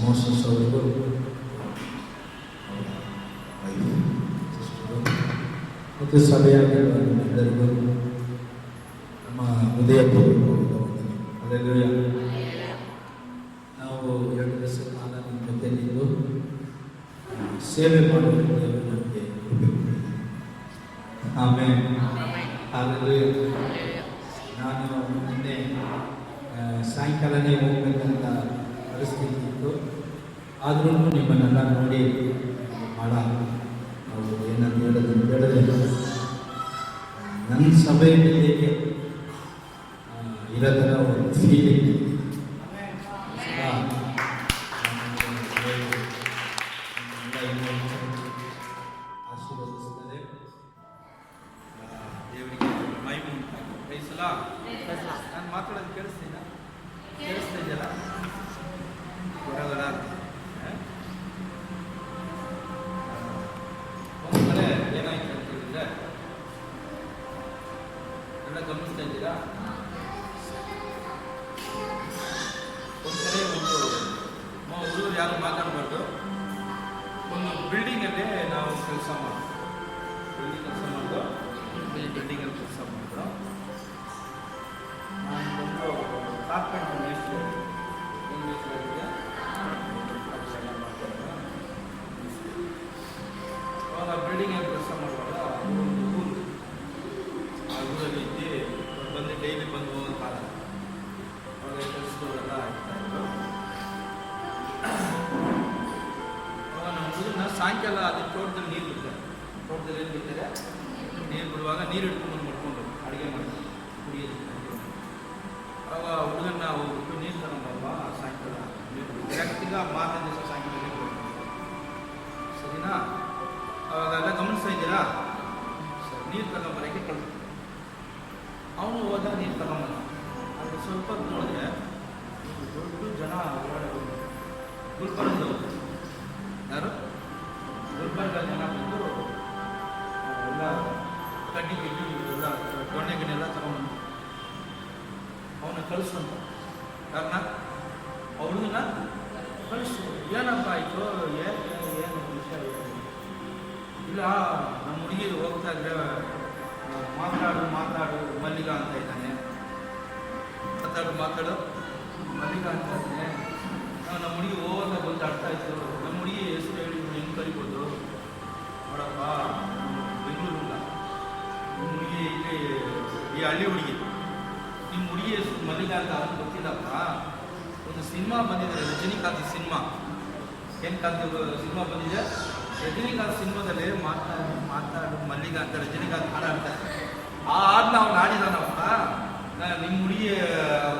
Moses ಅವರಿಗೂ ಅವರ wife sister ಮತ್ತು ಸಭೆಯಾಗಿರುವ ಎಲ್ಲರಿಗೂ ನಮ್ಮ ಹೃದಯಪೂರ್ವಕವಾದ ವಂದನೆ. ಹಲ್ಲೆಲೂಯಾ. ನಾವು 2 ದಿವಸ ಕಾಲ ನಿಮ್ಮ ಜೊತೆಯಲ್ಲಿದ್ದು ಸೇವೆ ಮಾಡುವ ದೇವರು ನಮಗೆ ಕೃಪೆ ಕೊಟ್ಟಿದ್ದಾನೆ. ಆಮೇಲೆ ಹಲ್ಲೆಲೂಯಾ. ನಾನು ನಿನ್ನೆ ಸಾಯಂಕಾಲನೇ ಹೋಗ್ಬೇಕಂತ ಪರಿಸ್ಥಿತಿ ಇತ್ತು. ಆದ್ರೂ ನಿಮ್ಮನ್ನೆಲ್ಲ ನೋಡಿ ಭಾಳ ನಾವು ಏನಂತ ಹೇಳಿದ್ರೆ ನನ್ನ ಸಭೆಯಲ್ಲಿ ಇರೋದರ ಒಂದು ಫೀಲಿಂಗ್ ಆಶೀರ್ವದಿಸ್ತದೆ. ದೇವರಿಗೆ ಮಹಿಮೆ ಉಂಟಾಗಲಿ. Price lord. ನಾನು ಮಾತಾಡೋದು ಕೇಳಿಸ್ತಾ ಇದೆಯಲ್ಲ ಹೊರಗಡ ಒಂದು ಕಡೆ ಏನಾಯ್ತು ಅಂತ ಹೇಳಿದ್ರೆ ಎಲ್ಲ ಗಮನಿಸ್ತಾ ಇದ್ದೀರಾ? ಒಂದು ಕಡೆ ಹುಡುಗರು ಯಾರು ಮಾತಾಡಬಾರ್ದು. ಒಂದು ಬಿಲ್ಡಿಂಗಲ್ಲಿ ನಾವು ಕೆಲಸ ಮಾಡೋದು. ಬಿಲ್ಡಿಂಗಲ್ಲಿ ಕೆಲಸ ಮಾಡಿದ್ರು. ನಾನು ಕಾರ್ಪೆಂಟರ್ ಮೇಸ್ಟ್ರು ಅವಾಗ ಬಿಲ್ಡಿಂಗಲ್ಲಿ ಕೆಲಸ ಮಾಡುವಾಗ ಒಂದು ಊರು, ಆ ಊರಲ್ಲಿ ಇದ್ದು ಬಂದು ಡೈಲಿ ಬಂದು ಹೋಗೋ ಕಾಲ ಅವಾಗ ಕೆಲಸದವರೆಲ್ಲ ಆಗ್ತಾಯಿದ್ರು. ಅವಾಗ ನಮ್ಮ ಹುಡುಗನ ಸಾಯಂಕಾಲ ಅಲ್ಲಿ ತೋಟದಲ್ಲಿ ನೀರು ಬಿಡ್ತಾರೆ. ತೋಟದಲ್ಲಿ ಏನು ಬಿಡ್ತಾರೆ? ನೀರು ಬಿಡುವಾಗ ನೀರು ಹಿಡ್ಕೊಂಡು ಮಾಡ್ಕೊಂಡು ಅಡುಗೆ ಮಾಡಿ ಕುಡಿಯೋದು. ಅವಾಗ ಹುಡುಗನ್ನ ಹೋಗ್ಬಿಟ್ಟು ನೀರು ತಗೊಂಬಲ್ವಾ ಸಾಯಂಕಾಲ ನೀರು ಡೈರೆಕ್ಟಿಗ ಮಾರನೇ ದಿವಸ ಸಾಯಂಕಾಲ ನೀರು ಸರಿನಾ? ಅವಾಗೆಲ್ಲ ಗಮನಿಸ್ತಾ ಇದ್ದೀರಾ? ಸರಿ, ನೀರು ತಗೊಂಬರೋಕ್ಕೆ ಕಳ್ದು ಅವನು ಹೋದ ನೀರು ತಗೊಂಬಂದ. ಅದು ಸ್ವಲ್ಪ ನೋಡಿದ್ರೆ ದೊಡ್ಡ ಜನ ಓಡಾಡೋದು. ಗುಲ್ಬರ್ಗದವರು ಯಾರು? ಗುಲ್ಬರ್ಗ ಜನ ಬಂದು ಎಲ್ಲ ಕಡ್ಡಿ ಗಿಡ್ಡಿ ಎಲ್ಲ ದೊಣ್ಣೆ ಗಿಣ್ಣೆಲ್ಲ ತಗೊಂಡ್ಬಂದು ಅವನ್ನ ಕಳಿಸು ಅಂತ. ಕಾರಣ ಅವಳನ್ನ ಕಳಿಸು. ಏನಪ್ಪ ಆಯಿತು? ಏನು ವಿಷಯ? ಇಲ್ಲ, ನಮ್ಮ ಹುಡುಗಿ ಹೋಗ್ತಾ ಇದ್ರೆ ಮಾತಾಡು ಮಲ್ಲಿಗ ಅಂತ ಇದ್ದಾನೆ. ಮಾತಾಡು ಮಲ್ಲಿಗ ಅಂತ ಇದ್ದಾನೆ. ನಮ್ಮ ಹುಡುಗಿ ಹೋಗೋದ ಬಂದು ಆಡ್ತಾ ಇತ್ತು. ನಮ್ಮ ಹುಡುಗಿ ಹೆಸರು ಹೇಳಿ ಹೆಂಗೆ ಕರಿಬೋದು? ನೋಡಪ್ಪ, ಬೆಂಗಳೂರಿಲ್ಲ, ನಿಮ್ಮ ಹುಡುಗಿ ಇಲ್ಲಿ ಈ ಹಳ್ಳಿ ಹುಡುಗಿ. ನಿಮ್ಮ ಹುಡುಗಿ ಹೆಸರು ಮಲ್ಲಿಗ ಅಂತ ಅವ್ನು ಗೊತ್ತಿಲ್ಲಪ್ಪ. ಒಂದು ಸಿನಿಮಾ ಬಂದಿದೆ, ರಜನಿಕಾಂತ್ ಸಿನಿಮಾ. ಏನು ಕಾಂತಿ ಸಿನಿಮಾ ಬಂದಿದೆ? ರಜನಿಕಾಂತ್ ಸಿನಿಮಾದಲ್ಲಿ ಮಾತಾಡು ಮಲ್ಲಿಗ ಅಂತ ರಜನಿಕಾಂತ್ ಹಾಡಾಡ್ತಾರೆ. ಆ ಹಾಡನ್ನ ಅವ್ನು ಆಡಿದಾನಪ್ಪ. ನಿಮ್ಮ ಹುಡುಗಿ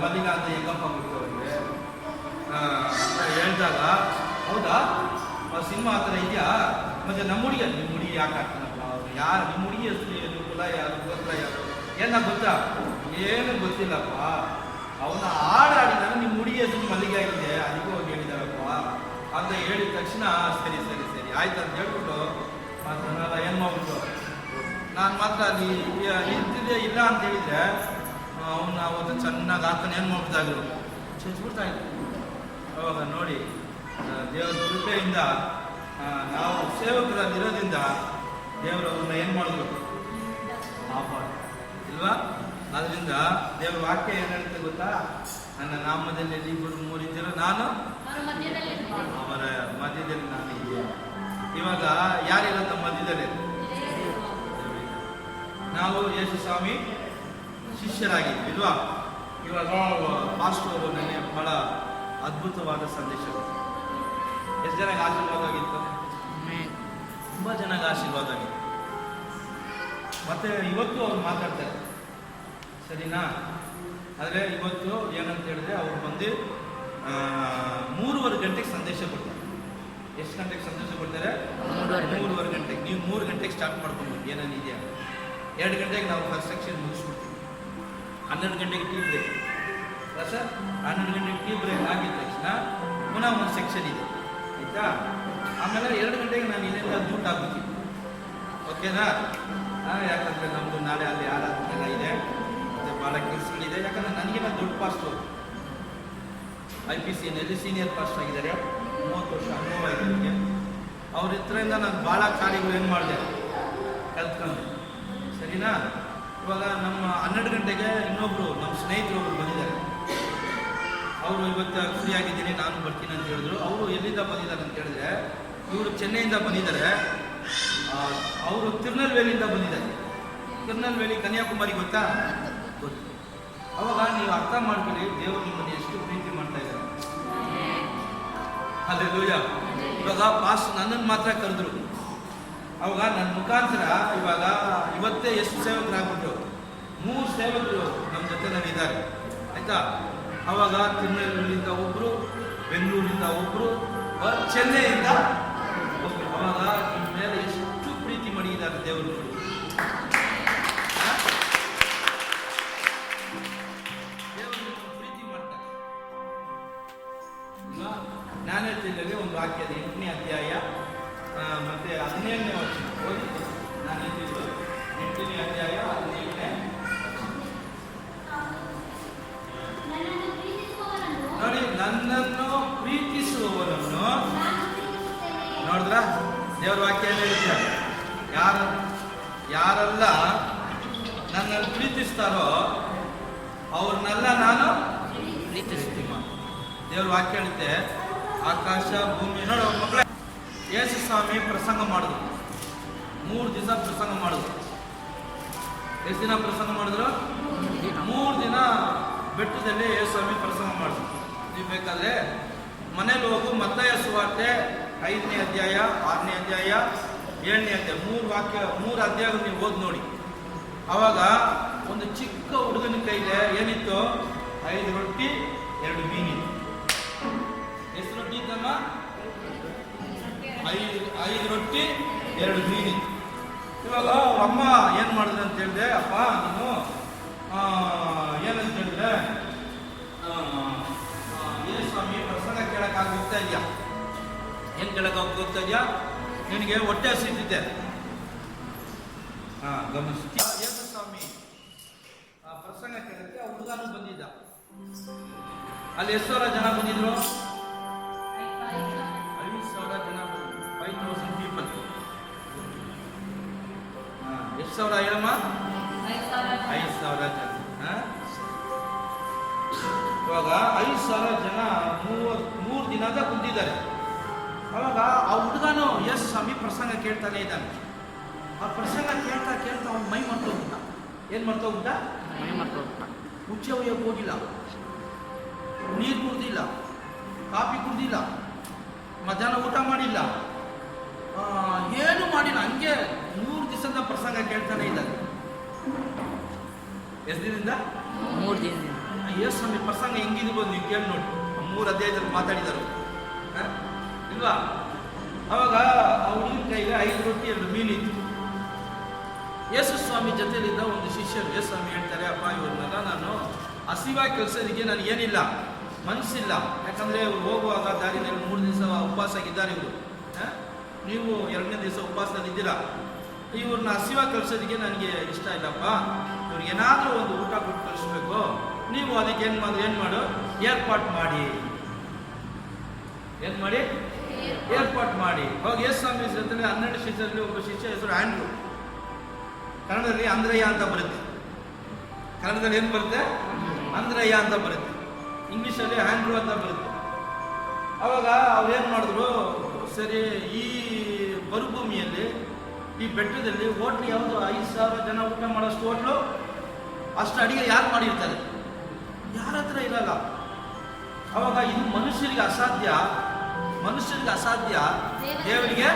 ಮಲ್ಲಿಗ ಅಂತ ಹೆಂಗಪ್ಪ ಗೊತ್ತು ಅವ್ರಿಗೆ ಅಂತ ಹೇಳ್ದಾಗ, ಹೌದಾ ಆ ಸಿನಿಮಾ ಆ ಥರ ಇದೆಯಾ? ಮತ್ತು ನಿಮ್ಮ ಹುಡುಗಿ ಯಾಕೆ ಆಗ್ತಾನಪ್ಪ? ಅವ್ರು ಯಾರು ನಿಮ್ಮ ಹುಡುಗಿ ಹೆಸರು ಕುಲ ಯಾರು ಗೋತ್ರ ಯಾರು ಏನ ಗೊತ್ತಾ? ಏನು ಗೊತ್ತಿಲ್ಲಪ್ಪ. ಅವನ ಹಾಡಾಡಿದಾನೆ. ನಿಮ್ಮ ಹುಡುಗಿ ಹೆಸರು ಮಲ್ಲಿಗೆ ಆಗಿದೆ, ಅದಕ್ಕೂ ಹೋಗಿ ಹೇಳಿದಾರಪ್ಪ ಅಂತ ಹೇಳಿದ ತಕ್ಷಣ ಸರಿ ಆಯ್ತು ಅಂತ ಹೇಳ್ಬಿಟ್ಟು ಮಾತ್ರ ಏನು ಮಾಡ್ಬಿಟ್ಟು ನಾನು ಮಾತ್ರ ಅಲ್ಲಿ ನಿಂತಿದೆ ಇಲ್ಲ ಅಂತ ಹೇಳಿದ್ರೆ ಅವನ್ನ ಅವತ್ತು ಚೆನ್ನಾಗಿ ಆತನ ಏನು ಮಾಡ್ಬಿಟ್ಟಾಗರು ಚಚ್ಬಿಡ್ತಾ ಇದ್ರು. ಅವಾಗ ನೋಡಿ, ದೇವರ ಕೃಪೆಯಿಂದ ನಾವು ಸೇವಕರಲ್ಲಿರೋದ್ರಿಂದ ದೇವರು ಅವ್ರನ್ನ ಏನು ಮಾಡಿದ್ರು? ಇಲ್ವಾ? ಅದರಿಂದ ದೇವರ ವಾಕ್ಯ ಏನು ಹೇಳ್ತೆ ಗೊತ್ತಾ? ನನ್ನ ನಾಮದಲ್ಲಿ 2-3 ಇದ್ದೀರೋ ನಾನು ಅವರ ಮಧ್ಯದಲ್ಲಿ ನಾನು ಇದ್ದೇನೆ. ಇವಾಗ ಯಾರಿಲ್ಲ ನಮ್ಮ ಮಧ್ಯದಲ್ಲಿ? ನಾವು ಯೇಸು ಸ್ವಾಮಿ ಶಿಷ್ಯರಾಗಿದ್ವಿ ಇಲ್ವಾ? ಇವಾಗ ಪಾಸ್ಟರ್ ನನಗೆ ಬಹಳ ಅದ್ಭುತವಾದ ಸಂದೇಶ. ಎಷ್ಟು ಜನಕ್ಕೆ ಆಶೀರ್ವಾದ ಆಗಿತ್ತು? ತುಂಬ ಜನಕ್ಕೆ ಆಶೀರ್ವಾದ ಆಗಿತ್ತು. ಮತ್ತೆ ಇವತ್ತು ಅವ್ರು ಮಾತಾಡ್ತಾರೆ, ಸರಿನಾ? ಆದರೆ ಇವತ್ತು ಏನಂತ ಹೇಳಿದ್ರೆ ಅವ್ರು ಬಂದು 3:15 ಗಂಟೆಗೆ ಸಂದೇಶ ಕೊಡ್ತಾರೆ. ಎಷ್ಟು ಗಂಟೆಗೆ ಸಂದೇಶ ಕೊಡ್ತಾರೆ? 3:15 ಗಂಟೆಗೆ. ನೀವು 3 ಗಂಟೆಗೆ ಸ್ಟಾರ್ಟ್ ಮಾಡ್ಕೊಂಡು ಏನೇನಿದೆಯಾ 2 ಗಂಟೆಗೆ ನಾವು ಫಸ್ಟ್ ಸೆಕ್ಷನ್ ಮುಗಿಸ್ಬಿಡ್ತೀವಿ. 12 ಗಂಟೆಗೆ ಟೀ ಬ್ರೇಕ್ ಸರ್. 12 ಗಂಟೆಗೆ ಟೀ ಬ್ರೇಕ್ ಆಗಿದ ತಕ್ಷಣ ಪುನಃ ಒಂದು ಸೆಕ್ಷನ್ ಇದೆ, ಆಯಿತಾ? ಆಮೇಲೆ 2 ಗಂಟೆಗೆ ನಾನು ಇಲ್ಲೆಲ್ಲ ದುಡ್ಡು ಹಾಕ್ಬಿಡ್ತೀನಿ. ಓಕೆನಾ? ಯಾಕಂದರೆ ನಮ್ಮದು ನಾಳೆ ಅಲ್ಲಿ ಆರಾಧನೆ ಇದೆ, ಮತ್ತು ಭಾಳ ಕೆಲಸಗಳಿದೆ. ಯಾಕಂದರೆ ನನಗಿನ್ನ ದೊಡ್ಡ ಪಾಸ್ಟು IPC ನಲ್ಲಿ ಸೀನಿಯರ್ ಪಾಸ್ಟ್ ಆಗಿದ್ದಾರೆ. 30 ವರ್ಷ ಅನುಭವ ಆಯ್ತು ನನಗೆ. ಅವ್ರ ಹತ್ರದಿಂದ ನಾನು ಭಾಳ ಕಾರ್ಯಗಳು ಏನು ಮಾಡಿದೆ ಕಲ್ತ್ಕೊಂಡೆ. ಸರಿನಾ? ಇವಾಗ ನಮ್ಮ 12 ಗಂಟೆಗೆ ಇನ್ನೊಬ್ಬರು ನಮ್ಮ ಸ್ನೇಹಿತರು ಒಬ್ರು ಬಂದಿದ್ದಾರೆ. ಅವರು ಇವತ್ತು ಫ್ರೀ ಆಗಿದ್ದೀನಿ ನಾನು ಬರ್ತೀನಿ ಅಂತ ಹೇಳಿದ್ರು. ಅವರು ಎಲ್ಲಿಂದ ಬಂದಿದ್ದಾರೆ ಅಂತ ಹೇಳಿದ್ರೆ, ಇವರು ಚೆನ್ನೈಯಿಂದ ಬಂದಿದ್ದಾರೆ. ಅವರು ತಿರುನಲ್ವೇಲಿಯಿಂದ ಬಂದಿದ್ದಾರೆ. ತಿರುನಲ್ವೇಲಿ ಕನ್ಯಾಕುಮಾರಿ ಗೊತ್ತಾ? ಗೊತ್ತು. ಅವಾಗ ನೀವು ಅರ್ಥ ಮಾಡ್ಕೊಳ್ಳಿ, ದೇವರು ನಿಮ್ಮನ್ನು ಎಷ್ಟು ಪ್ರೀತಿ ಮಾಡ್ತಾ ಇದ್ದಾರೆ. ಹಲ್ಲೆಲೂಯಾ. ಇವಾಗ ಪಾಸ್ ನನ್ನನ್ನು ಮಾತ್ರ ಕರೆದ್ರು. ಅವಾಗ ನನ್ನ ಮುಖಾಂತರ ಇವತ್ತೇ ಎಷ್ಟು ಸೇವಕರಾಗ್ಬಿಟ್ರು? 3 ಸೇವಕರು ನಮ್ಮ ಜೊತೆನಲ್ಲಿ ಇದ್ದಾರೆ, ಆಯ್ತಾ? ಅವಾಗ ತಿರುನಲ್ವೇಲಿಯಿಂದ ಒಬ್ಬರು, ಬೆಂಗಳೂರಿಂದ ಒಬ್ಬರು, ಚೆನ್ನೈಯಿಂದ ಒಬ್ಬರು. ಅವಾಗ ನಿಮ್ಮ ಮೇಲೆ ಎಷ್ಟು ಪ್ರೀತಿ ಮಾಡಿದ್ದಾರೆ ದೇವರು. ಜ್ಞಾನೋದಯದಲ್ಲಿ ಒಂದು ವಾಕ್ಯದ 8ನೇ ಅಧ್ಯಾಯ ಮತ್ತೆ 17ನೇ ವಚನ ಓದಿ. ನಾನು ಹೇಳ್ತಿದ್ದು 8ನೇ ಅಧ್ಯಾಯ 17ನೇ. ನೋಡಿ, ನನ್ನನ್ನು ಪ್ರೀತಿಸುವವನನ್ನು ನೋಡಿದ್ರ ದೇವರ ವಾಕ್ಯ ಹೇಳುತ್ತೆ, ಯಾರೆಲ್ಲ ನನ್ನನ್ನು ಪ್ರೀತಿಸ್ತಾರೋ ಅವ್ರನ್ನೆಲ್ಲ ನಾನು ಪ್ರೀತಿಸ್ತೀನಿ. ದೇವ್ರ ವಾಕ್ಯ ಹೇಳುತ್ತೆ, ಆಕಾಶ ಭೂಮಿ. ನೋಡು ಮಕ್ಕಳೇ, ಯೇಸು ಸ್ವಾಮಿ ಪ್ರಸಂಗ ಮಾಡಿದ್ರು. 3 ದಿವಸ ಪ್ರಸಂಗ ಮಾಡಿದ್ರು. ಎಷ್ಟು ದಿನ ಪ್ರಸಂಗ ಮಾಡಿದ್ರು? 3 ದಿನ ಬೆಟ್ಟದಲ್ಲಿ ಯೇಸು ಸ್ವಾಮಿ ಪ್ರಸಂಗ ಮಾಡಿದ್ರು. ನೀವು ಬೇಕಾದ್ರೆ ಮನೇಲಿ ಹೋಗು, ಮತ್ತಾಯ ಸುವಾರ್ತೆ 5ನೇ ಅಧ್ಯಾಯ, 6ನೇ ಅಧ್ಯಾಯ, 7ನೇ ಅಧ್ಯಾಯ, 3 ಅಧ್ಯಾಯಗಳು ನೀವು ಓದಿ ನೋಡಿ. ಅವಾಗ ಒಂದು ಚಿಕ್ಕ ಹುಡುಗನ ಕೈಗೆ ಏನಿತ್ತು? 5 ರೊಟ್ಟಿ 2 ಮೀನಿತ್ತು. ಎಷ್ಟು ರೊಟ್ಟಿ ಇದ್ದಮ್ಮ? 5 ರೊಟ್ಟಿ 2 ಮೀನಿತ್ತು. ಇವಾಗ ಅಮ್ಮ ಏನು ಮಾಡಿದ್ರೆ ಅಂತ ಹೇಳಿದೆ, ಅಪ್ಪ ನೀನು ಏನಂತ ಹೇಳಿದ್ರೆ, ಯೇಸು ಸ್ವಾಮಿ ಪ್ರಸಂಗ ಕೇಳಕ್ಕಾಗಿ ಹೋಗ್ತಾ ಇದೆಯಾ? ಏನು ಕೇಳಕ್ಕಾಗಿ ಹೋಗ್ತಾ ಇದೆಯಾ? ನಿನಗೆ ಹೊಟ್ಟೆ ಹಸಿತಿದ್ದೆ. ಗಮನಿಸಿ, ಯೇಸು ಸ್ವಾಮಿ ಪ್ರಸಂಗ ಕೇಳಕ್ಕೆ ಆ ಹುಡುಗನೂ ಬಂದಿದ್ದ. ಅಲ್ಲಿ ಎಷ್ಟು ಸಾವಿರ ಜನ ಬಂದಿದ್ರು? 5,000 ಜನ ಬಂದಿದ್ರು. 5,000 ಪೀಪಲ್. ಎಷ್ಟು ಸಾವಿರ ಹೇಳಮ್ಮ? 5,000 ಜನ. ಇವಾಗ 5,000 ಜನ 3 ದಿನದ ಕುಂತಿದ್ದಾರೆ. ಅವಾಗ ಆ ಹುಡುಗನು ಯೇಸು ಸ್ವಾಮಿ ಪ್ರಸಂಗ ಕೇಳ್ತಾನೆ ಇದ್ದಾನೆ. ಆ ಪ್ರಸಂಗ ಕೇಳ್ತಾ ಕೇಳ್ತಾ ಅವ್ನು ಮೈ ಮರ್ತೋಗ್ಬಿಟ್ಟ. ಏನು ಮರ್ತೋಗ್ಬಿಟ್ಟ? ಮೈ ಮರ್ತೋಗ್ಬಿಟ್ಟ. ಹುಚ್ಚೆ ಒಯ್ಯಕ್ಕೆ ಹೋಗಿಲ್ಲ, ನೀರು ಕುಡ್ದಿಲ್ಲ, ಕಾಫಿ ಕುಡ್ದಿಲ್ಲ, ಮಧ್ಯಾಹ್ನ ಊಟ ಮಾಡಿಲ್ಲ, ಏನು ಮಾಡಿಲ್ಲ. ಹಂಗೆ 3 ದಿವಸದ ಪ್ರಸಂಗ ಕೇಳ್ತಾನೆ ಇದ್ದಾರೆ. ಎಷ್ಟು ದಿನದಿಂದ? 3 ದಿನದಿಂದ. ಯೇಸು ಸ್ವಾಮಿ ಪ್ರಸಂಗ ಹೆಂಗಿದು ಬಂದು ನೀವು ಕೇಳಿ ನೋಡಿ. 3 ಅಧ್ಯಾಯದಲ್ಲಿ ಮಾತಾಡಿದರು ಇಲ್ವಾ? ಅವಾಗ ಆ ಹುಡುಗಿನ ಕೈಗೆ 5 ರೊಟ್ಟಿ 2 ಮೀನಿತ್ತು. ಯೇಸು ಸ್ವಾಮಿ ಜೊತೆಲಿದ್ದ ಒಂದು ಶಿಷ್ಯರು ಯೇಸು ಸ್ವಾಮಿ ಹೇಳ್ತಾರೆ, ಅಪ್ಪ ಇವ್ರನ್ನೆಲ್ಲ ನಾನು ಹಸಿವಾಗಿ ಕೆಲಸದಿಗೆ ನನಗೇನಿಲ್ಲ, ಮನಸ್ಸಿಲ್ಲ. ಯಾಕಂದರೆ ಇವ್ರು ಹೋಗುವಾಗ ದಾರಿನಲ್ಲಿ 3 ದಿವಸ ಉಪವಾಸ ಆಗಿದ್ದಾರೆ ಇವರು. ನೀವು 2ನೇ ದಿವಸ ಉಪವಾಸದಲ್ಲಿದ್ದೀರಾ. ಇವ್ರನ್ನ ಹಸಿವಾಗಿ ಕಳಿಸೋದಕ್ಕೆ ನನಗೆ ಇಷ್ಟ ಇಲ್ಲಪ್ಪ. ಇವ್ರಿಗೆ ಏನಾದರೂ ಒಂದು ಊಟ ಕೊಟ್ಟು ಕಳಿಸ್ಬೇಕು. ನೀವು ಅದಕ್ಕೆ ಏನು ಮಾಡು, ಏರ್ಪಾಟ್ ಮಾಡಿ. ಏನು ಮಾಡಿ? ಏರ್ಪಾಟ್ ಮಾಡಿ. ಅವಾಗ ಯೇಸು ಸ್ವಾಮಿ ಜೊತೆ 12 ಶಿಷ್ಯರಲ್ಲಿ ಒಬ್ಬ ಶಿಷ್ಯ ಹೆಸರು ಆಂಡ್ರೂ. ಕನ್ನಡದಲ್ಲಿ ಅಂದ್ರಯ್ಯ ಅಂತ ಬರುತ್ತೆ. ಕನ್ನಡದಲ್ಲಿ ಏನು ಬರುತ್ತೆ? ಅಂದ್ರಯ್ಯ ಅಂತ ಬರುತ್ತೆ. ಇಂಗ್ಲೀಷಲ್ಲಿ ಆಂಡ್ರೂ ಅಂತ ಬರುತ್ತೆ. ಅವಾಗ ಅವ್ರೇನು ಮಾಡಿದ್ರು, ಸರಿ ಈ ಮರುಭೂಮಿಯಲ್ಲಿ ಈ ಬೆಟ್ಟದಲ್ಲಿ ಹೋಟ್ಲು ಯಾವುದು? 5,000 ಜನ ಊಟ ಮಾಡೋಷ್ಟು ಹೋಟ್ಲು, ಅಷ್ಟು ಅಡಿಗೆ ಯಾರು ಮಾಡಿರ್ತಾರೆ? ಯಾರ ಹತ್ರ ಇರಲ್ಲ. ಅವಾಗ ಇದು ಮನುಷ್ಯರಿಗೆ ಅಸಾಧ್ಯ, ದೇವರಿಗೆ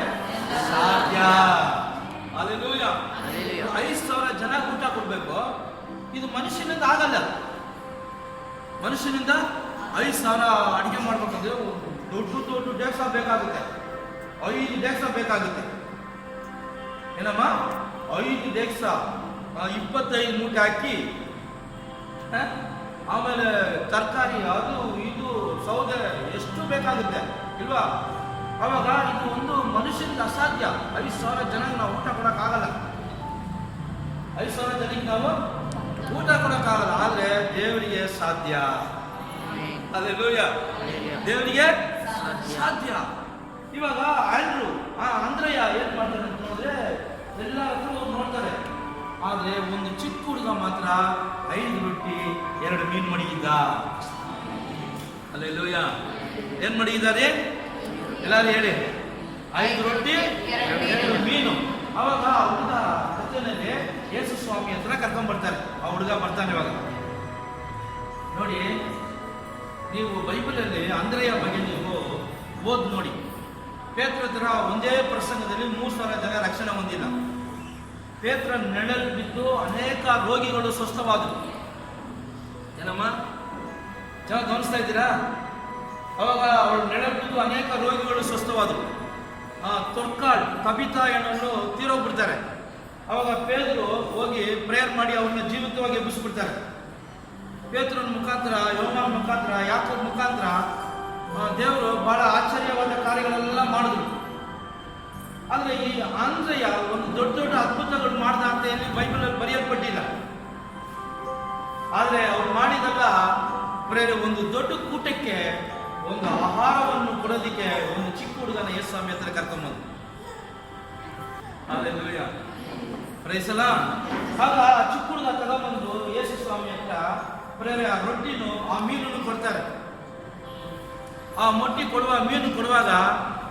ಸಾಧ್ಯ. ಹಲ್ಲೆಲೂಯಾ. 5,000 ಜನ ಊಟ ಕೊಡಬೇಕು. ಇದು ಮನುಷ್ಯನಿಂದ ಆಗಲ್ಲ. ಮನುಷ್ಯನಿಂದ 5,000 ಅಡಿಗೆ ಮಾಡ್ಬೇಕಂದ್ರೆ ದೊಡ್ಡ ಡೇಕ್ಸ ಬೇಕಾಗುತ್ತೆ. 5 ಡೇಕ್ಸ ಬೇಕಾಗುತ್ತೆ. ಏನಮ್ಮ? 5 ಡೇಕ್ಸ 25 ಮೂಟೆ ಅಕ್ಕಿ, ಆಮೇಲೆ ತರಕಾರಿ, ಅದು ಇದು ಸೌದೆ, ಎಷ್ಟು ಬೇಕಾಗುತ್ತೆ ಇಲ್ವಾ? ಅವಾಗ ಇದು ಒಂದು ಮನುಷ್ಯನಿಗೆ ಅಸಾಧ್ಯ. 5,000 ಜನಕ್ಕೆ ನಾವು ಊಟ ಕೊಡೋಕ್ಕಾಗಲ್ಲ. 5,000 ಜನಕ್ಕೆ ನಾವು ಊಟ ಕೊಡೋಕ್ಕಾಗಲ್ಲ. ಆದರೆ ದೇವರಿಗೆ ಸಾಧ್ಯ. ಹಲ್ಲೆಲೂಯಾ. ದೇವರಿಗೆ ಅಸಾಧ್ಯ. ಇವಾಗ ಆಂಡ್ರು ಅಂದ್ರಯ್ಯ ಏನ್ ಮಾಡ್ತಾರೆ ಅಂತ ನೋಡಿದ್ರೆ ಎಲ್ಲ ಹತ್ರ ಹೋಗಿ ನೋಡ್ತಾರೆ. ಆದ್ರೆ ಒಂದು ಚಿಕ್ಕ ಹುಡುಗ ಮಾತ್ರ 5 ರೊಟ್ಟಿ 2 ಮೀನು ಮಡಗಿದ್ದ. ಅಲ್ಲೆಲ್ಲೂಯ್ಯ. ಏನ್ ಮಡಗಿದ್ದಾರೆ ಎಲ್ಲಾರು ಹೇಳಿ? 5 ರೊಟ್ಟಿ 2 ಮೀನು. ಅವಾಗ ಆ ಹುಡುಗ ಹತ್ತನಲ್ಲಿ ಯೇಸು ಸ್ವಾಮಿ ಹತ್ರ ಕರ್ಕೊಂಡ್ ಬರ್ತಾರೆ. ಆ ಹುಡುಗ ಬರ್ತಾನೆ. ಇವಾಗ ನೋಡಿ, ನೀವು ಬೈಬಲಲ್ಲಿ ಅಂದ್ರೆಯ ಬಗ್ಗೆ ನೀವು ಓದ್ ನೋಡಿ. ಪೇತ್ರ ಹತ್ರ ಒಂದೇ ಪ್ರಸಂಗದಲ್ಲಿ 3,000 ಜನ ರಕ್ಷಣೆ ಹೊಂದಿಲ್ಲ. ಪೇತ್ರ ನೆಳಲು ಬಿದ್ದು ಅನೇಕ ರೋಗಿಗಳು ಸ್ವಸ್ಥವಾದರು. ಏನಮ್ಮ ಚೆನ್ನಾಗಿ ಗಮನಿಸ್ತಾ ಇದ್ದೀರಾ? ಅವಾಗ ಅವಳು ನೆಳಲು ಬಿದ್ದು ಅನೇಕ ರೋಗಿಗಳು ಸ್ವಸ್ಥವಾದರು. ತೊರ್ಕಾಳ್ ಕಬಿತಾ ಎನ್ನೋರು ತೀರೋಗ್ಬಿಡ್ತಾರೆ. ಅವಾಗ ಪೇದ್ರು ಹೋಗಿ ಪ್ರೇಯರ್ ಮಾಡಿ ಅವ್ರನ್ನ ಜೀವಿತವಾಗಿ ಎಬ್ಬಿಸ್ಬಿಡ್ತಾರೆ. ಪೇತ್ರನ ಮುಖಾಂತರ, ಯೋಹಾನ ಮುಖಾಂತರ, ಯಾಕೋಬ್ ಮುಖಾಂತರ ದೇವರು ಬಹಳ ಆಶ್ಚರ್ಯವಾದ ಕಾರ್ಯಗಳೆಲ್ಲ ಮಾಡಿದ್ರು. ಆದ್ರೆ ಈ ಆಂದ್ರೆಯ ಒಂದು ದೊಡ್ಡ ದೊಡ್ಡ ಅದ್ಭುತಗಳು ಮಾಡ್ದ ಅಂತ ಹೇಳಿ ಬೈಬಲಲ್ಲಿ ಬರೆಯಲ್ಪಟ್ಟಿಲ್ಲ. ಆದ್ರೆ ಅವ್ರು ಮಾಡಿದಲ್ಲ ಪ್ರೇರೆ ಒಂದು ದೊಡ್ಡ ಕೂಟಕ್ಕೆ ಒಂದು ಆಹಾರವನ್ನು ಕೊಡೋದಿಕ್ಕೆ ಒಂದು ಚಿಕ್ಕ ಹುಡುಗನ ಯೇಸು ಸ್ವಾಮಿ ಹತ್ರ ಕರ್ಕೊಂಬಂದು. Hallelujah, praise the Lord. ಆಗ ಆ ಚಿಕ್ಕ ಹುಡುಗ ತಗೊಂಬಂದು ಯೇಸು ಸ್ವಾಮಿ ಹತ್ರ ಪ್ರೇರೆ ಆ ರೊಟ್ಟಿನೂ ಆ ಮೀನನ್ನು ಕೊಡ್ತಾರೆ. ಆ ಮೊಟ್ಟಿ ಕೊಡುವ ಮೀನು ಕೊಡುವಾಗ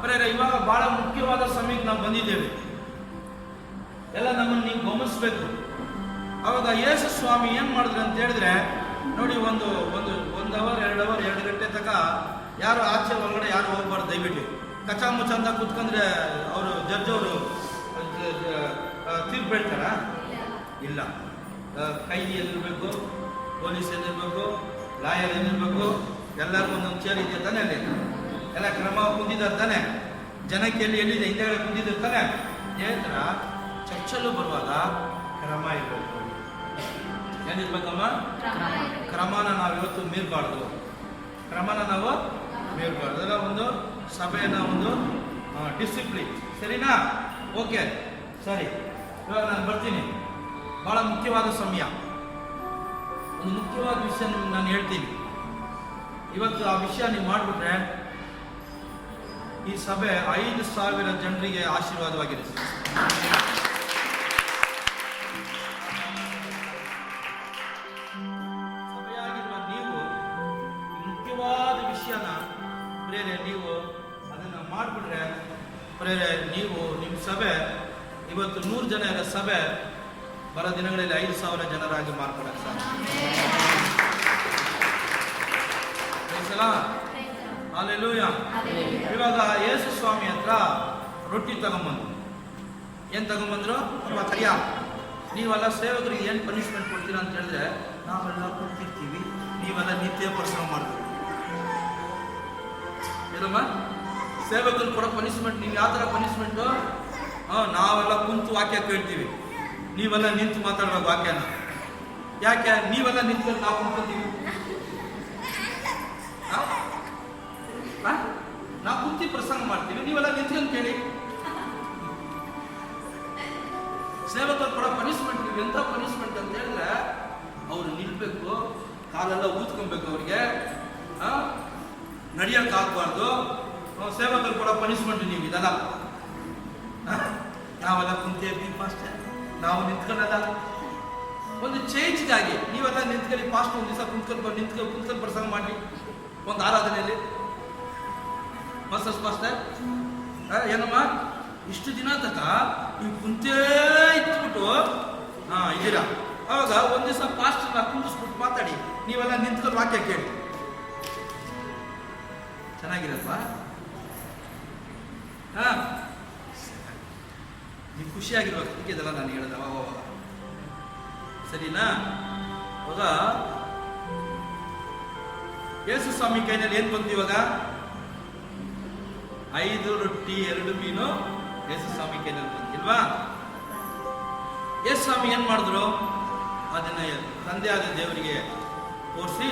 ಪ್ರೇರೆ ಇವಾಗ ಬಹಳ ಮುಖ್ಯವಾದ ಸಮಯಕ್ಕೆ ನಾವು ಬಂದಿದ್ದೇವೆ. ಎಲ್ಲ ನಮ್ಮನ್ನು ನೀವು ಗಮನಿಸ್ಬೇಕು. ಅವಾಗ ಯೇಸು ಸ್ವಾಮಿ ಏನ್ ಮಾಡಿದ್ರು ಅಂತ ಹೇಳಿದ್ರೆ ನೋಡಿ, ಒಂದು 1 ಅವರ್ 2 ಅವರ್ 2 ಗಂಟೆ ತನಕ ಯಾರು ಆಚೆ ಒಳಗಡೆ ಯಾರು ಹೋಗ್ಬಾರ್ದು. ದಯವಿಟ್ಟು ಕಚಾಮುಚ ಅಂತ ಕೂತ್ಕೊಂಡ್ರೆ ಅವರು ಜಡ್ಜ್ ಅವರು ತೀರ್ಪು ಹೇಳ್ತಾರ? ಇಲ್ಲ. ಕೈದಿ ಎಲ್ಲಿರ್ಬೇಕು, ಪೊಲೀಸ್ ಎಲ್ಲಿರ್ಬೇಕು, ಲಾಯರ್ ಎಲ್ಲಿರ್ಬೇಕು, ಎಲ್ಲರಿಗೂ ಒಂದೊಂದು ಚೇರ್ ಇದೆ ತಾನೆ? ಅಲ್ಲಿ ಎಲ್ಲ ಕ್ರಮ ಕುಂದಿದ್ದಾರೆ ತಾನೆ? ಜನಕ್ಕೆ ಎಲ್ಲಿದೆ ಹಿಂದೆಗಡೆ ಕುಂದಿದ್ದಾರೆ ತಾನೆ? ಹೇಳ್ತಾರ ಚರ್ಚಲ್ಲೂ ಬರುವಾಗ ಕ್ರಮ ಇರಬೇಕು. ಏನಿರ್ಬೇಕಮ್ಮ? ಕ್ರಮನ ನಾವು ಇವತ್ತು ಮೀರಬಾರ್ದು. ಕ್ರಮನ ನಾವು ಮೀರಬಾರ್ದು. ಅದರ ಒಂದು ಸಭೆಯನ್ನ ಒಂದು ಡಿಸಿಪ್ಲಿನ್. ಸರಿನಾ? ಓಕೆ, ಸರಿ. ಇವಾಗ ನಾನು ಬರ್ತೀನಿ. ಬಹಳ ಮುಖ್ಯವಾದ ಸಮಯ, ಒಂದು ಮುಖ್ಯವಾದ ವಿಷಯ ನಿಮ್ಗೆ ನಾನು ಹೇಳ್ತೀನಿ. ಇವತ್ತು ಆ ವಿಷಯ ನೀವು ಮಾಡಿಬಿಟ್ರೆ ಈ ಸಭೆ 5,000 ಜನರಿಗೆ ಆಶೀರ್ವಾದವಾಗಿದೆ. ಸಭೆಯಾಗಿರುವ ನೀವು ಮುಖ್ಯವಾದ ವಿಷಯನ ಪ್ರೇರೆ ನೀವು ಅದನ್ನ ಮಾಡಿಬಿಟ್ರೆ ಪ್ರೇರೆ ನೀವು ನಿಮ್ಮ ಸಭೆ ಇವತ್ತು 100 ಜನ ಇರೋ ಸಭೆ ಬರೋ ದಿನಗಳಲ್ಲಿ 5,000 ಜನರಾಗಿ ಮಾರ್ಪಡಕ್ಕೆ ಸಾಧ್ಯ. ಹಲ್ಲೆಲೂಯಾ. ಇವಾಗ ಯೇಸು ಸ್ವಾಮಿ ಹತ್ರ ರೊಟ್ಟಿ ತಗೊಂಬಂದ್ರು. ಏನ್ ತಗೊಂಬಂದ್ರು? ಕರಿಯ, ನೀವೆಲ್ಲ ಸೇವಕರಿಗೆ ಏನ್ ಪನಿಷ್ಮೆಂಟ್ ಕೊಡ್ತೀರಾ ಅಂತ ಹೇಳಿದ್ರೆ, ನಾವೆಲ್ಲ ಕೊಡ್ತಿರ್ತೀವಿ, ನೀವೆಲ್ಲ ನಿತ್ಯ ಪರಿಶ್ರಮ ಮಾಡ್ತೀವಿ. ಏನಮ್ಮ ಸೇವಕರು ಕೊಡೋ ಪನಿಷ್ಮೆಂಟ್? ನೀವು ಯಾವ ತರ ಪನಿಷ್ಮೆಂಟು? ನಾವೆಲ್ಲ ಕುಂತು ವಾಕ್ಯ ಕೇಳ್ತೀವಿ, ನೀವೆಲ್ಲ ನಿಂತು ಮಾತಾಡ್ಬೇಕು ವಾಕ್ಯನ. ಯಾಕೆ? ನೀವೆಲ್ಲ ನಿಂತ್ಕೊಂಡು ನಾವು ಕುಂತ್ಕೊತೀವಿ. ನಾವು ಕುಂತಿ ಪ್ರಸಂಗ ಮಾಡ್ತೀವಿ, ನೀವೆಲ್ಲ ನಿಂತ್ಕೊಂಡು ಕೇಳಿ. ಸೇವಕರು ಕೊಡೋ ಪನಿಷ್ಮೆಂಟ್ ಎಂತ ಪನಿಷ್ಮೆಂಟ್ ಅಂತ ಹೇಳಿದ್ರೆ, ಅವ್ರು ನಿಲ್ಬೇಕು, ಕಾಲೆಲ್ಲ ಊದ್ಕೊಬೇಕು, ಅವ್ರಿಗೆ ನಡಿಯಕ್ಕೆ ಆಗ್ಬಾರ್ದು. ಸೇವಕರು ಕೊಡೋ ಪನಿಷ್ಮೆಂಟ್ ನೀವು ಇದಲ್ಲ. ನಾವೆಲ್ಲ ಕುಂತಿರ್ತೀವಿ ಅಷ್ಟೇ, ನಾವು ನಿಂತ್ಕೊಳ್ಳಲ್ಲ. ಒಂದು ಚೇಂಜ್ಗಾಗಿ ನೀವೆಲ್ಲ ನಿಂತ್ಕೊಳ್ಳಿ. ಫಾಸ್ಟ್ ಒಂದು ದಿವಸ ಕುಂತ್ಕೊಂಡು ಪ್ರಸಂಗ ಮಾಡಿ ಒಂದು ಆರಾಧನೆಯಲ್ಲಿ ಫಾಸ್ಟ್. ಏನಮ್ಮ ಇಷ್ಟು ದಿನ ತನಕ ನೀವು ಕುಂತೇ ಇಟ್ಬಿಟ್ಟು ಇದ್ದೀರಾ. ಅವಾಗ ಒಂದು ದಿವಸ ಫಾಸ್ಟ್ ಕುಂದಿಸ್ಬಿಟ್ಟು ಮಾತಾಡಿ, ನೀವೆಲ್ಲ ನಿಂತ್ಕೊಂಡು ವಾಕ್ಯ ಕೇಳಿ. ಚೆನ್ನಾಗಿರಲ್ವಾ? ನೀವು ಖುಷಿಯಾಗಿರ್ಬೇಕು. ಅದಕ್ಕೆ ಇದೆಲ್ಲ ನಾನು ಹೇಳಿದೆ ಅವಾಗ. ಸರಿನಾ? ಅವಾಗ ಯೇಸು ಸ್ವಾಮಿ ಕೈನಲ್ಲಿ ಏನ್ ಬಂತು? ಇವಾಗ 5 ರೊಟ್ಟಿ 2 ಮೀನು ಯೇಸು ಸ್ವಾಮಿ ಕೈನಲ್ಲಿ ಬಂತಿಲ್ವಾ? ಯೇಸು ಸ್ವಾಮಿ ಏನ್ ಮಾಡಿದ್ರು? ಅದನ್ನ ತಂದೆ ಆದ ದೇವರಿಗೆ ತೋರಿಸಿ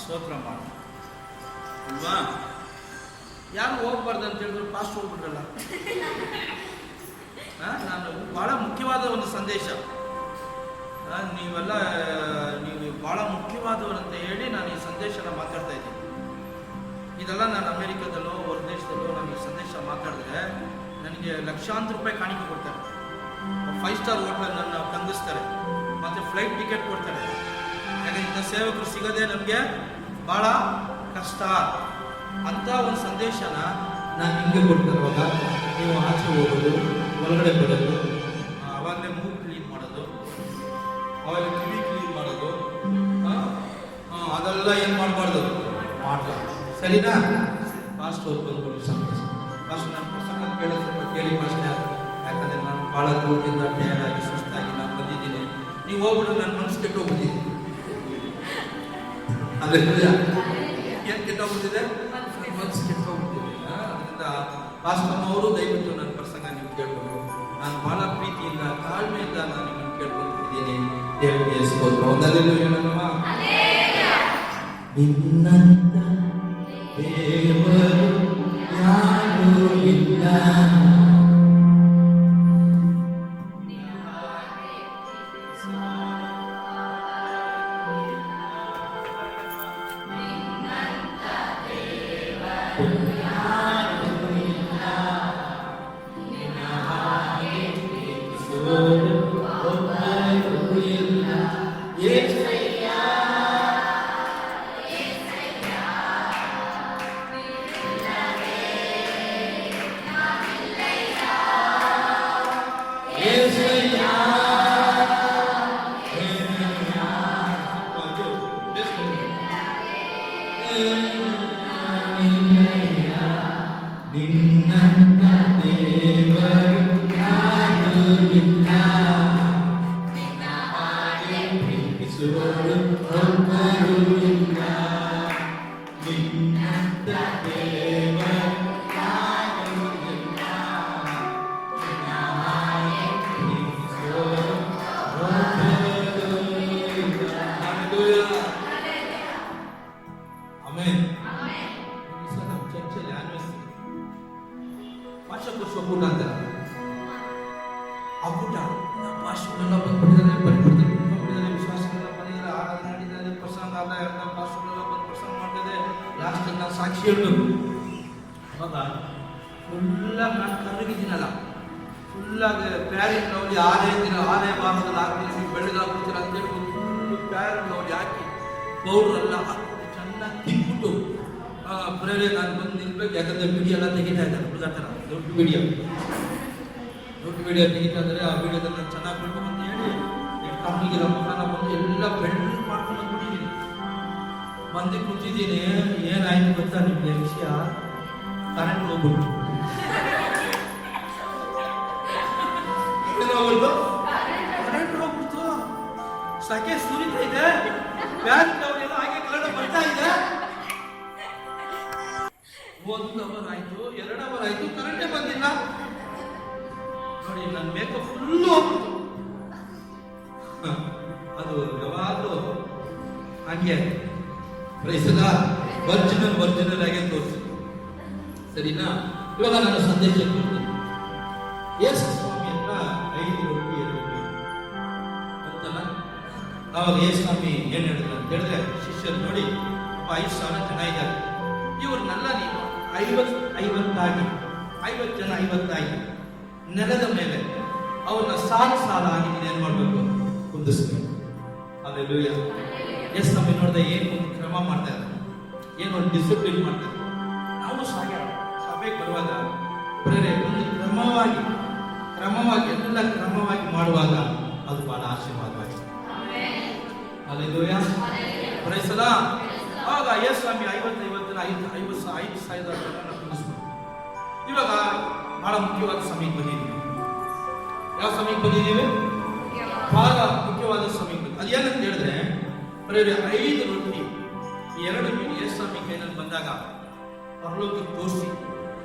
ಸ್ತೋತ್ರ ಮಾಡಿ ಅಲ್ವಾ? ಯಾರು ಹೋಗ್ಬಾರ್ದು ಅಂತ ಹೇಳಿದ್ರು, ಫಾಸ್ಟ್ ಹೋಗ್ಬಿಟ್ರಲ್ಲ. ನಾನು ಬಹಳ ಮುಖ್ಯವಾದ ಒಂದು ಸಂದೇಶ, ನೀವು ಬಹಳ ಮುಖ್ಯವಾದವರಂತ ಹೇಳಿ ನಾನು ಈ ಸಂದೇಶನ ಮಾತಾಡ್ತಾ ಇದ್ದೀನಿ. ಇದೆಲ್ಲ ನಾನು ಅಮೇರಿಕಾದಲ್ಲೋ ಹೊರ ದೇಶದಲ್ಲೋ ನನಗೆ ಸಂದೇಶ ಮಾತಾಡಿದ್ರೆ ನನಗೆ ಲಕ್ಷಾಂತರ ರೂಪಾಯಿ ಕಾಣಿಕೆ ಕೊಡ್ತಾರೆ. 5 ಸ್ಟಾರ್ ಹೋಟೆಲ್ ನನ್ನ ತಂಗಿಸ್ತಾರೆ, ಮತ್ತು ಫ್ಲೈಟ್ ಟಿಕೆಟ್ ಕೊಡ್ತಾರೆ. ಯಾಕಂದರೆ ಇಂಥ ಸೇವಕರು ಸಿಗೋದೇ ನಮಗೆ ಭಾಳ ಕಷ್ಟ. ಅಂಥ ಒಂದು ಸಂದೇಶನ ನಾನು ಹಿಂಗೆ ಕೊಡ್ತಾರವಾಗ ನೀವು ಆಚೆ ಹೋಗೋದು, ಒಳಗಡೆ ಬರೋದು, ಅವಾಗಲೇ ಮೂಗು ಕ್ಲೀನ್ ಮಾಡೋದು, ಅವಾಗ ಕಿವಿ ಕ್ಲೀನ್ ಮಾಡೋದು, ಅದೆಲ್ಲ ಏನು ಮಾಡಬಾರ್ದು, ಮಾಡಬಾರ್ದು. ಸರಿನಾ? ಫಾಸ್ಟ್ ಬಂದ್ಬಿಟ್ಟು ಸಂದೇಶ ಫಾಸ್ಟ್ ನಾನು ಪ್ರಸಂಗ ಕೇಳೋದು ಕೇಳಿ ಪ್ರಶ್ನೆ. ಯಾಕಂದರೆ ನಾನು ಭಾಳ ದೂರದಿಂದ ಟಯರ್ಡಾಗಿ ಸುಸ್ತಾಗಿ ನಾನು ಬಂದಿದ್ದೀನಿ. ನೀವು ಹೋಗ್ಬಿಟ್ಟು ನನ್ನ ಮನಸ್ಸು ಕೆಟ್ಟೋಗ್ಬಿಟ್ಟಿದ್ದೀನಿ. ಅದರಿಂದ ಏನು ಕೆಟ್ಟೋಗ್ಬಿಟ್ಟಿದೆ? ಮನಸ್ಸು ಕೆಟ್ಟೋಗ್ಬಿಟ್ಟಿದೆ. ಅದರಿಂದ ಪಾಸ್ಟಮ್ಮವರು ದಯವಿಟ್ಟು ನನ್ನ ಪ್ರಸಂಗ ನೀವು ಕೇಳ್ಬೋದು. ನಾನು ಭಾಳ ಪ್ರೀತಿಯಿಂದ ತಾಳ್ಮೆಯಿಂದ ನಾನು ನಿಮ್ಮನ್ನು ಕೇಳ್ಕೊತಿದ್ದೀನಿ. ದೇವರಿಗೆ ಸ್ತೋತ್ರ. ಒಂದಲ್ಲೆಲ್ಲೂ ಹೇಳೋಣವ? ನಿನ್ನಂತ ದೇವರು ಯಾರೂ ಇಲ್ಲ. ಸಾಕ್ಷಿ ಹೇಳ್ಬೇಕು. ಅವಾಗ ಫುಲ್ಲಾಗಿ ನಾನು ಕರಗಿದ್ದೀನಲ್ಲ, ಫುಲ್ಲಾಗಿ ಪ್ಯಾರಿನ ನೋಡಿ 6 ದಿನ 6 ಭಾಗದಲ್ಲಿ ಹಾಕ್ತೀನಿ, ಬೆಳಗಾಗ್ಬಿಡ್ತೀನಿ ಅಂತ ಹೇಳ್ಬಿಟ್ಟು ಫುಲ್ಲು ಪ್ಯಾರಿನ ನೋಡಿ ಹಾಕಿ ಪೌಡ್ರೆಲ್ಲ ಹಾಕ್ಬಿಟ್ಟು ಚೆನ್ನಾಗಿ ತಿನ್ಬಿಟ್ಟು ಬರೀ ನಾನು ಬಂದು ನಿಲ್ಬೇಕು. ಯಾಕಂದರೆ ವಿಡಿಯೋ ಎಲ್ಲ ತೆಗಿತಾ ಇದ್ದಾರೆ ಹುಡುಗ ಥರ, ದೊಡ್ಡ ವಿಡಿಯೋ ತೆಗಿತಾ ಇದ್ದಾರೆ. ಆ ವಿಡಿಯೋದಲ್ಲಿ ನಾನು ಚೆನ್ನಾಗಿ ಬಿಡ್ಬೇಕು ಅಂತ ಹೇಳಿ ಕಂಪ್ನಿಗಿರೋ ಮಕ್ಕಳನ್ನ ಬಂದು ಎಲ್ಲ ಬೆಳ್ಳು ಮಾಡ್ಕೊಂಡು ಬಂದ್ಬಿಟ್ಟಿದ್ದೀನಿ. ಬಂದು ಕೂತಿದ್ದೀನಿ. ಏನಾಯ್ತು ಗೊತ್ತಾ ನಿಮಗೆ ವಿಷಯ? ಕರೆಂಟ್ ಹೋಗ್ಬಿಟ್ಟು ಕರೆಂಟ್ ಹೋಗ್ಬಿಡ್ತು. ಸಕೆ ಸುರಿತಾ ಇದೆ, ಬ್ಯಾಂಕ್ ಅವರೆಲ್ಲ ಹಾಗೆ ಕನ್ನಡ ಬರ್ತಾ ಇದೆ. 1 ಅವರ್ ಆಯ್ತು, 2 ಅವರ್ ಆಯ್ತು, ಕರೆಂಟೇ ಬಂದಿಲ್ಲ. ನೋಡಿ ನನ್ನ ಮೇಕಪ್ ಫುಲ್ಲು ಹೋಗ್ಬಿಡ್ತು. ಅದು ಯಾವಾಗಲೂ ಹಾಗೆ ವರ್ಜಿನಲ್ ಆಗಿ ತೋರಿಸಿ. ಸರಿನಾ? ಇವಾಗ ನಾನು ಸಂದೇಶ ಕೊಡ್ತೀನಿ. ಯೇಸು ಸ್ವಾಮಿ ಹತ್ರ 5 ರೊಟ್ಟಿ 2 ಮೀನು ಅಂತಲ್ಲ. ಅವಾಗ ಯೇಸು ಸ್ವಾಮಿ ಏನು ಹೇಳಿದ್ರು ಅಂತ ಹೇಳಿದ್ರೆ, ಶಿಷ್ಯರು ನೋಡಿ 5,000 ಜನ ಇದ್ದಾರೆ, ಇವ್ರನ್ನೆಲ್ಲ ನೀವು 50 ಜನ 50 ಆಗಿ ನೆಲದ ಮೇಲೆ ಅವ್ರನ್ನ ಸಾಲಾಗಿ ನೀನೇನು ಮಾಡಬೇಕು? ಕುಂದಿಸ್ಬೇಕು. ಅಲ್ಲೆಲ್ಲೂಯ್ಯ. ಯೇಸು ಸ್ವಾಮಿ ನೋಡಿದೆ ಏನು ಒಂದು ಕ್ರಮ ಮಾಡ್ತಾ ಇದ್ದಾರೆ, ಏನು ಒಂದು ಡಿಸಿಪ್ಲಿನ್ ಮಾಡ್ತಾರೆ. ನಾವು ಸಭೆಗೆ ಬರುವಾಗ ಬರೀ ಒಂದು ಕ್ರಮವಾಗಿ ಎಲ್ಲ ಕ್ರಮವಾಗಿ ಮಾಡುವಾಗ ಅದು ಬಹಳ ಆಶೀರ್ವಾದವಾಗಿದೆ. ಅಲ್ಲೆಲ್ಲೂಯ್ಯ. Praise the Lord. ಆಗ ಯೇಸು ಸ್ವಾಮಿ 5,000 ಜನ ಕುಂದಿಸ್ಬೇಕು. ಇವಾಗ ಬಹಳ ಮುಖ್ಯವಾದ ಸಮಯಕ್ಕೆ ಬಂದಿದ್ದೀವಿ. ಯಾವ ಸಮಯಕ್ಕೆ ಬಂದಿದ್ದೀವಿ? ಬಹಳ ಮುಖ್ಯವಾದ ಸಮಯಕ್ಕೆ. ಅದೇನಂತ ಹೇಳಿದ್ರೆ, 5 ರೊಟ್ಟಿ 2 ಮೀನು ಯೇಸು ಸ್ವಾಮಿ ಕೈನಲ್ಲಿ ಬಂದಾಗ ಪರಲೋಕಕ್ಕೆ ತೋರಿಸಿ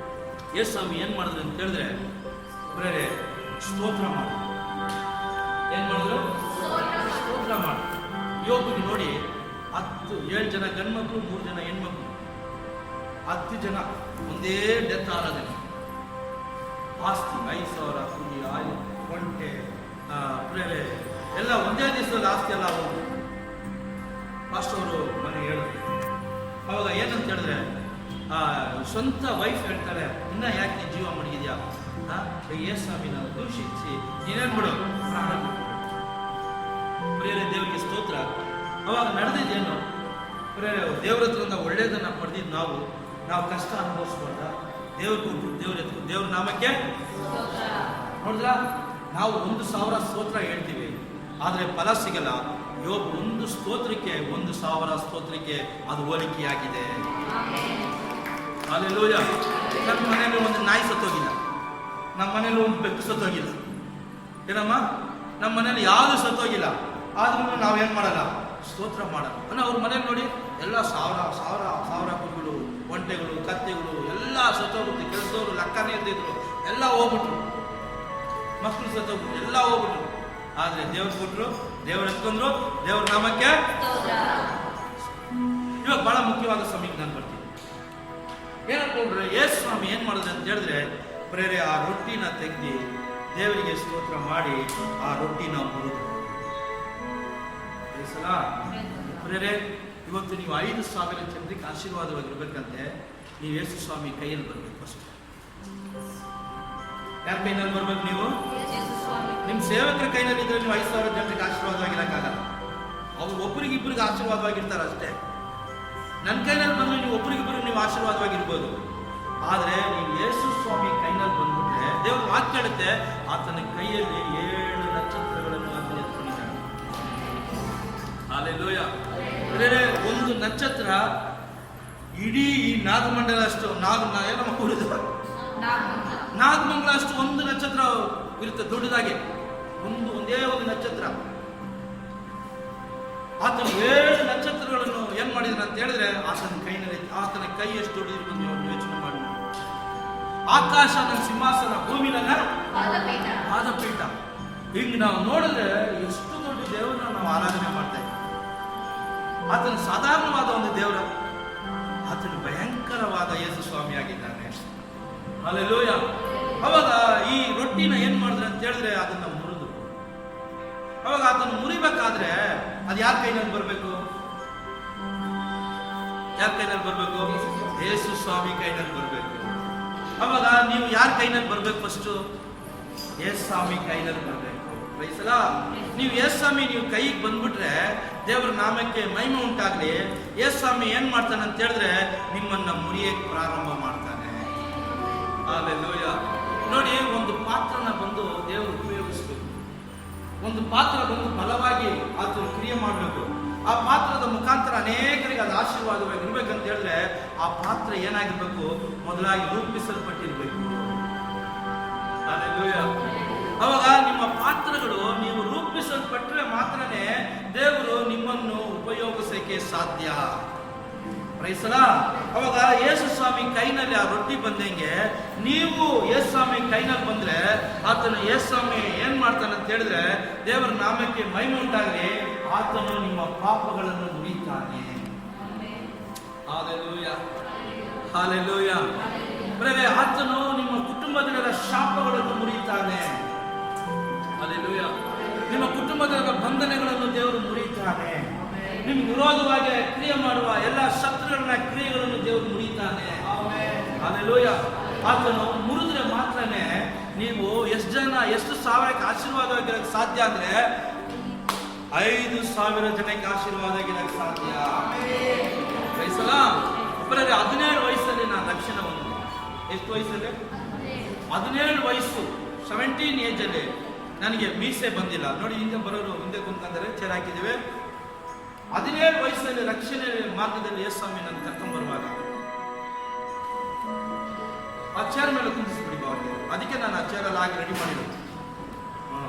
ಯೇಸು ಸ್ವಾಮಿ ಏನು ಮಾಡಿದ್ರು ಅಂತ ಹೇಳಿದ್ರೆ, ಬರೇ ಸ್ತೋತ್ರ ಮಾಡಿ. ಏನು ಮಾಡಿದ್ರು? ಸ್ತೋತ್ರ ಮಾಡಿ. ಯೋಗಿಗೆ ನೋಡಿ 7 ಜನ ಗಂಡ್ಮಕ್ಳು 3 ಜನ ಹೆಣ್ಮಕ್ಳು, 10 ಜನ ಒಂದೇ ಡೆತ್ ಆರಾಧನೆ. ಆಸ್ತಿ 5,000 ಕುರಿ, ಒಂಟೆ, ಪ್ರೇರೆ ಎಲ್ಲ ಒಂದೇ ದಿವಸದಲ್ಲಿ ಆಸ್ತಿ ಎಲ್ಲ ಹೋಗಿ ಫಾಸ್ಟ್ ಅವರು ನನಗೆ ಹೇಳಿದ್ರು. ಅವಾಗ ಏನಂತ ಹೇಳಿದ್ರೆ, ಸ್ವಂತ ವೈಫ್ ಹೇಳ್ತಾರೆ, ಇನ್ನ ಯಾಕೆ ನೀನು ಜೀವ ಮಡಗಿದ್ಯಾ? ಯೇಸು ಸ್ವಾಮಿ ನಾವು ದೂಷಿಸಿ ನೀನೇನ್ ಬಿಡು ಪ್ರಾಣ ಪ್ರಿಯರೇ, ದೇವರಿಗೆ ಸ್ತೋತ್ರ. ಅವಾಗ ನಡೆದಿದ್ದೇನು ಪ್ರಿಯರೇ? ದೇವ್ರ ಹತ್ರ ನಾವು ಒಳ್ಳೇದನ್ನ ಪಡೆದಿದ್ದು ನಾವು ಕಷ್ಟ ಅನುಭವಿಸ್ಬಾರ್ದ? ದೇವ್ರು ಕೊಟ್ಟರು, ದೇವ್ರ ನಾಮಕ್ಕೆ ನೋಡಿದ್ರ. ನಾವು 1,000 ಸ್ತೋತ್ರ ಹೇಳ್ತೀವಿ, ಆದರೆ ಫಲ ಸಿಗಲ್ಲ. ಯೋಬ್ 1 ಸ್ತೋತ್ರಕ್ಕೆ 1,000 ಸ್ತೋತ್ರಕ್ಕೆ ಅದು ಹೋಲಿಕೆಯಾಗಿದೆ. ಹಲ್ಲೆಲೂಯ. ನಮ್ಮ ಮನೆಯಲ್ಲಿ ಒಂದು ನಾಯಿ ಸತ್ತೋಗಿಲ್ಲ, ನಮ್ಮ ಮನೇಲಿ ಒಂದು ಬೆಕ್ಕು ಸತ್ತೋಗಿಲ್ಲ, ಏನಮ್ಮ, ನಮ್ಮ ಮನೇಲಿ ಯಾವುದು ಸತ್ತೋಗಿಲ್ಲ. ಆದ್ರೂ ನಾವೇನ್ ಮಾಡಲ್ಲ? ಸ್ತೋತ್ರ ಮಾಡಲ್ಲ. ಅವ್ರ ಮನೇಲಿ ನೋಡಿ ಎಲ್ಲ ಸಾವಿರ ಕುರಿಗಳು, ಒಂಟೆಗಳು, ಕತ್ತೆಗಳು ಎಲ್ಲ ಸತ್ತೋಗುತ್ತೆ. ಕೆಲಸದವರು ಲೆಕ್ಕನೇ ಇರ್ತಿದ್ರು, ಎಲ್ಲ ಹೋಗ್ಬಿಟ್ರು. ಮಕ್ಕಳು ಸತ್ತೋಗ್ಬಿಟ್ರು, ಎಲ್ಲ ಹೋಗ್ಬಿಟ್ರು. ಆದ್ರೆ ದೇವ್ರು ಕೊಟ್ರು, ದೇವ್ರು ಎತ್ಕೊಂಡ್ರು, ದೇವ್ರ ನಾಮಕ್ಕೆ. ಇವಾಗ ಬಹಳ ಮುಖ್ಯವಾದ ಸಮಯಕ್ಕೆ ನಾನು ಬರ್ತೀನಿ. ಏನಂದ್ರೆ ಯೇಸು ಸ್ವಾಮಿ ಏನ್ ಮಾಡಿದ್ರೆ ಅಂತ ಹೇಳಿದ್ರೆ, ಪ್ರೇರೆ ಆ ರೊಟ್ಟಿನ ತೆಗ್ದು ದೇವರಿಗೆ ಸ್ತೋತ್ರ ಮಾಡಿ ಆ ರೊಟ್ಟಿನ ಮುರಿದು. ಪ್ರೇರೆ, ಇವತ್ತು ನೀವು 5,000 ಜನರಿಗೆ ಆಶೀರ್ವಾದವಾಗಿರ್ಬೇಕಂತೆ ನೀವು ಯೇಸು ಸ್ವಾಮಿ ಕೈಯಲ್ಲಿ ಬರ್ಬೇಕು. ಫಸ್ಟ್ ಯಾರ ಕೈನಲ್ಲಿ ಬರ್ಬೇಕು? ನೀವು ನಿಮ್ಮ ಸೇವಕರ ಕೈನಲ್ಲಿ ಇದ್ರೆ ನೀವು 5,000 ಜನರಿಗೆ ಆಶೀರ್ವಾದವಾಗಿರಕ್ಕಾಗಲ್ಲ. ಅವ್ರು ಒಬ್ಬರಿಗಿಬ್ಬರಿಗೆ ಆಶೀರ್ವಾದವಾಗಿರ್ತಾರೆ ಅಷ್ಟೇ. ನನ್ನ ಕೈನಲ್ಲಿ ಬಂದ್ರೆ ನೀವು ಒಬ್ಬರಿಗಿಬ್ಬರಿಗೆ ನೀವು ಆಶೀರ್ವಾದವಾಗಿರ್ಬೋದು. ಆದ್ರೆ ನೀವು ಯೇಸು ಸ್ವಾಮಿ ಕೈನಲ್ಲಿ ಬಂದ್ಬಿಟ್ರೆ ದೇವರು ವಾಕ್ಯ ಹೇಳುತ್ತೆ, ಆತನ ಕೈಯಲ್ಲಿ 7 ನಕ್ಷತ್ರಗಳನ್ನು ಆತನ ಎತ್ಕೊಂಡಿದ್ದಾನೆ. ಹಲ್ಲೆಲೂಯಾ. ಒಂದು ನಕ್ಷತ್ರ ಇಡೀ ಈ ನಾಗಮಂಡಲ ಅಷ್ಟು ನಾಗಮಂಗಲ ಅಷ್ಟು ಒಂದು ನಕ್ಷತ್ರ ಇರುತ್ತೆ ದೊಡ್ಡದಾಗೆ. ಒಂದೇ ಒಂದು ನಕ್ಷತ್ರ. ಆತನ 7 ನಕ್ಷತ್ರಗಳನ್ನು ಏನ್ ಮಾಡಿದ್ರು ಅಂತ ಹೇಳಿದ್ರೆ, ಆತನ ಕೈ ಎಷ್ಟು ದೊಡ್ಡದಿರ್ಬೋದು ನೀವು ಯೋಚನೆ ಮಾಡಿ. ಆಕಾಶ ನನ್ನ ಸಿಂಹಾಸನ, ಭೂಮಿ ನನ್ನ ಪಾದಪೀಠ. ಹಿಂಗ್ ನಾವು ನೋಡಿದ್ರೆ ಎಷ್ಟು ದೊಡ್ಡ ದೇವರನ್ನ ನಾವು ಆರಾಧನೆ ಮಾಡ್ತಾ ಇದ್ದೀವಿ. ಆತನ ಸಾಧಾರಣವಾದ ಒಂದು ದೇವರ, ಆತನ ಭಯಂಕರವಾದ ಯೇಸು ಸ್ವಾಮಿ ಆಗಿದ್ದಾನೆ. ಹಲ್ಲೆಲೂಯಾ. ಅವಾಗ ಈ ರೊಟ್ಟಿನ ಏನ್ ಮಾಡಿದ್ರೆ ಅಂತ ಹೇಳಿದ್ರೆ ಅದನ್ನ ಮುರಿದು, ಅವಾಗ ಅದನ್ನು ಮುರಿಬೇಕಾದ್ರೆ ಅದು ಯಾರ ಕೈನಲ್ಲಿ ಬರ್ಬೇಕು? ಯಾರ ಕೈನಲ್ಲಿ ಬರ್ಬೇಕು? ಯೇಸು ಸ್ವಾಮಿ ಕೈನಲ್ಲಿ ಬರ್ಬೇಕು. ಅವಾಗ ನೀವು ಯಾರ ಕೈನಲ್ಲಿ ಬರ್ಬೇಕು? ಫಸ್ಟ್ ಯೇಸು ಸ್ವಾಮಿ ಕೈನಲ್ಲಿ ಬರ್ಬೇಕು. ಪ್ರೈಸಲ. ನೀವು ಯೇಸು ಸ್ವಾಮಿ ನೀವು ಕೈಗೆ ಬಂದ್ಬಿಟ್ರೆ ದೇವರ ನಾಮಕ್ಕೆ ಮಹಿಮೆ ಉಂಟಾಗ್ಲಿ. ಯೇಸು ಸ್ವಾಮಿ ಏನ್ ಮಾಡ್ತಾನೆ ಅಂತ ಹೇಳಿದ್ರೆ ನಿಮ್ಮನ್ನ ಮುರಿಯಕ್ಕೆ ಪ್ರಾರಂಭ ಮಾಡ್ತಾನೆ. ಹಲ್ಲೆಲೂಯಾ. ನೋಡಿ, ಒಂದು ಪಾತ್ರನ ಬಂದು ದೇವರು ಉಪಯೋಗಿಸ್ಬೇಕು. ಒಂದು ಪಾತ್ರ ಬಂದು ಬಲವಾಗಿ ಆತನ ಕ್ರಿಯೆ ಮಾಡಬೇಕು. ಆ ಪಾತ್ರದ ಮುಖಾಂತರ ಅನೇಕರಿಗೆ ಅದು ಆಶೀರ್ವಾದವಾಗಿ ಇರ್ಬೇಕಂತ ಹೇಳಿದ್ರೆ ಆ ಪಾತ್ರ ಏನಾಗಿರ್ಬೇಕು? ಮೊದಲಾಗಿ ರೂಪಿಸಲ್ಪಟ್ಟಿರ್ಬೇಕು. ಹಲ್ಲೆಲೂಯಾ. ಅವಾಗ ನಿಮ್ಮ ಪಾತ್ರಗಳು ನೀವು ರೂಪಿಸಲ್ಪಟ್ಟರೆ ಮಾತ್ರನೇ ದೇವರು ನಿಮ್ಮನ್ನು ಉಪಯೋಗಿಸಕ್ಕೆ ಸಾಧ್ಯ. ಪ್ರೈಸಲ. ಅವಾಗ ಯೇಸು ಸ್ವಾಮಿ ಕೈನಲ್ಲಿ ಆ ರೊಟ್ಟಿ ಬಂದಂಗೆ ನೀವು ಯೇಸು ಸ್ವಾಮಿ ಕೈನಲ್ಲಿ ಬಂದ್ರೆ ಆತನ ಯೇಸು ಸ್ವಾಮಿ ಏನ್ ಮಾಡ್ತಾನೆ ಅಂತ ಹೇಳಿದ್ರೆ ದೇವರ ನಾಮಕ್ಕೆ ಮಹಿಮೆ ಉಂಟಾಗಲಿ. ಆತನು ನಿಮ್ಮ ಪಾಪಗಳನ್ನು ಮುರಿತಾನೆ. ಹಲ್ಲೆಲೂಯಾ. ಹಲ್ಲೆಲೂಯಾ. ಆತನು ನಿಮ್ಮ ಕುಟುಂಬದ ಶಾಪಗಳನ್ನು ಮುರಿತಾನೆ. ಹಲ್ಲೆಲೂಯಾ. ನಿಮ್ಮ ಕುಟುಂಬದ ಬಂಧನಗಳನ್ನು ದೇವರು ಮುರಿತಾನೆ. ನಿಮ್ಗೆ ವಿರೋಧವಾಗಿ ಕ್ರಿಯೆ ಮಾಡುವ ಎಲ್ಲ ಶತ್ರುಗಳನ್ನ ಕ್ರಿಯೆಗಳನ್ನು ದೇವರು ಮುರಿತಾನೆ. ಹಲ್ಲೆಲೂಯಾ. ಆತನು ಮುರಿದ್ರೆ ಮಾತ್ರನೇ ನೀವು ಎಷ್ಟು ಸಾವಿರಕ್ಕೆ ಆಶೀರ್ವಾದವಾಗಿರಕ್ಕೆ ಸಾಧ್ಯ ಅಂದ್ರೆ 5,000 ಜನಕ್ಕೆ ಆಶೀರ್ವಾದ ಆಗಿರಕ್ಕೆ ಸಾಧ್ಯ. 17 ವಯಸ್ಸಲ್ಲಿ ನಾನು ರಕ್ಷಣ ಹೊಂದಿದೆ. ಎಷ್ಟು ವಯಸ್ಸಲ್ಲಿ? 17 ವಯಸ್ಸು, 17 ಏಜ್ ಅಲ್ಲಿ ನನಗೆ ಮೀಸೆ ಬಂದಿಲ್ಲ. ನೋಡಿ, ಹಿಂದೆ ಬರೋರು ಹಿಂದೆ ಕುಂತ್ಕೊಂಡ್ರೆ ಚೇರ್ ಹಾಕಿದ್ದೀವಿ. 17 ವಯಸ್ಸಲ್ಲಿ ರಕ್ಷಣೆ ಮಾರ್ಗದಲ್ಲಿ ಯೇಸು ಸ್ವಾಮಿ ನನ್ನ ಕರ್ಕೊಂಡ್ ಬರುವಾಗ ಆ ಚೇರ್ ಮೇಲೆ ಕುಂದಿಸ್ಬಿಡಿ ಬಾವ್ರಿಗೆ. ಅದಕ್ಕೆ ನಾನು ಆ ಚೇರಲ್ಲಿ ಆಗಿ ರೆಡಿ ಮಾಡಿರೋದು.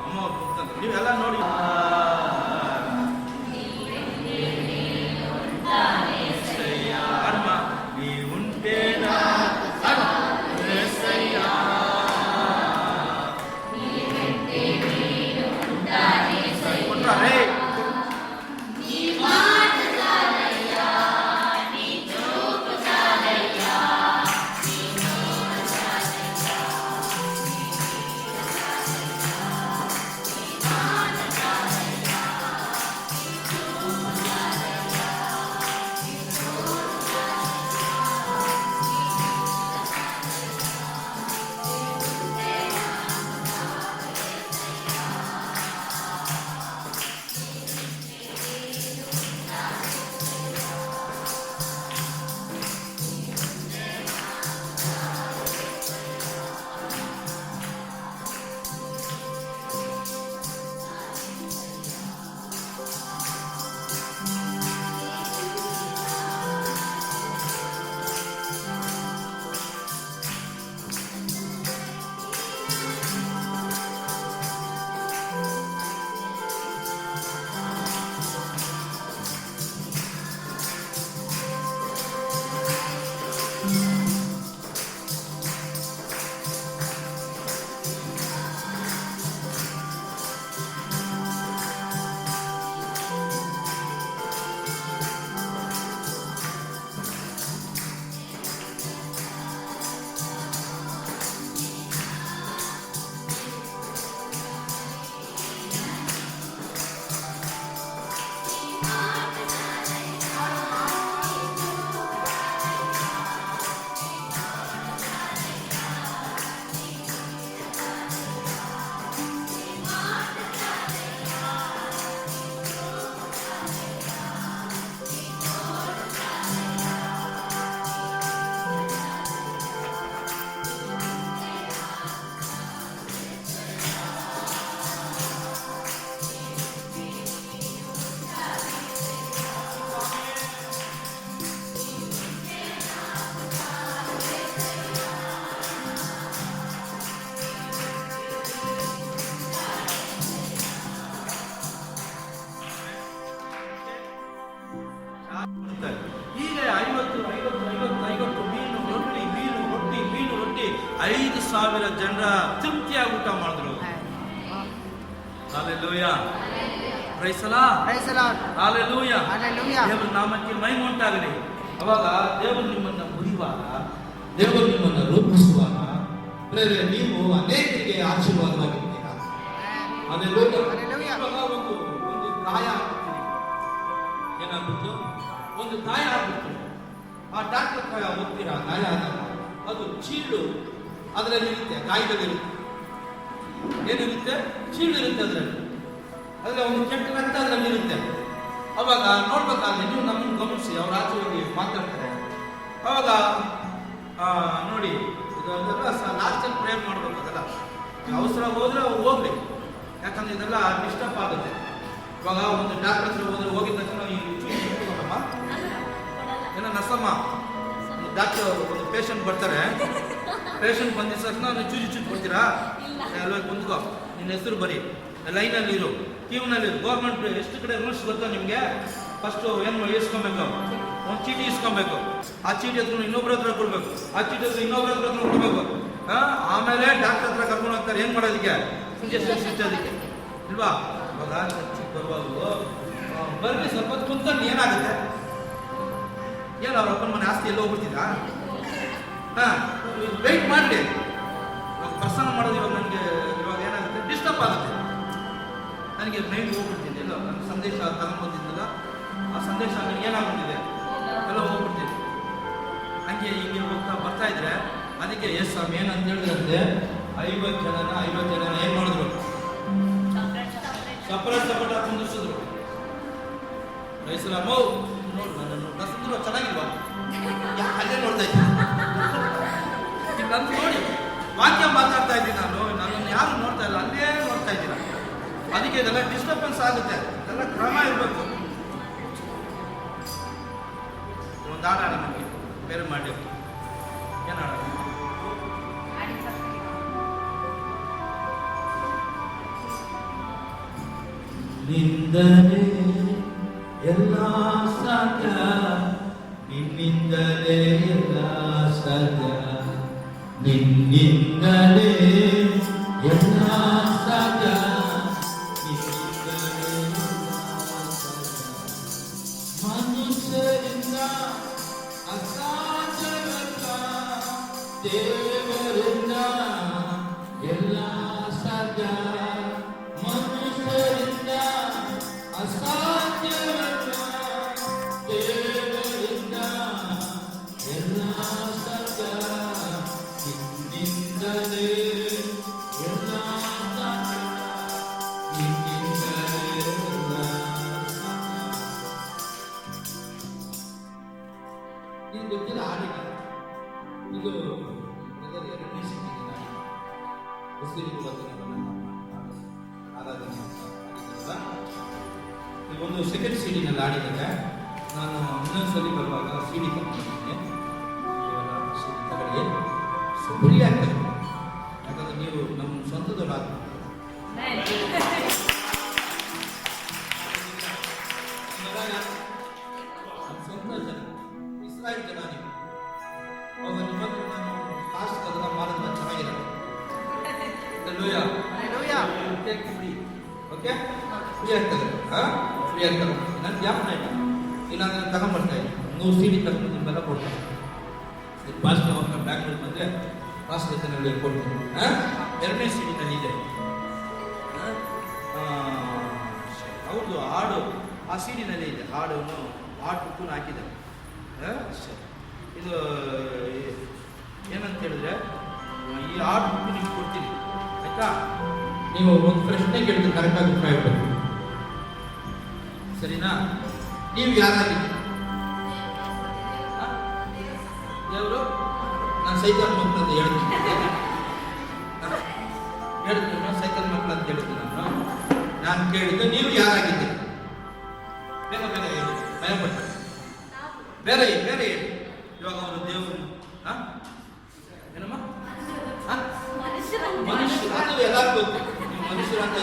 ಅಮ್ಮ ಅವ್ರು ಕುಂತ್ಕೊಂಡ್ರು. ನೀವೆಲ್ಲ ನೋಡಿ. ಅಮ್ಮ ನೀ ಉಂಟೇನ ಕೊಟ್ಟಾರೆ. 5,000 ಜನರ ತೃಪ್ತಿಯಾಗಿ ಊಟ ಮಾಡಿದ್ರು. Hallelujah. Praise the Lord. Praise the Lord. Hallelujah. Hallelujah. ದೇವರ ನಾಮಕ್ಕೆ ಮಹಿಮೆ ಉಂಟಾಗಲಿ. ಅವಾಗ ದೇವರು ನಿಮ್ಮನ್ನ ಮುರಿಯುವಾಗ, ದೇವರು ನಿಮ್ಮನ್ನ ರೂಪಿಸುವಾಗ ನೀವು ಅನೇಕರಿಗೆ ಆಶೀರ್ವಾದವಾಗಿರ್ತೀರಾ. Hallelujah. Hallelujah. ಇವಾಗ ಒಂದು ಗಾಯ ಆಗ್ಬಿಡ್ತು. ಏನಾಗ್ಬಿಟ್ಟು ಒಂದು ಗಾಯ ಆಗ್ಬಿಟ್ಟು ಆ ಡಾಕ್ಟರ್ ಹೋಗ್ತೀರಾ, ಗಾಯ ಆದಾಗ ಅದು ಚೀಳು ಅದರಲ್ಲಿ ಇರುತ್ತೆ, ಗಾಯದಲ್ಲಿರುತ್ತೆ. ಏನಿರುತ್ತೆ? ಚೀಳು ಇರುತ್ತೆ ಅದರಲ್ಲಿ ಒಂದು ಕೆಟ್ಟ ರಕ್ತ ಅದರಲ್ಲಿ ಇರುತ್ತೆ. ಅವಾಗ ನೋಡ್ಬೇಕಾದ್ರೆ ನೀವು ನಮ್ಮನ್ನು ಗಮನಿಸಿ, ಅವ್ರ ಆಚೆ ಹೋಗಿ ಮಾತಾಡ್ತಾರೆ. ಅವಾಗ ನೋಡಿ, ಇದೆಲ್ಲ ಲಾಸ್ಟಲ್ಲಿ ಪ್ರೇಯರ್ ಮಾಡ್ಬೇಕು. ಅದೆಲ್ಲ ಅವಸರ ಹೋದ್ರೆ ಅವ್ರು ಹೋಗ್ಲಿ, ಯಾಕಂದ್ರೆ ಇದೆಲ್ಲ ಡಿಸ್ಟರ್ಬ್ ಆಗುತ್ತೆ. ಇವಾಗ ಒಂದು ಡಾಕ್ಟರ್ ಹತ್ರ ಹೋದ್ರೆ ಹೋಗಿದ ತಕ್ಷಣ ಈ ಚೂಟಮ್ಮ ಏನೋ ನಸಮ್ಮ ಡಾಕ್ಟರ್ ಒಂದು ಪೇಷಂಟ್ ಬರ್ತಾರೆ, ಪೇಷಂಟ್ ಬಂದಿದ ತಕ್ಷಣ ನೀವು ಚೂಚಿ ಕೊಡ್ತೀರಾ? ಅಲ್ವಾ, ಕುಂತ್ಕೋ, ನಿನ್ನ ಹೆಸರು ಬರೀ, ಲೈನಲ್ಲಿ ಇರು, ಕ್ಯೂನಲ್ಲಿ ಇರು. ಗೌರ್ಮೆಂಟ್ ಎಷ್ಟು ಕಡೆ ರೂಲ್ಸ್ ಗೊತ್ತಾ ನಿಮಗೆ? ಫಸ್ಟು ಏನು ಇಸ್ಕೊಬೇಕು, ಒಂದು ಚೀಟಿ ಇಸ್ಕೊಬೇಕು. ಆ ಚೀಟಿ ಹತ್ರ ಇನ್ನೊಬ್ರ ಹತ್ರ ಕೊಡ್ಬೇಕು, ಆ ಚೀಟಿ ಹತ್ರ ಇನ್ನೊಬ್ರ ಹತ್ರ ಕೊಡ್ಬೇಕು. ಆಮೇಲೆ ಡಾಕ್ಟರ್ ಹತ್ರ ಕರ್ಕೊಂಡು ಹೋಗ್ತಾರೆ. ಏನು ಮಾಡೋದಕ್ಕೆ? ಇಂಜೆಕ್ಷನ್ ಸಿಚ್ಚೋದಕ್ಕೆ ಇಲ್ವಾ? ಅವಾಗ ಚರ್ಚಿಗೆ ಬರುವಾಗ ಬರ್ರಿ, ಸ್ವಲ್ಪ ಕುಂತ್ಕೊಂಡು ಏನಾಗುತ್ತೆ? ಏನು ಅವ್ರ ಅಪ್ಪನ ಮನೆ ಆಸ್ತಿ ಎಲ್ಲ ಹೋಗ್ಬಿಡ್ತಿದ್ದ? ವೆಯ್ಟ್ ಮಾಡಲಿ. ಇವಾಗ ಪರ್ಸನ ಮಾಡೋದು ಇವಾಗ ನನಗೆ ಇವಾಗ ಏನಾಗುತ್ತೆ, ಡಿಸ್ಟರ್ಬ್ ಆಗುತ್ತೆ. ನನಗೆ ಮೈಂಡ್ ಹೋಗ್ಬಿಡ್ತೀನಿ, ಎಲ್ಲ ನನ್ನ ಸಂದೇಶ ತಗೊಂಡ್ಬಂದಿದ್ದಲ್ಲ, ಆ ಸಂದೇಶ ನನಗೆ ಏನಾಗ್ಬಿಟ್ಟಿದೆ, ಎಲ್ಲ ಹೋಗ್ಬಿಡ್ತೀನಿ. ಹಂಗೆ ಹಿಂಗೆ ಹೋಗ್ತಾ ಬರ್ತಾ ಇದ್ರೆ ಅದಕ್ಕೆ ಎಸ್ ಸ್ವಾಮಿ ಏನಂತ ಹೇಳಿದ್ರಂತೆ, 50 ಜನನ ಏನು ಮಾಡಿದ್ರು? ಸಪರೇಟ್ ಕುಂದಿಸಿದ್ರು. ರೈಸಲಾಮೋ ನೋಡು, ನನ್ನನ್ನು ಕಸಿದ್ರು ಚೆನ್ನಾಗಿಲ್ವಾ? ಅಲ್ಲೇ ನೋಡ್ತಾ ಇದ್ದೀನಿ, ನನ್ನ ನೋಡಿ ವಾಕ್ಯ ಮಾತಾಡ್ತಾ ಇದ್ದೀನಿ ನಾನು, ನನ್ನನ್ನು ಯಾರು ನೋಡ್ತಾ ಇಲ್ಲ, ಅಲ್ಲೇ ನೋಡ್ತಾ ಇದ್ದೀರ. ಅದಕ್ಕೆ ಇದೆಲ್ಲ ಡಿಸ್ಟರ್ಬೆನ್ಸ್ ಆಗುತ್ತೆ, ಇದೆಲ್ಲ ಕ್ರಮ ಇರಬೇಕು. ಒಂದು ಹಾಡು ಆಡ, ನಮಗೆ ಬೇರೆ ಮಾಡಿ ಏನು ಹಾಡ? ನಿಂದಲೇ ಎಲ್ಲ ಸಾಧ್ಯ, ನಿನ್ನಿಂದಲೇ ಎಲ್ಲ ಸಾಧ್ಯ, ನಿನ್ನಿಂದಲೇ ಎಲ್ಲ ಸಾಧ್ಯ, ನಿನ್ನಿಂದಲೇ ಮನುಷ್ಯರಿಂದ ಅಸಾಧ್ಯವಲ್ಲ, ದೇವರಿಂದ ಎಲ್ಲ ಸಾಧ್ಯ. ಮನುಷ್ಯರಿಂದ ಅಸಾಧ್ಯವಲ್ಲ, ದೇವರಿಂದ ಎಲ್ಲ ಸಾಧ್ಯ, ನಿನ್ನಿಂದಲೇ ಎಲ್ಲ ಸಾಧ್ಯ, ನಿನ್ನಿಂದಲೇ ಎಲ್ಲ ಸಾಧ್ಯ. ಇದು ಗೊತ್ತಿಲ್ಲ ಹಾಡಿನ, ಇದು ಎರಡನೇ ಸಿಕ್ಕಿದೆ ಆರಾಧನೆ ಒಂದು ಸೆಕೆಂಡ್ ಸಿಡಿನಲ್ಲಿ ಆಡಿದಾಗ ನಾನು ಇನ್ನೊಂದ್ಸಲಿ ಬರುವಾಗ ಸಿಡಿ ತಗೊಂಡಿದ್ದೀನಿ. ಸಿಡಿ ತಗೊಳ್ಳಿ, ಸುಳ್ಳಿ ಆಗ್ತದೆ, ಯಾಕಂದ್ರೆ ನೀವು ನಮ್ಮ ಸ್ವಂತದವ್ರು ಆಗ ಸ್ವಂತ ಜನ, ಇಸ್ರಾಯೇಲ್ ಜನ. ನೀವು ಅವಾಗ ನಿಮ್ಮ ಹತ್ರ ನಾನು ಕಾಸ್ಟ್ ಅದನ್ನ ಮಾಡಿದ್ರೆ ಚೆನ್ನಾಗಿರಲ್ಲ. ಓಕೆ, ಫ್ರೀ ಆಗ್ತದೆ, ಫ್ರೀ ಆಗ್ತದೆ. ನಾನು ಜ್ಞಾಪನ ಇಲ್ಲ, ಇಲ್ಲಾಂದ್ರೆ ತಗೊಂಡ್ಬರ್ತಾ ಇದ್ದೀನಿ. 100 CD ತಗೊಂಡು ನಿಮ್ಮೆಲ್ಲ ಕೊಡ್ತಾರೆ. ಪಾಸ್ಟ್ ಹೋಗ್ತಾ ಬ್ಯಾಂಗ್ಳೂರ್ ಬಂದರೆ ಪಾಸ್ಟ್ ಜೊತೆನಲ್ಲಿ ಕೊಡ್ತೀನಿ. 2ನೇ ಸಿಡಿನಲ್ಲಿ ಇದೆ ಹೌದು, ಹಾಡು ಆ ಸಿಡಿನಲ್ಲಿ ಇದೆ. ಹಾಡನ್ನು ಬುಕ್ಕನ್ನು ಹಾಕಿದ್ದಾರೆ. ಇದು ಏನಂತ ಹೇಳಿದ್ರೆ, ಈ ಹಾಡು ಬುಕ್ ನಿಮ್ಗೆ ಕೊಡ್ತೀನಿ, ಆಯ್ತಾ? ನೀವು ಒಂದು ಪ್ರಶ್ನೆ ಕೇಳಿದ್ರೆ ಕರೆಕ್ಟಾಗಿ ಉತ್ತರ ಇರಬೇಕು, ಸರಿನಾ? ನೀವು ಯಾರಾಗಿದ್ದೀರಿ? ದೇವರು ನಾನು ಸೈಕಲ್ ಮಕ್ಕಳು ಅಂತ ಹೇಳ್ತೀನಿ, ಸೈಕಲ್ ಮಕ್ಕಳು ಅಂತ ಹೇಳ್ತೀನಿ. ನಾನು ಕೇಳಿದ್ದು ನೀವು ಯಾರಾಗಿದ್ದೀರಿ? ಬೇಗ ಬೇಗ ಹೇಳಿ, ಭಯಪಟ್ಟ ಬೇರೆ ಬೇರೆ ಹೇಳಿ. ಇವಾಗ ಅವರು ದೇವರು ಏನಮ್ಮ ಮನುಷ್ಯರು ಅದು ಎಲ್ಲರಿಗೂ ಗೊತ್ತು. ನೀವು ಮನುಷ್ಯರು ಅಂತ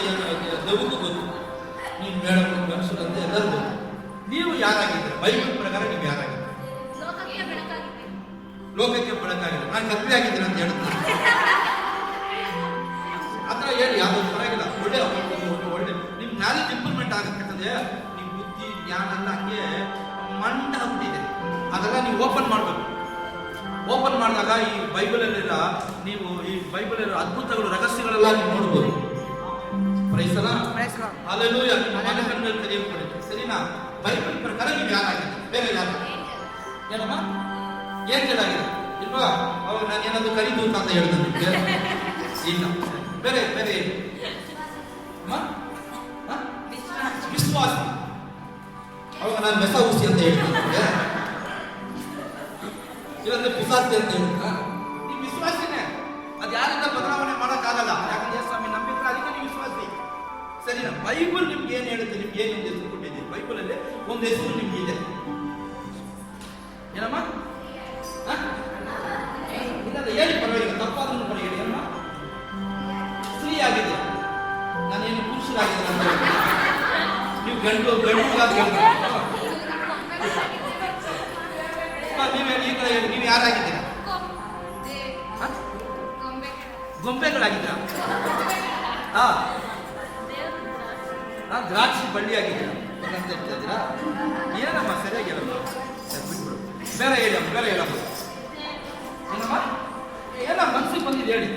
ದೇವ್ರಿಗೂ ಗೊತ್ತು, ನೀವು ಮೇಡಮ್ ಮನುಷ್ಯರು ಅಂತ ಎಲ್ಲರಿಗೂ ಗೊತ್ತು. ನೀವು ಯಾರಾಗಿದ್ದೀರಿ? ಬೈಬಲ್ ಪ್ರಕಾರ ನೀವು ಯಾರಾಗಿದ್ದೀರಿ? ಲೋಕಕ್ಕೆ ಬೆಳಕಾಗಿದೆ. ನಾನು ಕತ್ಲೆ ಆಗಿದ್ದೀನಿ ಅಂತ ಹೇಳ್ತೀನಿ. ಹೇಳಿ, ಯಾವ್ದು ಪರವಾಗಿಲ್ಲ, ಒಳ್ಳೆ ನಿಮ್ ನಾಲೆಜ್ ಇಂಪ್ರೂವ್ಮೆಂಟ್ ಆಗುತ್ತೆ. ಯಾಕಂದ್ರೆ ನಿಮ್ ಬುದ್ಧಿ ಜ್ಞಾನ ಎಲ್ಲ ಹಂಗೆ ಮಂಡ ಆಗ್ಬಿಟ್ಟಿದೆ. ಅದೆಲ್ಲ ನೀವು ಓಪನ್ ಮಾಡ್ಬೇಕು. ಓಪನ್ ಮಾಡಿದಾಗ ಈ ಬೈಬಲಲ್ಲಿರ ನೀವು ಈ ಬೈಬಲ್ ಅದ್ಭುತಗಳು ರಹಸ್ಯಗಳೆಲ್ಲ ನೀವು ನೋಡ್ಬೋದು. Praise hallelujah. ಮನೆ ಕಣ್ಣಲ್ಲಿ ತೆರೆಯಲ್ಪಡಿ, ಸರಿನಾ? ಬೈಬಲ್ ಪ್ರಕಾರ ನೀವು ಯಾರಾಗಿದೆ? ಬೇರೆ ಯಾರು? ಏನಮ್ಮ ಏನ್ ಆಗಿದೆ ಇಲ್ವಾ? ಅವಾಗ ನಾನು ಏನಾದ್ರು ಕರಿದೂತ ಅಂತ ಹೇಳ್ದೆ ನಿಮ್ಗೆ? ಇಲ್ಲ. ಬೇರೆ ಬೇರೆ ವಿಶ್ವಾಸ. ಅವಾಗ ನಾನು ಮೆಸೌಸಿ ಅಂತ ಹೇಳ್ತೀನಿ ನಿಮ್ಗೆ, ಇಲ್ಲಂದ್ರೆ ಪಿಸಾಸಿ ಅಂತ ಹೇಳ್ತಾ. ನೀವು ವಿಶ್ವಾಸಿನೇ, ಅದು ಯಾರಿಂದ ಬದಲಾವಣೆ ಮಾಡೋಕ್ಕಾಗಲ್ಲ. ಯಾಕಂದ್ರೆ ಸ್ವಾಮಿ ನಂಬಿದ್ರೆ ಅದಕ್ಕೆ ನೀವು ವಿಶ್ವಾಸಿ, ಸರಿನಾ? ಬೈಬಲ್ ನಿಮ್ಗೆ ಏನ್ ಹೇಳುತ್ತೆ? ನಿಮ್ಗೆ ಏನು ಹೆಸರು ಕೊಟ್ಟಿದ್ದೀವಿ? ಬೈಬಲ್ ಅಲ್ಲಿ ಒಂದು ಹೆಸರು ನಿಮ್ಗೆ ಇದೆ. ಏನಮ್ಮ? ಇಲ್ಲ ಹೇಳಿ, ಪರವಾಗಿಲ್ಲ, ತಪ್ಪಾದ್ರೂ ಪರವಾಗಿಲ್ಲ. ಏನಮ್ಮ? ಸ್ತ್ರೀ ಆಗಿದೆ, ನಾನೇನು ಪುರುಷರಾಗಿದೆ ಅಂತ. ನೀವು ಗಂಡು ನೀವು ಯಾರಾಗಿದ್ದೀರಾ? ಗೊಂಬೆಗಳಾಗಿದ್ದೀರಾ? ದ್ರಾಕ್ಷಿ ಬಳ್ಳಿ ಆಗಿದ್ದೀರಾ ಅಂತ ಹೇಳ್ತಿದ್ದೀರಾ? ಏನಮ್ಮ ಸರಿಯಾಗಿ ಹೇಳಮ್ಮ, ಬಿಟ್ಬಿಡು. ಬೇರೆ ಹೇಳಮ್ಮ, ಬೇರೆ ಹೇಳಮ್ಮ. ಏನಮ್ಮ ಏನ ಮನಸ್ಸಿಗೆ ಬಂದಿದೆ ಹೇಳಿ.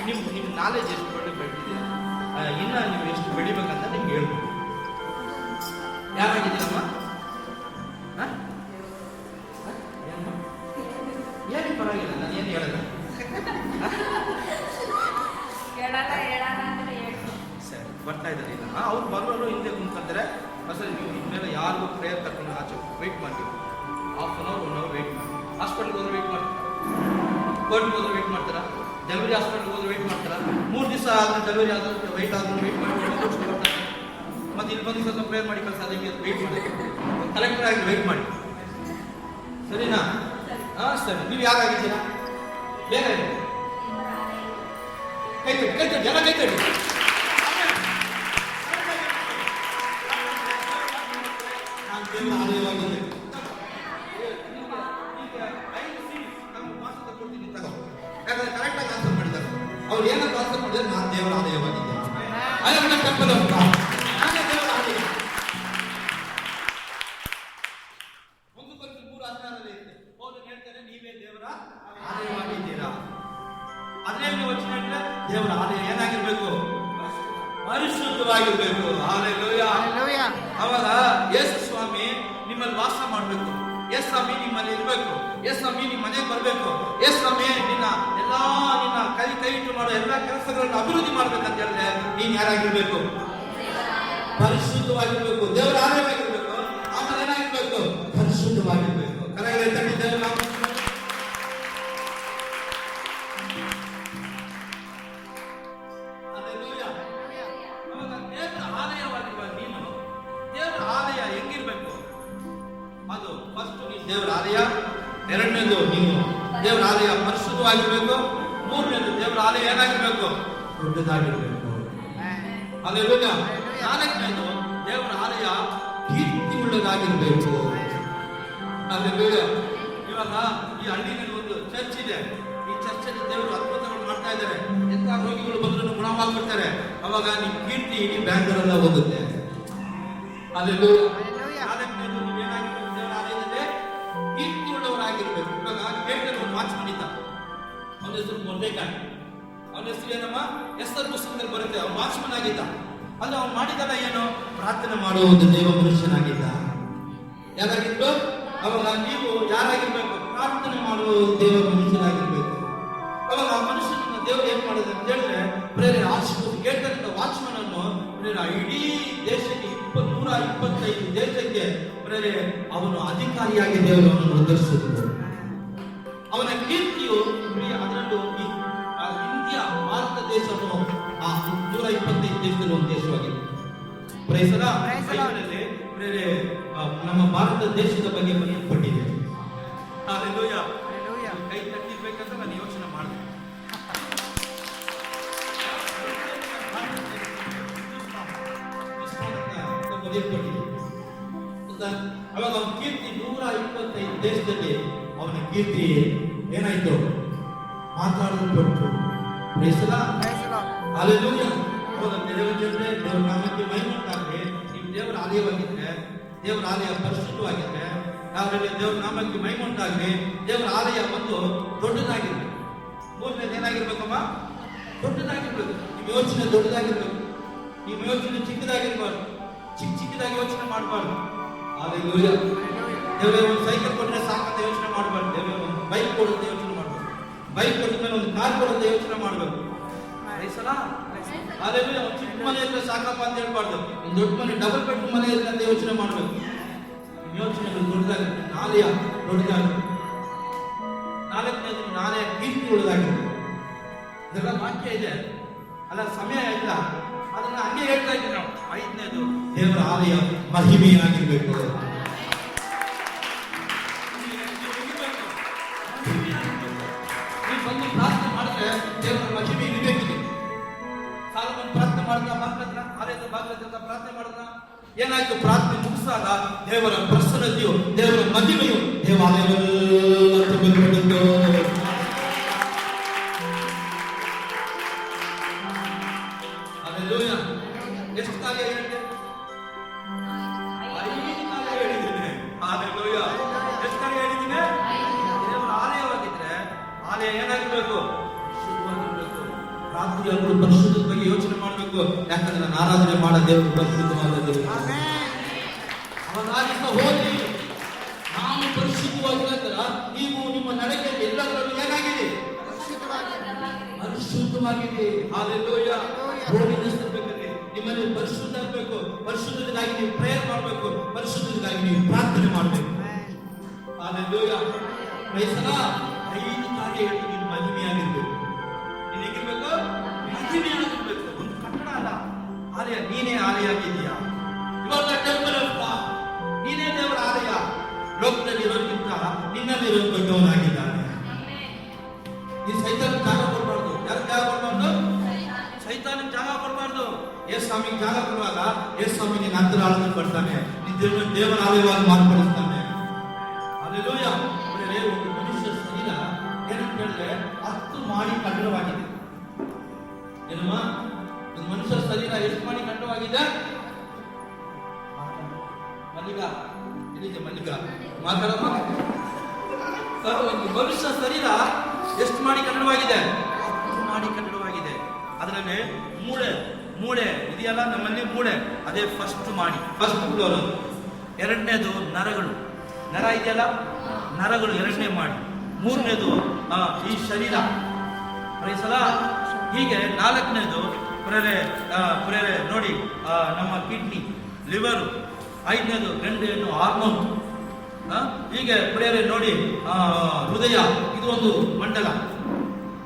ನಿಮ್ಮ ನಾಲೆಜ್ ಎಷ್ಟು ಬೆಳೆದಿದೆ, ಇನ್ನ ನೀವು ಎಷ್ಟು ಬೆಳಿಬೇಕಂತ ನಿಮ್ಗೆ ಹೇಳ್ಬೋದು. ಯಾರಾಗಿದ್ದೀರಮ್ಮ? ಏನು ಪರವಾಗಿಲ್ಲ, ನಾನು ಏನು ಹೇಳಲ್ಲ. ಸರಿ, ಬರ್ತಾ ಇದ್ದಾರೆ. ಇಲ್ಲ ಅವ್ರು ಬರೋರು ಹಿಂದೆ ಕುಂತ್ಕೊಂತಾರೆ. ಅಸలు ನೀವು ಇನ್ಮೇಲೆ ಯಾರಿಗೂ ಪ್ರೇಯರ್ ತಗೊಂಡು ಆಚೆ ವೆಯ್ಟ್ ಮಾಡ್ತೀವಿ. Half an hour 1 hour wait ಮಾಡಿ. ಹಾಸ್ಪಿಟ್ಲ್ಗೆ ಹೋದ್ರೆ ವೆಯ್ಟ್ ಮಾಡ್ತಾರೆ, ಕೋರ್ಟ್ಗೆ ಹೋದ್ರೆ ವೆಯ್ಟ್ ಮಾಡ್ತಾರ, ಡೆಲಿವರಿ ಹಾಸ್ಪಿಟ್ಲ್ಗೆ ಹೋದ್ರೆ ವೆಯ್ಟ್ ಮಾಡ್ತಾರ. 3 ದಿವಸ ಆದ್ರೆ ಡೆಲಿವರಿ ಆದ್ರೆ ವೆಯ್ಟ್ ಆದ್ರೆ ವೆಯ್ಟ್ ಮಾಡಿ ಬರ್ತಾರೆ. ಮತ್ತೆ ಇಲ್ಲಿ ಬಂದು ಸ್ವಲ್ಪ ಪ್ರೇಯರ್ ಮಾಡಿ ಕಳ್ಸ, ಅದಕ್ಕೆ ವೆಯ್ಟ್ ಮಾಡಿ, ಕಲೆಕ್ಟರ್ ಆಗಿ ವೆಯ್ಟ್ ಮಾಡಿ, ಸರಿನಾ? ಸರಿ. ನೀವು ಯಾರಾಗಿದ್ದೀರಾ? ಬೇರೆ ಕೈ ತಟ್ಟಿ ಜನ ಕೈ ತಟ್ಟಿ. ಯಾಕಂದ್ರೆ ಕರೆಕ್ಟಾಗಿ ಆನ್ಸರ್ ಮಾಡಿದ್ದಾರೆ. ಅವ್ರು ಏನಂತ ಆನ್ಸರ್ ಮಾಡಿದ್ರೆ, ನಾನು ದೇವರ ಆಲಯವಾಗಿದ್ದೇನೆ. ಒಂದು ಕೊರಿಂಥ 3:16 ಇದೆ. ಪೌಲನು ಹೇಳ್ತಾರೆ, ನೀವೇ ದೇವರ ಆಲಯವಾಗಿದ್ದೀರಾ. 15ನೇ ವಚನ ಹೇಳಿದ್ರೆ ದೇವರ ಆಲಯ ಏನಾಗಿರ್ಬೇಕು? ಪರಿಶುದ್ಧವಾಗಿರ್ಬೇಕು. ಹಲ್ಲೆಲೂಯಾ. ಅವಾಗ ಯೇಸು ಸ್ವಾಮಿ ನಿಮ್ಮಲ್ಲಿ ವಾಸ ಮಾಡಬೇಕು. ಯೇಸು ಸ್ವಾಮಿ ನಿಮ್ಮಲ್ಲಿ ಇರಬೇಕು. ಯೇಸು ಸ್ವಾಮಿ ನಿಮ್ಮ ಮನೆಗೆ ಬರಬೇಕು. ಯೇಸು ಸ್ವಾಮಿ ನಿನ್ನ ಕೈ ಇಟ್ಟು ಮಾಡೋ ಎಲ್ಲಾ ಕೆಲಸಗಳನ್ನು ಅಭಿವೃದ್ಧಿ ಮಾಡ್ಬೇಕಂತ ಹೇಳಿದ್ರೆ ನೀನ್ ಯಾರಾಗಿರ್ಬೇಕು? ಪರಿಶುದ್ಧವಾಗಿರ್ಬೇಕು. ದೇವರ ಆಲಯವಾಗಿರ್ಬೇಕು. ಆಮೇಲೆ ಏನಾಗಿರ್ಬೇಕು? ಪರಿಶುದ್ಧವಾಗಿರ್ಬೇಕು. ಕರೆಗೆ ತಟ್ಟಿ ದೇವರ ಆಲಯವಾಗಿರುವ ನೀನು ದೇವರ ಆಲಯ ಹೆಂಗಿರ್ಬೇಕು? ಅದು ಫಸ್ಟ್ ನೀನು ದೇವರ ಆಲಯ. ಎರಡನೇದು ನೀನು ದೇವರ ಆಲಯ ಪರಿಶುದ್ಧವಾಗಿರ್ಬೇಕು. ಮೂರನೇದು ದೇವರ ಆಲಯ ಏನಾಗಿರ್ಬೇಕು? ದೊಡ್ಡದಾಗಿರ್ಬೇಕು. ಹಲ್ಲೆಲೂಯಾ. ನಾಲ್ಕನೇದು ದೇವರ ಆಲಯ ಕೀರ್ತಿ ಉಳ್ಳದಾಗಿರ್ಬೇಕು. ಹಲ್ಲೆಲೂಯಾ. ಇವಾಗ ಈ ಹಳ್ಳಿನಲ್ಲಿ ಒಂದು ಚರ್ಚ್ ಇದೆ. ಈ ಚರ್ಚಲ್ಲಿ ದೇವರು ಅದ್ಭುತಗಳು ಮಾಡ್ತಾ ಇದ್ದಾರೆ. ಎಂತ ರೋಗಿಗಳು ಬಂದ್ರು ಗುಣವಾಗ್ಬಿಡ್ತಾರೆ. ಅವಾಗ ನಿಮ್ ಕೀರ್ತಿ ಇಡೀ ಬ್ಯಾಂಗ್ಳೂರೆಲ್ಲ ಹೋಗುತ್ತೆ. ಹಲ್ಲೆಲೂಯಾ. ನಾಲ್ಕನೇದು ನೀವೇನಾಗಿರ್ಬೇಕು? ದೇವರ ಆಲಯದಲ್ಲಿ ಕೀರ್ತಿ ಉಳ್ಳವರಾಗಿರ್ಬೇಕು. ಇವಾಗ ಗೇಟಲ್ಲಿ ಒಂದು ವಾಚ್ಮನ್ ಇದ್ದ, ಅವನ ಹೆಸರು ಮೊರ್ದೆಕಾಯ್. ಅವನ ಹೆಸರು ಏನಮ್ಮ? ಎಸ್ತರ್ ಪುಸ್ತಕದಲ್ಲಿ ಬರುತ್ತೆ. ಅವನು ವಾಚ್ಮನ್ ಆಗಿದ್ದ. ಅಂದ್ರೆ ಅವ್ನು ಮಾಡಿದಲ್ಲ ಏನು? ಪ್ರಾರ್ಥನೆ ಮಾಡುವ ಒಂದು ದೇವ ಮನುಷ್ಯನಾಗಿದ್ದ. ಯಾರಾಗಿತ್ತು? ಅವಾಗ ನೀವು ಯಾರಾಗಿರ್ಬೇಕು? ಪ್ರಾರ್ಥನೆ ಮಾಡುವ ದೇವ ಮನುಷ್ಯನಾಗಿರ್ಬೇಕು. ಅವಾಗ ಆ ಮನುಷ್ಯನ ದೇವರು ಏನ್ ಮಾಡಿದ ಅಂತ ಹೇಳಿದ್ರೆ, ಬೇರೆ ಗೇಟಲ್ಲಿದ್ದ ವಾಚ್ಮನ್ ಅನ್ನು ಇಡೀ ದೇಶಕ್ಕೆ 125 ದೇಶಕ್ಕೆ ಬೇರೆ ಅವನು ಅಧಿಕಾರಿಯಾಗಿ ದೇವರು ಅವನನ್ನು ಉದ್ಧರಿಸಿದ್ರು. ಅವನ ಕೀರ್ತಿಯು ಅದರಲ್ಲೂ ಇಂಡಿಯಾ, ಭಾರತ ದೇಶವು ಆ 125 ದೇಶದಲ್ಲಿ ಒಂದು ದೇಶವಾಗಿದೆ. ನಮ್ಮ ಭಾರತ ದೇಶದ ಬಗ್ಗೆ ಬರೆಯಲ್ಪಟ್ಟಿದೆ. ಹಲ್ಲೆಲೂಯಾ. ಕೈ ತಟ್ಟಿರ್ಬೇಕಂತ ನಾನು ಯೋಚನೆ ಮಾಡಿದೆ. ಅವಾಗ ಅವನ ಕೀರ್ತಿ 125 ದೇಶದಲ್ಲಿ ಅವನ ಕೀರ್ತಿ ಏನಾಯ್ತು? ಮಾತಾಡಲ್ಪಟ್ಟು. ಹಲ್ಲೆಲೂಯಾ. ಹೌದಂತೆ ದೇವರ ಜನರೇ, ದೇವರ ನಾಮಕ್ಕೆ ಮಹಿಮೆ ಉಂಟಾಗಲಿ. ನೀವು ದೇವರ ಆಲಯವಾಗಿದ್ರೆ, ದೇವರ ಆಲಯ ಪರಿಶುದ್ಧವಾಗಿದ್ರೆ, ಯಾವ್ದ್ರಲ್ಲಿ ದೇವರ ನಾಮಕ್ಕೆ ಮಹಿಮೆ ಉಂಟಾಗಲಿ. ದೇವರ ಆಲಯ ಒಂದು ದೊಡ್ಡದಾಗಿರ್ಬೇಕು. ಮೂರನೇದು ಏನಾಗಿರ್ಬೇಕಮ್ಮ? ದೊಡ್ಡದಾಗಿರ್ಬೇಕು. ನಿಮ್ಮ ಯೋಚನೆ ದೊಡ್ಡದಾಗಿರ್ಬೇಕು. ನಿಮ್ಮ ಯೋಚನೆ ಚಿಕ್ಕದಾಗಿರ್ಬಾರ್ದು. ಚಿಕ್ಕದಾಗಿ ಯೋಚನೆ ಮಾಡಬಾರ್ದು. ಹಾಲೆಲೂಯಾ. ದೇವರೇ ಒಂದು ಸೈಕಲ್ ಕೊಟ್ಟರೆ ಸಾಕಂತ ಯೋಚನೆ ಮಾಡಬಾರ್ದು. ದೇವರೇ ಒಂದು ಬೈಕ್ ಕೊಡುತ್ತೆ ಯೋಚನೆ ಮಾಡಬಾರ್ದು. ಬೈಕ್ ಕೊಟ್ಟ ಮೇಲೆ ಒಂದು ಕಾರ್ ಕೊಡುತ್ತೆ ಯೋಚನೆ ಮಾಡಬೇಕು. ಹಾಲೆಲೂಯಾ. ಒಂದು ಚಿಕ್ಕ ಮನೆ ಇದ್ರೆ ಸಾಕಪ್ಪ ಅಂತ ಹೇಳ್ಬಾರ್ದು. ಒಂದು ದೊಡ್ಡ ಮನೆ, ಡಬಲ್ ಬೆಡ್ರೂಮ್ ಮನೆ ಇದ್ರೆ ಅಂತ ಯೋಚನೆ ಮಾಡಬೇಕು. ಯೋಚನೆಗಳು ದೊಡ್ಡದಾಗಿರುತ್ತೆ. ಆಲಯ ದೊಡ್ಡದಾಗಿರುತ್ತೆ. ನಾಲ್ಕನೇದು ಆಲಯ ಕೀರ್ತಿ ಉಳ್ಳದಾಗಿರುತ್ತೆ. ಇದೆಲ್ಲ ವಾಕ್ಯ ಇದೆ ಅಲ್ಲ, ಸಮಯ ಇಲ್ಲ, ಅದನ್ನ ಹಂಗೆ ಹೇಳ್ತಾ ಇದ್ದೀವಿ ನಾವು. ಐದನೇದು ದೇವರ ಆಲಯ ಮಹಿಮೆಯಾಗಿರ್ಬೇಕು. ನೀವು ಬಂದು ಪ್ರಾರ್ಥನೆ ಮಾಡಿದ್ರೆ ದೇವರ ಮಹಿಮೆ ಇರಬೇಕಿದೆ. ಸಾಲವನ್ನು ಪ್ರಾರ್ಥನೆ ಮಾಡಿದ ಆಲಯದ ಭಾಗದಿಂದ ಪ್ರಾರ್ಥನೆ ಮಾಡಿದ ಏನಾಯ್ತು? ಪ್ರಾರ್ಥನೆ ಮುಗಿಸಾಗ ದೇವರ ಪ್ರಸನ್ನತೆಯು, ದೇವರ ಮಹಿಮೆಯು ದೇವಾಲಯವೆಲ್ಲ ತುಂಬಿಕೊಂಡಿತ್ತು. ಹಾಲೆಲೂಯಾ. ಎಷ್ಟು ಕಾಲ ಹೇಳಿದೆ? 5 ಕಾಲ ಹೇಳಿದ್ದೀನಿ. ಹಾಲೆಲೂಯಾ. ಎಷ್ಟು ಕಾಲ ಹೇಳಿದ್ದೀನಿ? ದೇವರ ಆಲಯವಾಗಿದ್ರೆ ಆಲಯ ಏನಾಗಿರ್ಬೇಕು? ಶುದ್ಧವಾಗಿರ್ಬೇಕು. ರಾತ್ರಿ ಅವರು ಪರಿಶುದ್ಧದ ಬಗ್ಗೆ ಯೋಚನೆ ಮಾಡಬೇಕು. ಯಾಕಂದ್ರೆ ನಾನು ಆರಾಧನೆ ಮಾಡೋ ದೇವರು ಪರಿಶುದ್ಧವಾದದ್ದು. ಅವನಾಗಿದ್ದ ಹೋಗಿ ನಾವು ಪರಿಶುದ್ಧವಾಗಿಲ್ಲ. ನೀವು ನಿಮ್ಮ ನಡೆಕೆಯಲ್ಲಿ ಎಲ್ಲದರಲ್ಲೂ ಏನಾಗಿದೆ? ಪರಿಶುದ್ಧವಾಗಿದೆ. ಹಾಲೆಲೂಯಾ. ಹೋಲಿನೆಸ್ ಇರಬೇಕಂದ್ರೆ ನಿಮ್ಮಲ್ಲಿ ಪರಿಶುದ್ಧ ಇರಬೇಕು. ಪರಿಶುದ್ಧತೆಗಾಗಿ ನೀವು ಪ್ರೇಯರ್ ಮಾಡಬೇಕು. ಪರಿಶುದ್ಧತೆಗಾಗಿ ನೀವು ಪ್ರಾರ್ಥನೆ ಮಾಡಬೇಕು. ಹಾಲೆಲೂಯಾ. Price the lord. 5 ಕಾರ್ಯ ಹೇಳಿ ನೀವು ಮಹಿಮೆಯಾಗಿರ್ಬೇಕು. ನೀನು ಹೇಗಿರ್ಬೇಕು? ಮಹಿಮೆಯಾಗಿರ್ಬೇಕು. ಒಂದು ಕಟ್ಟಡ ಅಲ್ಲ, ಆಲಯ. ನೀನೇ ಆಲಯ ಆಗಿದೆಯಾ? ಇವಾಗ ಟೆಂಪಲ್ ಆಫ್ ಗಾಡ್. ನೀನೇ ದೇವರ ಆಲಯ. ಲೋಕದಲ್ಲಿ ಇರೋದಕ್ಕಿಂತ ನಿನ್ನಲ್ಲಿರೋ ದೊಡ್ಡವನಾಗಿದ್ದಾನೆ. ಈ ಸೈತಾನ ಜಾಗ ಕೊಡಬಾರ್ದು. ಯಾರು ಜಾಗ ಕೊಡಬಾರ್ದು? ಸೈತಾನಿಗೆ ಜಾಗ ಕೊಡಬಾರ್ದು. ಯೇಸು ಸ್ವಾಮಿಗೆ ಜಾಗ ಕೊಡುವಾಗ ಯೇಸು ಸ್ವಾಮಿ ನಿನ್ನ ಅಂತರಾಳದಲ್ಲಿ ಬರ್ತಾನೆ. ನಿನ್ನ ದೇವರ ಆಲಯವಾಗಿ ಮಾರ್ಪಡಿಸ್ತಾನೆ. ಹಾಲೆಲೂಯಾ. ಒಂದು ಮನುಷ್ಯ ಶರೀರ ಏನಂತ ಹೇಳಿದ್ರೆ 10 ಮಾಡಿ ಕಟ್ಟಡವಾಗಿದೆ. ಏನಮ್ಮ? ಒಂದು ಮನುಷ್ಯ ಶರೀರ ಎಷ್ಟು ಮಾಡಿ ಕಟ್ಟಡವಾಗಿದೆ? ಮಲ್ಲಿಗ ಎಲ್ಲಿದೆ? ಮಲ್ಲಿಗ ಮಾತಾಡಮ್ಮ. ಒಂದು ಮನುಷ್ಯ ಶರೀರ ಎಷ್ಟು ಮಾಡಿ ಕಟ್ಟಡವಾಗಿದೆ? 10 ಮಾಡಿ ಕಟ್ಟಡವಾಗಿದೆ. ಅದರಲ್ಲಿ ಮೂಳೆ ಇದೆಯಲ್ಲ, ನಮ್ಮಲ್ಲಿ ಮೂಳೆ, ಅದೇ ಫಸ್ಟ್ ಮಾಡಿ, ಫಸ್ಟ್ ಫ್ಲೋರ್. ಎರಡನೇದು ನರಗಳು, ನರ ಇದೆಯಲ್ಲ, ನರಗಳು 2ನೇ ಮಾಡಿ. 3ನೇದು ಈ ಶರೀರ. ಪ್ರೈಸಲ. ಹೀಗೆ 4ನೇದು ಪ್ರೇರೆ ನೋಡಿ ನಮ್ಮ ಕಿಡ್ನಿ, ಲಿವರು. 5ನೇದು ಗಂಡು ಹೆಣ್ಣು ಹಾರ್ಮೋನ್. ಹೀಗೆ ಪ್ರೇರೆ ನೋಡಿ ಹೃದಯ, ಇದು ಒಂದು ಮಂಡಲ.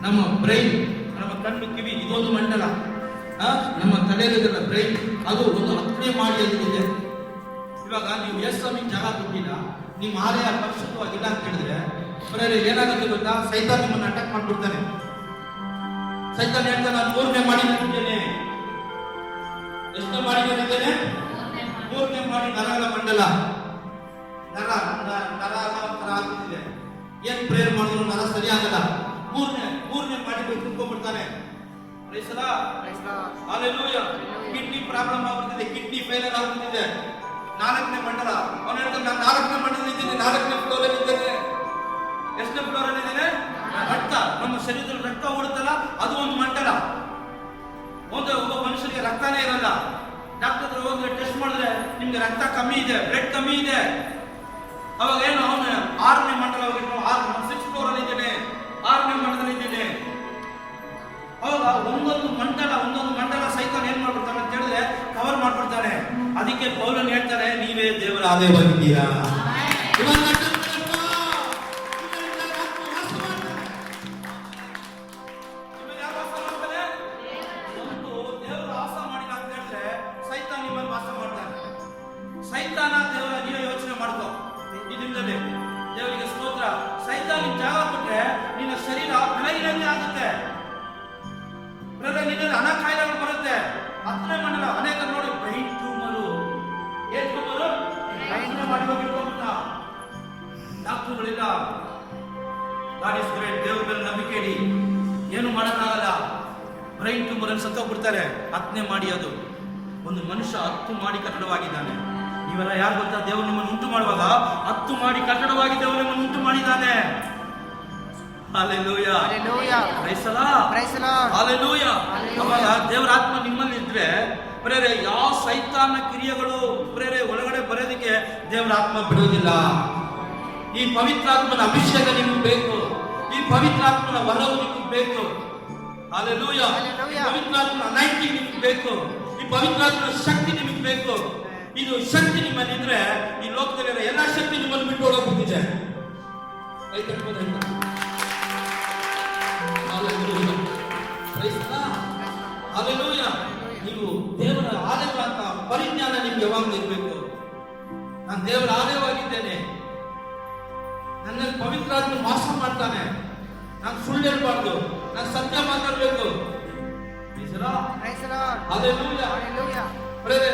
ನಮ್ಮ ಬ್ರೈನ್, ನಮ್ಮ ಕಣ್ಣು ಕಿವಿ, ಇದೊಂದು ಮಂಡಲ. ನಮ್ಮ ತಲೆಯಲ್ಲಿರುವ ಬ್ರೈನ್, ಅದು ಒಂದು 10ನೇ ಮಾಡಿಯಲ್ಲಿದೆ. ಇವಾಗ ನೀವು ಯೇಸು ಸ್ವಾಮಿಗೆ ಜಾಗ ಕೊಟ್ಟಿಲ್ಲ, ನಿಮ್ಮ ಆಲಯ ಪರಿಶುದ್ಧವಾಗಿಲ್ಲ ಅಂತ ಹೇಳಿದ್ರೆ ಪ್ರೇರೆ ಏನಾಗುತ್ತೆ ಗೊತ್ತಾ? ಸೈತಾನ್ ನಿಮ್ಮನ್ನು ಅಟ್ಯಾಕ್ ಮಾಡ್ಬಿಡ್ತಾನೆ. ಸೈತಾನ್ ಹೇಳ್ತಾನೆ, ನಾನು 3ನೇ ಮಾಡಿದ್ದೇನೆ. ಎಷ್ಟನೇ ಮಾಡಿದ್ದೇನೆ? 3ನೇ ಮಾಡಿ ನರಗಳ ಮಂಡಲ. ನರ ಒಂಥರ ಆಗ್ತಿದೆ. ಏನ್ ಪ್ರೇಯರ್ ಮಾಡಿದ್ರು ನರ ಸರಿ ಆಗಲ್ಲ. 3ನೇ ಮಾಡಿ ತಿಳ್ಕೊಂಡ್ಬಿಡ್ತಾನೆ. ಹಾಲೆಲೂಯಾ. ಕಿಡ್ನಿ ಪ್ರಾಬ್ಲಮ್ ಆಗ್ಬಿಡ್ತಿದೆ, ಕಿಡ್ನಿ ಫೇಲರ್ ಆಗ್ಬಿಡ್ತಿದೆ. 4ನೇ ಮಂಡಲ. ಅವನು ಹೇಳ್ತಾನೆ, ನಾನು 4ನೇ ಮಂಡಲದಲ್ಲಿ ಇದ್ದೇನೆ, 4ನೇ ಫ್ಲೋರ್ ಅಲ್ಲಿ ಇದ್ದೇನೆ. ಎಷ್ಟನೇ ಫ್ಲೋರ್ ಅಲ್ಲಿ ಇದ್ದೇನೆ? ರಕ್ತ, ನಮ್ಮ ಶರೀರದಲ್ಲಿ ರಕ್ತ ಓಡುತ್ತಲ್ಲ, ಅದು ಒಂದು ಮಂಡಲ. ಒಬ್ಬ ಮನುಷ್ಯನಿಗೆ ರಕ್ತನೇ ಇರಲ್ಲ. ಡಾಕ್ಟರ್ ಹತ್ರ ಹೋಗಿ ಟೆಸ್ಟ್ ಮಾಡಿದ್ರೆ ನಿಮ್ಗೆ ರಕ್ತ ಕಮ್ಮಿ ಇದೆ, ಬ್ಲಡ್ ಕಮ್ಮಿ ಇದೆ. ಅವಾಗ ಏನು? ಅವನು 6ನೇ ಮಂಡಲ ಹೋಗಿದ್ರು. 6th ಫ್ಲೋರ್ ಅಲ್ಲಿ ಇದ್ದೇನೆ, 6ನೇ ಮಂಡಲದಲ್ಲಿ ಇದ್ದೇನೆ. ಅವಾಗ ಒಂದೊಂದು ಮಂಡಲ ಸೈತಾನ ಏನ್ ಮಾಡ್ಬಿಡ್ತಾನೆ ಅಂತ ಹೇಳಿದ್ರೆ ಕವರ್ ಮಾಡ್ಬಿಡ್ತಾನೆ. ಅದಕ್ಕೆ ಪೌಲನು ಹೇಳ್ತಾರೆ, ನೀವೇ ದೇವರ ಆಲಯವಾಗಿದ್ದೀರಾ. ಸೈತಾನ ದೇವರ ನೀವೇ ಯೋಚನೆ ಮಾಡ್ಕೋ. ಇದರಿಂದಲೇ ದೇವರಿಗೆ ಸ್ತೋತ್ರ. ಸೈತಾನಿಗೆ ಜಾಗ ಕೊಟ್ರೆ ನಿನ್ನ ಶರೀರ ಬೆಳಗಿನಂತೆ ಆಗುತ್ತೆ. ನಿನ್ನಲ್ಲಿ ಹಣ ಕಾಯಿಲೆಗಳು ಬರುತ್ತೆ. 10ನೇ ಮಂಡಲ. ಅನೇಕ ನೋಡಿ ಬ್ರೈನ್ ಟ್ಯೂಮರು. ಏನ್ ಟ್ಯೂಮರು? ಮಾಡಿ ಹೋಗಿರ್ಬೋದ ಡಾಕ್ಟರ್ಗಳಿಲ್ಲ. God is great. ದೇವ್ರ ಮೇಲೆ ನಂಬಿಕೆ ಇಡಿ, ಏನು ಮಾಡೋಕ್ಕಾಗಲ್ಲ. ಬ್ರೈನ್ ಟ್ಯೂಮರ್ ಅಲ್ಲಿ ಸತ್ತೋಗ್ಬಿಡ್ತಾರೆ. 10ನೇ ಮಾಡಿ ಅದು. ಒಂದು ಮನುಷ್ಯ 10 ಮಾಡಿ ಕಟ್ಟಡವಾಗಿದ್ದಾನೆ. ನೀವೆಲ್ಲ ಯಾರು ಗೊತ್ತಾ? ದೇವರು ನಿಮ್ಮನ್ನು ಉಂಟು ಮಾಡುವಾಗ 10 ಮಾಡಿ ಕಟ್ಟಡವಾಗಿ ದೇವರು ನಿಮ್ಮನ್ನು ಉಂಟು ಮಾಡಿದ್ದಾನೆ. Hallelujah, praise the Lord, hallelujah. ಅವಾಗ ದೇವರ ಆತ್ಮ ನಿಮ್ಮಲ್ಲಿ ಇದ್ರೆ ಪ್ರೇರೆ ಯಾವ ಸೈತಾನ ಕ್ರಿಯೆಗಳು ಪ್ರೇರೆ ಒಳಗಡೆ ಬರೋದಕ್ಕೆ ದೇವರ ಆತ್ಮ ಬಿಡೋದಿಲ್ಲ. ಈ ಪವಿತ್ರಾತ್ಮನ ಅಭಿಷೇಕ ನಿಮಗೆ ಬೇಕು. ಈ ಪವಿತ್ರಾತ್ಮನ ವರವು ನಿಮಗೆ ಬೇಕು. ಹಲ್ಲೆಲೂಯಾ. ಪವಿತ್ರಾತ್ಮನ ಅನೈಟಿಂಗ್ ನಿಮಗೆ ಬೇಕು. ಈ ಪವಿತ್ರಾತ್ಮನ ಶಕ್ತಿ ನಿಮಗೆ ಬೇಕು. ಇದು ಶಕ್ತಿ ನಿಮ್ಮಲ್ಲಿದ್ರೆ ಈ ಲೋಕದಲ್ಲಿರೋ ಎಲ್ಲಾ ಶಕ್ತಿ ನಿಮ್ಮನ್ನು ಬಿಟ್ಟು ಹೋಗೋಗ್ಬಿಟ್ಟಿದೆ. ಹಲ್ಲೆಲೂಯಾ. ನೀವು ದೇವರ ಆಲಯವಾದ ಪರಿಜ್ಞಾನ ನಿಮ್ಗೆ ಯಾವಾಗಲೂ ಇರಬೇಕು. ನಾನು ದೇವರ ಆಲಯವಾಗಿದ್ದೇನೆ, ನನ್ನಲ್ಲಿ ಪವಿತ್ರಾತ್ಮ ವಾಸ ಮಾಡ್ತಾನೆ, ನಾನು ಸುಳ್ಳು ಹೇಳ್ಬಾರ್ದು, ನಾನು ಸತ್ಯ ಮಾತಾಡಬೇಕು.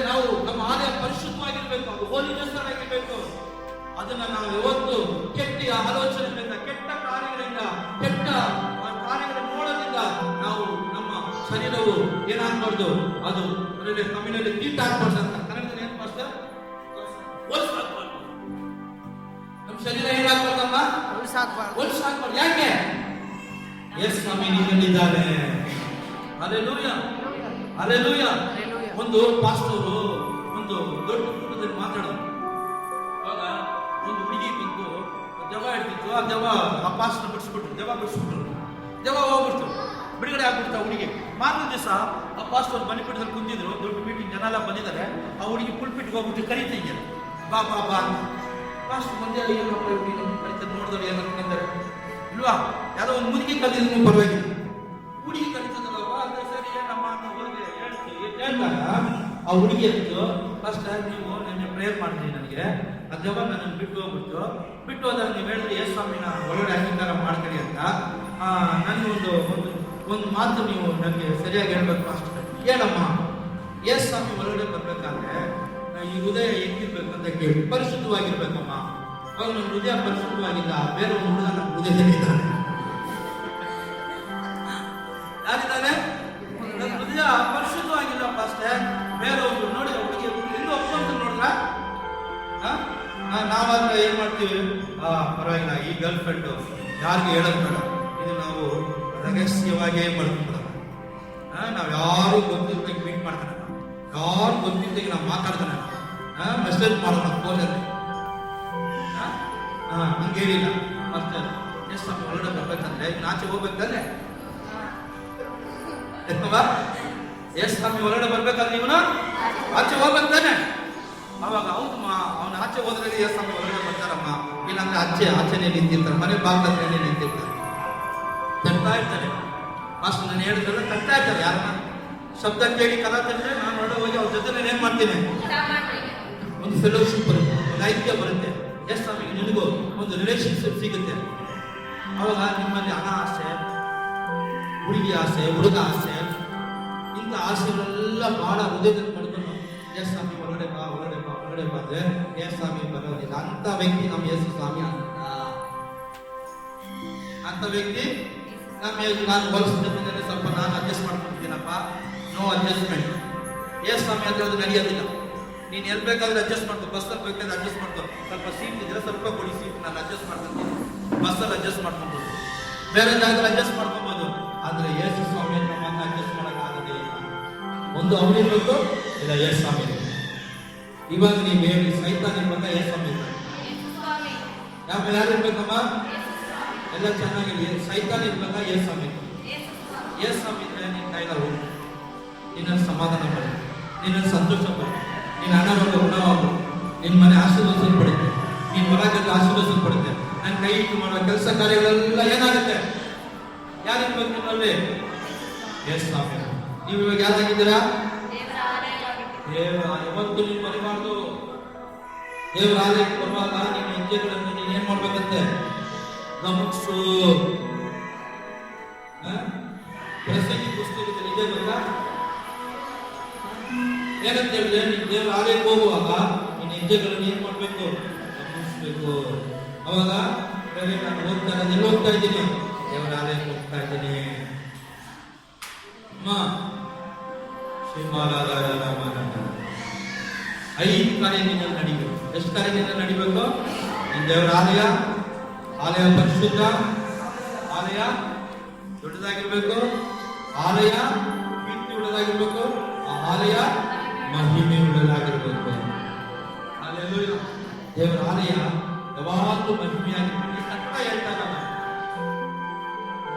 ನಾವು ನಮ್ಮ ಆಲಯ ಪರಿಶುದ್ಧವಾಗಿರ್ಬೇಕು, ಅದು ಹೋಲಿನೆಸ್ ಆಗಿರ್ಬೇಕು. ಅದನ್ನ ನಾವು ಯಾವತ್ತು ಕೆಟ್ಟ ಆಲೋಚನೆಗಳಿಂದ, ಕೆಟ್ಟ ಕಾರ್ಯಗಳಿಂದ, ಕೆಟ್ಟ ಕಾರ್ಯಗಳ ನೋಡೋದ್ರಿಂದ ನಾವು ನಮ್ಮ ಶರೀರವು ಏನಾಗ್ಬಾರ್ದು, ಅದು ತಮಿಳಲ್ಲಿ ಕೀಟ ಆಗ್ಬಾರ್ದು ಅಂತ. ಕನ್ನಡದಲ್ಲಿ ಏನ್ ಮಾಡ್ತಾರೆ? ನಮ್ಮ ಶರೀರ ಏನಾಗ್ಬಾರ್ದಮ್ಮ? ಹೊಲ್ಸಾಗ್ಬಾರ್ದು. ಯಾಕೆ? ಯೇಸು ಸ್ವಾಮಿ ನೀನಲ್ಲಿದ್ದಾನೆ. Hallelujah, hallelujah. ಒಂದು ಪಾಸ್ಟರು ಒಂದು ದೊಡ್ಡ ಕೂಟದಲ್ಲಿ ಮಾತಾಡೋದು. ಅವಾಗ ಒಂದು ಹುಡುಗಿ ಬಂದು ದೆವ್ವ ಹಿಡ್ತಿತ್ತು. ಆ ದೆವ್ವ ಆ ಪಾಸ್ಟರ್ ಬಿಡಿಸ್ಬಿಟ್ರು, ದೆವ್ವ ಬಿಡಿಸ್ಬಿಟ್ರು. ದೆವ್ವ ಹೋಗ್ಬಿಡ್ತು, ಬಿಡುಗಡೆ ಆಗ್ಬಿಡ್ತು ಆ ಹುಡುಗಿ. ಮಾರನೇ ದಿವಸ ಆ ಪಾಸ್ಟರ್ ಬಲಿಪೀಠದಲ್ಲಿ ಕುಂತಿದ್ರು, ದೊಡ್ಡ ಮೀಟಿಂಗ್ ಜನ ಎಲ್ಲ ಬಂದಿದ್ದಾರೆ. ಆ ಹುಡುಗಿ ಪುಲ್ಪಿಟ್ಗೆ ಹೋಗ್ಬಿಟ್ಟು ಕರೀತಿದ್ದೆ, ಬಾ ಬಾ ಬಾ. ಪಾಸ್ಟರ್ ಬಂದೆ, ಏನಪ್ಪ ಕರೀತಾರೆ, ನೋಡಿದ್ರೆ ಏನಂತಾರೆ ಇಲ್ವಾ, ಯಾವುದೋ ಒಂದು ಮುದುಕಿ ಕಲಿತಿದ್ರು ಪರವಾಗಿಲ್ಲ, ಹುಡುಗಿ ಕಲಿತದಲ್ಲವಾ, ಅಂದ್ರೆ ಸರಿ ಏನಮ್ಮ ಅಂತ ಹೋಗಿ ಹೇಳ್ತಾರೆ. ಆ ಹುಡುಗಿ ಅಂತು, ಫಸ್ಟ್ ನೀವು ನೆನ್ನೆ ಪ್ರೇಯರ್ ಮಾಡಿದ್ರಿ, ನನಗೆ ಆ ದೆವ್ವ ನನ್ನನ್ನು ಬಿಟ್ಟು ಹೋಗ್ಬಿಟ್ಟು, ಬಿಟ್ಟು ಹೋದಾಗ ನೀವು ಹೇಳಿದ್ರಿ ಯೇಸು ಸ್ವಾಮಿನ ಒಳಗಡೆ ಅಂಗೀಕಾರ ಮಾಡ್ತೀರಿ ಅಂತ. ನನಗೆ ಒಂದು ಮಾತು ನೀವು ನನಗೆ ಸರಿಯಾಗಿ ಹೇಳ್ಬೇಕು ಅಷ್ಟೇ. ಏನಮ್ಮ? ಯೇಸು ಸ್ವಾಮಿ ಒಳಗಡೆ ಬರ್ಬೇಕಾದ್ರೆ ಈ ಹೃದಯ ಹೆಂಗಿರ್ಬೇಕು ಅಂತ ಕೇಳಿ, ಪರಿಶುದ್ಧವಾಗಿರ್ಬೇಕಮ್ಮ. ಅವಾಗ ನನ್ನ ಹೃದಯ ಪರಿಶುದ್ಧವಾಗಿಲ್ಲ, ಬೇರೆ ಒಂದು ಹುಡುಗ ನಮ್ಮ ಹೃದಯದಲ್ಲಿದ್ದಾನೆ. ಯಾರಿದ್ದಾನೆ? ನನ್ನ ಹೃದಯ ಪರಿಶುದ್ಧವಾಗಿಲ್ಲಪ್ಪ ಅಷ್ಟೇ. ಬೇರೆ ಒಂದು ನೋಡಿ ಹುಡುಗಿ ಎಲ್ಲೂ ಒಪ್ಕೊಂತ ನೋಡ್ರ, ನಾವಾದ್ರೆ ಏನ್ ಮಾಡ್ತೀವಿ, ಪರವಾಗಿಲ್ಲ, ಈ ಗರ್ಲ್ ಫ್ರೆಂಡ್ ಯಾರಿಗೆ ಹೇಳೋದು ಬೇಡ, ಇದು ನಾವು ರಹಸ್ಯವಾಗಿಯೇ ಮಾಡ್ಕೊಂಡ್ಬಿಡೋಣ. ನಾವ್ ಯಾರು ಗೊತ್ತಿದ್ದಾಗ ಮೀಟ್ ಮಾಡ್ತಾನೆ, ಯಾರು ಗೊತ್ತಿದ್ದಾಗ ನಾವು ಮಾತಾಡ್ತಾನೆ, ಮೆಸೇಜ್ ಮಾಡೋಣ ಫೋನಲ್ಲಿ. ಹಂಗೇನಿಲ್ಲ. ಮತ್ತೆ ಎಷ್ಟು ಸಮಯ ಒಳಗಡೆ ಬರ್ಬೇಕಂದ್ರೆ ಆಚೆ ಹೋಗ್ಬೇಕಂದ್ರೆ ಎಷ್ಟು ಸಮಯ ಒಳಗಡೆ ಬರ್ಬೇಕಾದ್ರೆ ಇವನು ಆಚೆ ಹೋಗ್ಬೇಕಂತಾನೆ. ಅವಾಗ ಹೌದಮ್ಮ, ಅವನ ಆಚೆ ಹೋದ್ರೆ ಎಷ್ಟು ಸಮಯ ಒಳಗಡೆ ಬರ್ತಾರಮ್ಮ, ಇಲ್ಲಾಂದ್ರೆ ಆಚೆನೆ ನಿಂತಿರ್ತಾರೆ, ಮನೆ ಬಾಗ್ಲೇ ನಿಂತಿರ್ತಾರೆ, ತಟ್ತಾ ಇರ್ತಾರೆ. ಮಾಸ್ಟರ್ ನಾನು ಹೇಳಿದ್ರೆಲ್ಲ ತಟ್ತಾ ಇರ್ತಾರೆ. ಯಾರನ್ನ ಶಬ್ದ ಕೇಳಿ ಕಲ ತಂದ್ರೆ ನಾನು ಹೊರಡೆ ಹೋಗಿ ಅವ್ರ ಜೊತೆ ನಾನು ಏನ್ ಮಾಡ್ತೀನಿ, ಒಂದು ಫೆಲೋಶಿಪ್ ಬರುತ್ತೆ, ಒಂದು ಐಕ್ಯ ಬರುತ್ತೆ. ಎಷ್ಟು ಸಮಯ ನಿನಗೂ ಒಂದು ರಿಲೇಶನ್ಶಿಪ್ ಸಿಗುತ್ತೆ. ಅವಾಗ ನಿಮ್ಮಲ್ಲಿ ಹಣ ಆಸೆ, ಹುಡುಗಿ ಆಸೆ, ಹುಡುಗ ಆಸೆ, ಇಂಥ ಆಸೆಗಳೆಲ್ಲ ಬಹಳ ಹೃದಯದಲ್ಲಿ ಮಾಡ್ಕೊಂಡು ಯೇಸು ಸ್ವಾಮಿ ಹೊರಗಡೆ ಬಾ, ಹೊರಗಡೆ ಬಾ, ಹೊರಗಡೆ ಬಾ ಅಂದ್ರೆ ಯೇಸು ಸ್ವಾಮಿ ಬರೋದಿಲ್ಲ. ಅಂತ ವ್ಯಕ್ತಿ ನಮ್ಮ ಯೇಸು ಸ್ವಾಮಿ ಅಂತ ವ್ಯಕ್ತಿ ನಾನು ಬಳಸಿದ್ರೆ ಸ್ವಲ್ಪ ನಾನು ಅಡ್ಜಸ್ಟ್ ಮಾಡ್ಕೊಳ್ತೀನಪ್ಪ, ನೋ ಅಡ್ಜಸ್ಟ್ಮೆಂಟ್. ಯೇಸು ಸ್ವಾಮಿ ಅಂದ್ರೆ ಅದು ನಡೆಯೋದಿಲ್ಲ. ನೀನು ಎಲ್ಲಿ ಬೇಕಾದ್ರೆ ಅಡ್ಜಸ್ಟ್ ಮಾಡ್ಕೊ, ಬಸ್ಸಲ್ಲಿ ಬೇಕಾದ್ರೆ ಅಡ್ಜಸ್ಟ್ ಮಾಡ್ಕೊ, ಸ್ವಲ್ಪ ಸೀಟ್ ಇದ್ರೆ ಸ್ವಲ್ಪ ಕೊಡಿ ಸೀಟ್, ನಾನು ಅಡ್ಜಸ್ಟ್ ಮಾಡ್ಕೊತೀನಿ. ಬಸ್ಸಲ್ಲಿ ಅಡ್ಜಸ್ಟ್ ಮಾಡ್ಕೊಬೋದು, ಬೇರೆ ಜಾಗದಲ್ಲಿ ಅಡ್ಜಸ್ಟ್ ಮಾಡ್ಕೊಬೋದು. ಆದ್ರೆ ಯೇಸು ಸ್ವಾಮಿ ನಮ್ಮನ್ನ ಅಡ್ಜಸ್ಟ್ ಮಾಡೋಕ್ಕಾಗದೇ ಇಲ್ಲ. ಒಂದು ಅವರಿರ್ಬೇಕು, ಇಲ್ಲ ಯೇಸು ಸ್ವಾಮಿ. ಇವಾಗ ನೀವು ಹೇಳಿ, ಸೈತಾನ್ ಇರ್ಬೇಕಾ ಯೇಸು ಸ್ವಾಮಿ ಇರ್ಬೇಕು? ಯಾರು ಇರ್ಬೇಕಮ್ಮ? ಎಲ್ಲ ಚೆನ್ನಾಗಿದೆ. ಸೈತಾನ್ ಇರ್ಬೇಕಾ ಯೇಸು ಸ್ವಾಮಿ? ಯೇಸು ಸ್ವಾಮಿ ಇದ್ರೆ ನಿನ್ನ ಕೈಲ ಹೋಗಿ ನಿನ್ನನ್ನು ಸಮಾಧಾನ ಪಡಿ, ನಿನ್ನನ್ನು ಸಂತೋಷ ಪಡಿ, ನಿನ್ನ ಹಣವನ್ನು ಗುಣವಾಗು, ನಿನ್ನ ಮನೆ ಆಶೀರ್ವದಿಸಲ್ಪಡುತ್ತೆ, ನಿನ್ನ ಹೊರಗೆಲ್ಲ ಆಶೀರ್ವದಿಸಲ್ಪಡುತ್ತೆ. ನನ್ನ ಕೈ ಇಟ್ಟು ಮಾಡುವ ಕೆಲಸ ಕಾರ್ಯಗಳೆಲ್ಲ ಏನಾಗುತ್ತೆ? ಯಾರಿರ್ಬೇಕು ನಿಮ್ಮಲ್ಲಿ? ಯೇಸು ಸ್ವಾಮಿ. ನೀವು ಇವಾಗ ಯಾರಾಗಿದ್ದೀರಾ? ದೇವರ ಯಾವತ್ತು ನೀವು ಬರಬಾರ್ದು. ದೇವರ ಆಲಯಕ್ಕೆ ಬರುವಾಗ ನಿನ್ನ ಹೆಜ್ಜೆಗಳನ್ನು ನೀನು ಏನ್ ಮಾಡ್ಬೇಕಂತೆ? ಗಮನಿಸು. ಪ್ರಸಂಗಿ ಪುಸ್ತಕದ ನಿಜ ಗೊತ್ತಾ? ಏನಂತ ಹೇಳಿದ್ರೆ, ನೀನು ದೇವರ ಆಲಯಕ್ಕೆ ಹೋಗುವಾಗ ನಿನ್ನ ಹೆಜ್ಜೆಗಳನ್ನು ಏನ್ ಮಾಡ್ಬೇಕು? ಗಮನಿಸ್ಬೇಕು. ಅವಾಗ ನಾನು ಹೋಗ್ತಾ ಇದ್ದೀನಿ, ದೇವರ ಆಲಯಕ್ಕೆ ಹೋಗ್ತಾ ಇದ್ದೀನಿ. 5 ಕಾರ್ಯ ನಿನ್ನಲ್ಲಿ ನಡಿಬೇಕು. ಎಷ್ಟು ಕಾರ್ಯ ನಿನ್ನಲ್ಲಿ ನಡಿಬೇಕು? ನಿನ್ನ ದೇವರ ಆಲಯ ಪರಿಶುದ್ಧ, ಆಲಯ ದೊಡ್ಡದಾಗಿರ್ಬೇಕು, ಆಲಯ ಕೀರ್ತಿ ಉಳ್ಳದಾಗಿರ್ಬೇಕು, ಆ ಆಲಯ ಮಹಿಮೆ ಉಳ್ಳದಾಗಿರ್ಬೇಕು. ಹಲ್ಲೆಲೂಯಾ. ದೇವರ ಆಲಯ ಯಾವಾಗಲೂ ಮಹಿಮೆಯಾಗಿರ್ಬೇಕು. ಈ ಕಟ್ಟಡ ಹೇಳ್ತಾಗ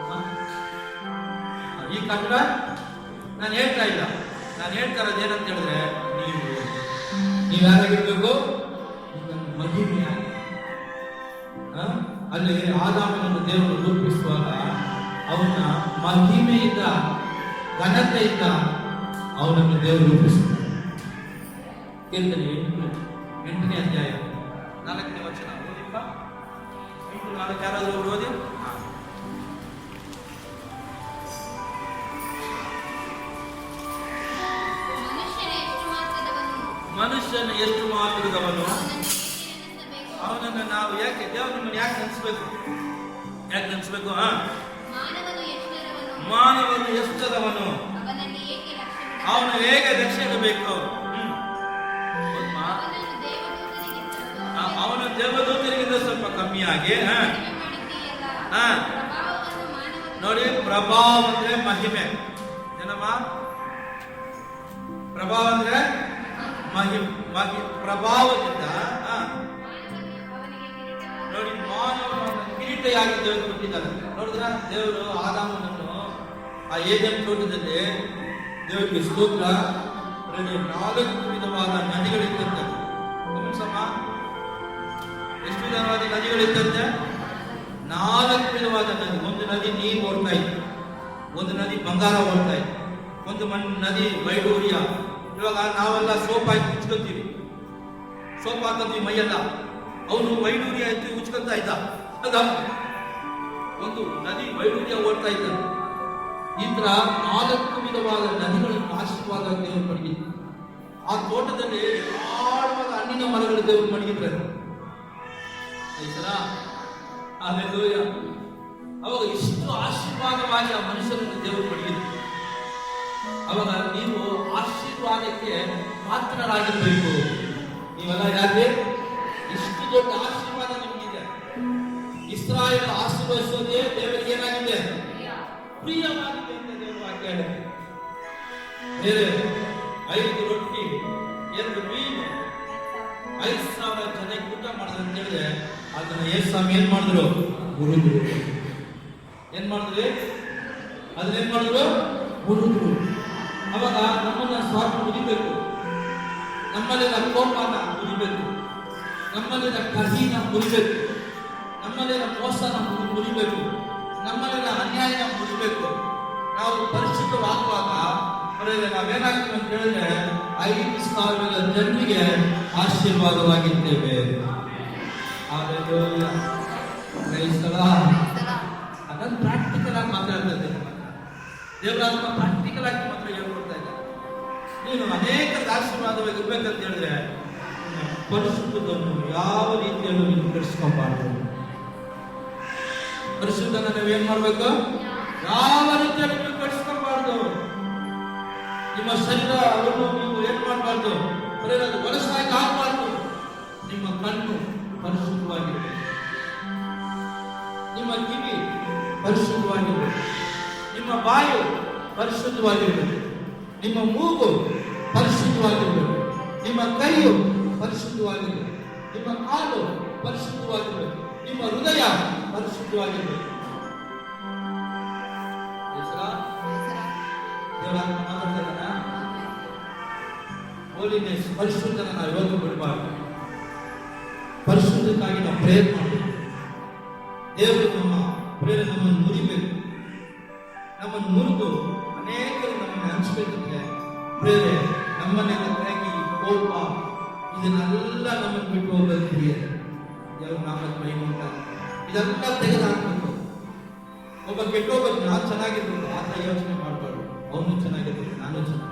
ಈ ಕಟ್ಟಡ ನಾನು ಹೇಳ್ತಾ ಇಲ್ಲ, ನಾನು ಹೇಳ್ತಾ ಇರೋದು ಏನಂತ ಹೇಳಿದ್ರೆ, ನೀವು ಯಾರಾಗಿರ್ಬೇಕು? ಮಹಿಮೆಯಾಗಿ. ಅಲ್ಲಿ ಆದಾಮನನ್ನು ದೇವರು ರೂಪಿಸುವಾಗ ಅವನ ಮಹಿಮೆಯಿಂದ, ಘನತೆಯಿಂದ ಅವನನ್ನು ದೇವರು ರೂಪಿಸುತ್ತಾರೆ. ಕೀರ್ತನೆ 8ನೇ ಅಧ್ಯಾಯ 4ನೇ ವಚನ ಓದಿಪ್ಪ. 8:4 ಯಾರಾದರೂ ಓದಿ. ಮನುಷ್ಯನ ಎಷ್ಟು ಮಾತ್ರದವನು, ಅವನನ್ನು ನಾವು ಯಾಕೆ ದೇವರು ನಿಮ್ಮನ್ನು ಯಾಕೆ ನೆನೆಸ್ಬೇಕು? ಮಾನವನು ಎಷ್ಟದವನು, ಅವನು ಹೇಗೆ ರಕ್ಷೆ ಇಡಬೇಕು? ಅವನು ದೇವದೂತರಿಗಿಂತ ಸ್ವಲ್ಪ ಕಮ್ಮಿಯಾಗಿ ನೋಡಿ. ಪ್ರಭಾವ ಅಂದ್ರೆ ಮಹಿಮೆ. ಏನಮ್ಮ ಪ್ರಭಾವ ಅಂದ್ರೆ ಪ್ರಭಾವದಿಂದ ನೋಡಿ ಮಾನವನ ಕಿರೀಟೆಯಾಗಿ ದೇವರು ಕೊಟ್ಟಿದ್ದಾರೆ. ನೋಡಿದ್ರ ದೇವರು ಆದಾಮನನ್ನು ಆ ಏದೆನ್ ತೋಟದಲ್ಲಿ ದೇವರಿಗೆ ಸ್ತೋತ್ರ 4 ವಿಧವಾದ ನದಿಗಳಿದ್ದಂತೆ. ಗಮನಿಸಮ್ಮ, ಎಷ್ಟು ವಿಧವಾದ ನದಿಗಳಿದ್ದಂತೆ? 4 ವಿಧವಾದ ನದಿ. ಒಂದು ನದಿ ನೀರು ಓಡ್ತಾ ಇತ್ತು, ಒಂದು ನದಿ ಬಂಗಾರ ಓಡ್ತಾ ಇತ್ತು, ಒಂದು ನದಿ ವೈಡೂರ್ಯ. ಇವಾಗ ನಾವೆಲ್ಲ ಸೋಪ್ ಹಾಕಿ ಉಚ್ಕೊತೀವಿ, ಸೋಪ್ ಹಾಕೋತೀವಿ ಮೈಯೆಲ್ಲ. ಅವನು ವೈಡೂರ್ಯ ಎತ್ತಿ ಉಚ್ಕೊತಾ ಇದ್ದ. ಒಂದು ನದಿ ವೈಡೂರ್ಯ ಓಡ್ತಾ ಇದ್ದ. ಈ ತರ 4 ವಿಧವಾದ ನದಿಗಳನ್ನು ಆಶೀರ್ವಾದ ದೇವರು ಮಡಗಿದ್ರು. ಆ ತೋಟದಲ್ಲಿ ಆಳವಾದ ಹಣ್ಣಿನ ಮರಗಳು ದೇವರು ಮಡಗಿದ್ರು. ಅವಾಗ ಇಷ್ಟು ಆಶೀರ್ವಾದವಾಗಿ ಆ ಮನುಷ್ಯರನ್ನು ದೇವರು ಮಡಗಿದ್ರು. ಅವಾಗ ನೀವು ಆಶೀರ್ವಾದಕ್ಕೆ ಪಾತ್ರರಾಗಿರ್ಬೇಕು. ನೀವೆಲ್ಲ ಯಾಕೆ ಇಷ್ಟು ದೊಡ್ಡ ಆಶೀರ್ವಾದ ನಿಮಗಿದೆ? ಇಸ್ರಾಯೇಲ್ ಆಶೀರ್ವದಿಸೋದೇ ದೇವರಿಗೆ ಏನಾಗಿದೆ? ಪ್ರಿಯವಾಗಿದೆ ಅಂತ ದೇವರು ವಾಕ್ಯ ಹೇಳುತ್ತೆ. ಬೇರೆ 5 ರೊಟ್ಟಿ 2 ಮೀನು 5,000 ಜನಕ್ಕೆ ಊಟ ಮಾಡಿದ್ರು ಅಂತ ಹೇಳಿದ್ರೆ, ಅದನ್ನ ಯೇಸುಸ್ವಾಮಿ ಏನ್ ಮಾಡಿದ್ರು? ಹುರಿದ್ರು. ಏನ್ ಮಾಡಿದ್ರಿ? ಅದನ್ನೇನ್ ಮಾಡಿದ್ರು? ಹುರಿದ್ರು. ಅವಾಗ ನಮ್ಮನ್ನ ಸ್ವಾರ್ಥ ಮುರಿಬೇಕು, ನಮ್ಮಲ್ಲಿನ ಕೋಪನ ಮುರಿಬೇಕು, ನಮ್ಮಲ್ಲಿನ ಕಹಿನ ಮುರಿಬೇಕು, ನಮ್ಮಲ್ಲಿನ ಮೋಸನ ಮುರಿಬೇಕು, ನಮ್ಮಲ್ಲಿನ ಅನ್ಯಾಯನ ಮುರಿಬೇಕು. ನಾವು ಪರಿಶುದ್ಧವಾಗುವಾಗ ನಾವೇನಾಗ್ತೀವಿ ಅಂತ ಹೇಳಿದ್ರೆ 5,000 ಜನರಿಗೆ ಆಶೀರ್ವಾದವಾಗಿರ್ತೇವೆ. ಅದನ್ನು ಪ್ರಾಕ್ಟಿಕಲ್ ಆಗಿ ಮಾತಾಡ್ತಾ ಇದ್ದೇನೆ. ದೇವರಾತ್ಮ ಪ್ರಾಕ್ಟಿಕಲ್ ಆಗಿ ಮಾತ್ರ ಹೇಳ್ಕೊಡ್ತಾ ಇದ್ದಾರೆ. ನೀನು ಅನೇಕ ಆಶೀರ್ವಾದವಾಗಿ ಇರ್ಬೇಕಂತ ಹೇಳಿದ್ರೆ ಪರಿಶುದ್ಧವನ್ನು ಯಾವ ರೀತಿಯಲ್ಲೂ ನೀನು ಕೆಡಿಸ್ಕೊಬಾರ್ದು. ಪರಿಶುದ್ಧನ ನೀವೇನ್ ಮಾಡ್ಬೇಕು? ಯಾವ ರೀತಿಯಲ್ಲಿ ನೀವು ಕೆಡಿಸ್ಕೊಬಾರ್ದು. ನಿಮ್ಮ ಶರೀರವನ್ನು ನೀವು ಏನ್ ಮಾಡಬಾರ್ದು? ಹೊಲಸಾಗಿ ಆಗಬಾರ್ದು. ನಿಮ್ಮ ಕಣ್ಣು ಪರಿಶುದ್ಧವಾಗಿರಬೇಕು, ನಿಮ್ಮ ಕಿವಿ ಪರಿಶುದ್ಧವಾಗಿರಬೇಕು, ನಿಮ್ಮ ಬಾಯು ಪರಿಶುದ್ಧವಾಗಿರಬೇಕು, ನಿಮ್ಮ ಮೂಗು ಪರಿಶುದ್ಧವಾಗಿರಬೇಕು, ನಿಮ್ಮ ಕೈಯು ಪರಿಶುದ್ಧವಾಗಿರಬೇಕು, ನಿಮ್ಮ ಕಾಲು ಪರಿಶುದ್ಧವಾಗಿರಬೇಕು, ನಿಮ್ಮ ಹೃದಯ ಪರಿಶುದ್ಧವಾಗಿರಬೇಕು. ಹೋಲಿನೆಸ್, ಪರಿಶುದ್ಧನ ನಾವು ಯಾವತ್ತೂ ಬಿಡಬಾರ್ದು. ಪರಿಶುದ್ಧಕ್ಕಾಗಿ ನಾವು ಪ್ರೇಯರ್ ಮಾಡಬೇಕು. ದೇವರು ನಮ್ಮ ಪ್ರೇಯರ್ ನಮ್ಮನ್ನು ಮುರಿಬೇಕು. ನಮ್ಮನ್ನು ಮುರಿದು ಅನೇಕರು ನಮ್ಮನ್ನು ಹಂಚಬೇಕಂದ್ರೆ ಪ್ರೇರೆ ನಮ್ಮನ್ನೆಲ್ಲ ಕರಗಿ ಕೋಪ ಇದನ್ನೆಲ್ಲ ನಮ್ಮನ್ನು ಬಿಟ್ಟು ಹೋಗೋದು ಪ್ರಿಯರೇ. ದೇವರು ನಾಮದ ಮಹಿಮೆ ಉಂಟಾಗಲಿ. ಇದೆಲ್ಲ ತೆಗೆದುಹಾಕಬೇಕು. ಒಬ್ಬ ಕೆಟ್ಟೋಗೋದು ನಾನು ಚೆನ್ನಾಗಿರ್ಬೇಕು ಆ ಥರ ಯೋಚನೆ ಮಾಡಬಾರ್ದು. ಅವನು ಚೆನ್ನಾಗಿರ್ಬೇಕು, ನಾನು ಚೆನ್ನಾಗಿ.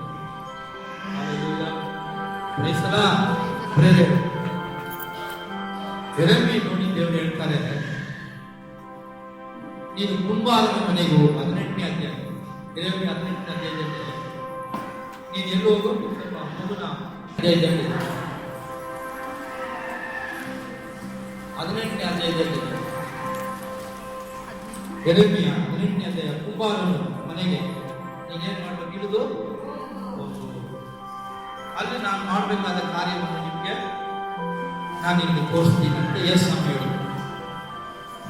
ಯೆರೆಮೀಯ ನೋಡಿ ದೇವರು ಹೇಳ್ತಾರೆ, ನೀನು ಕುಂಬಾರನ ಮನೆಗೂ 18ನೇ ಅಧ್ಯಾಯ ಯೆರೆಮೀಯ 18ನೇ ಅಧ್ಯಾಯದಲ್ಲಿ ಎಲ್ಲಿಗೆ ಹೋಗೋ ಮಗುನ 18ನೇ ಅಧ್ಯಾಯದಲ್ಲಿ ಯೆರೆಮೀಯ 18ನೇ ಅಧ್ಯಾಯ ಕುಂಬಾರನು ಮನೆಗೆ ನೀನೇನ್ ಮಾಡ್ಬೇಕು ಇಳಿದು ಅಲ್ಲಿ ನಾನು ಮಾಡಬೇಕಾದ ಕಾರ್ಯವನ್ನು ನಾನು ನಿಮಗೆ ತೋರಿಸ್ತೀನಿ ಅಂತ ಯೇಸು ಹೇಳಿ.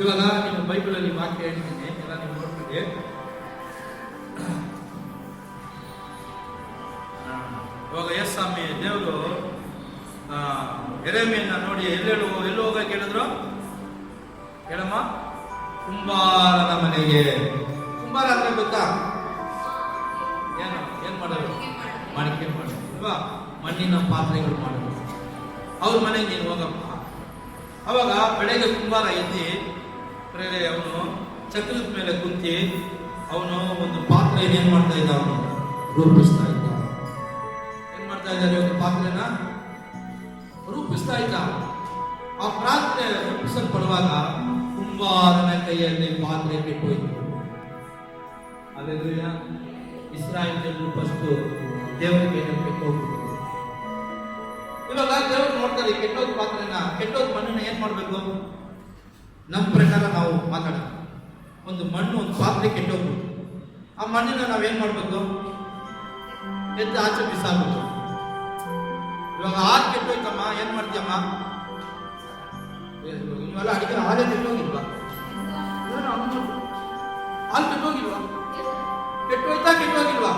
ಇವಾಗ ನಿಮ್ಮ ಬೈಬಲಲ್ಲಿ ವಾಕ್ಯ ಹೇಳ್ತೀನಿ, ಎಲ್ಲ ನೀವು ನೋಡ್ಬಿಡಿ. ಇವಾಗ ಯೇಸು ದೇವರು ಯೆರೆಮೀಯನ ನೋಡಿ ಎಲ್ಲಿ ಹೋಗಕ್ಕೆ ಹೇಳಿದ್ರು? ಹೇಳಮ್ಮ, ಕುಂಬಾರನ ಮನೆಗೆ. ಕುಂಬಾರ ಅಂದ್ರೆ ಗೊತ್ತಾ? ಏನ್ ಮಾಡೋದು? ಮಡಿಕೆ ಮಾಡೋದು ಅಲ್ವಾ? ಮಣ್ಣಿನ ಪಾತ್ರೆಗಳು ಮಾಡೋದು. ಅವ್ರ ಮನೆಗೆ ನೀನು ಹೋಗಮ್ಮ. ಅವಾಗ ಬೆಳಗ್ಗೆ ಕುಂಬಾರ ಎದ್ದಿ ಅವನು ಚಕ್ರದ ಮೇಲೆ ಕುಂತಿ ಅವನು ಒಂದು ಪಾತ್ರೆ ಏನ್ ಮಾಡ್ತಾ ಇದ್ದ? ಅವನು ರೂಪಿಸ್ತಾ ಇದ್ದ. ಏನ್ ಮಾಡ್ತಾ ಇದ್ದಾರೆ? ಒಂದು ಪಾತ್ರೆನ ರೂಪಿಸ್ತಾ ಇದ್ದ. ಆ ಪಾತ್ರೆ ರೂಪಿಸಲ್ಪಡುವಾಗ ಕುಂಬಾರನ ಕೈಯಲ್ಲಿ ಪಾತ್ರೆ ಕೆಟ್ಟೋಯ್ತು. ಅಲ್ಲೆಲ್ಲೂಯ್ಯ. ಇಸ್ರಾಯೇಲ್ ಜನರು ಫಸ್ಟ್ ದೇವರಿಗೆ ಕೆಟ್ಟೋಗ್ಬಿಟ್ಟು, ಇವಾಗ ದೇವರು ನೋಡ್ತಾರೆ ಕೆಟ್ಟೋದ್ ಪಾತ್ರೆನ, ಕೆಟ್ಟೋದ್ ಮಣ್ಣನ್ನ ಏನ್ ಮಾಡ್ಬೇಕು? ನಮ್ಮ ಪ್ರಕಾರ ನಾವು ಮಾತಾಡೋಣ. ಒಂದು ಮಣ್ಣು, ಒಂದು ಪಾತ್ರೆ ಕೆಟ್ಟೋಗ್ಬಿಟ್ಟು ಆ ಮಣ್ಣಿನ ನಾವೇನ್ ಮಾಡ್ಬೇಕು? ಎದ್ದು ಆಚೆ ಬಿಸಾಕ್ಬೇಕು. ಇವಾಗ ಹಾಲು ಕೆಟ್ಟೋಯ್ತಮ್ಮ, ಏನ್ ಮಾಡ್ತೀಯಮ್ಮ? ಇವೆಲ್ಲ ಅಡಿಗೆ ಹಾಲೇ ಕೆಟ್ಟೋಗಿಲ್ವಾ? ಹಾಲು ಕೆಟ್ಟೋಗಿಲ್ವಾ? ಕೆಟ್ಟೋಗಿಲ್ವಾ?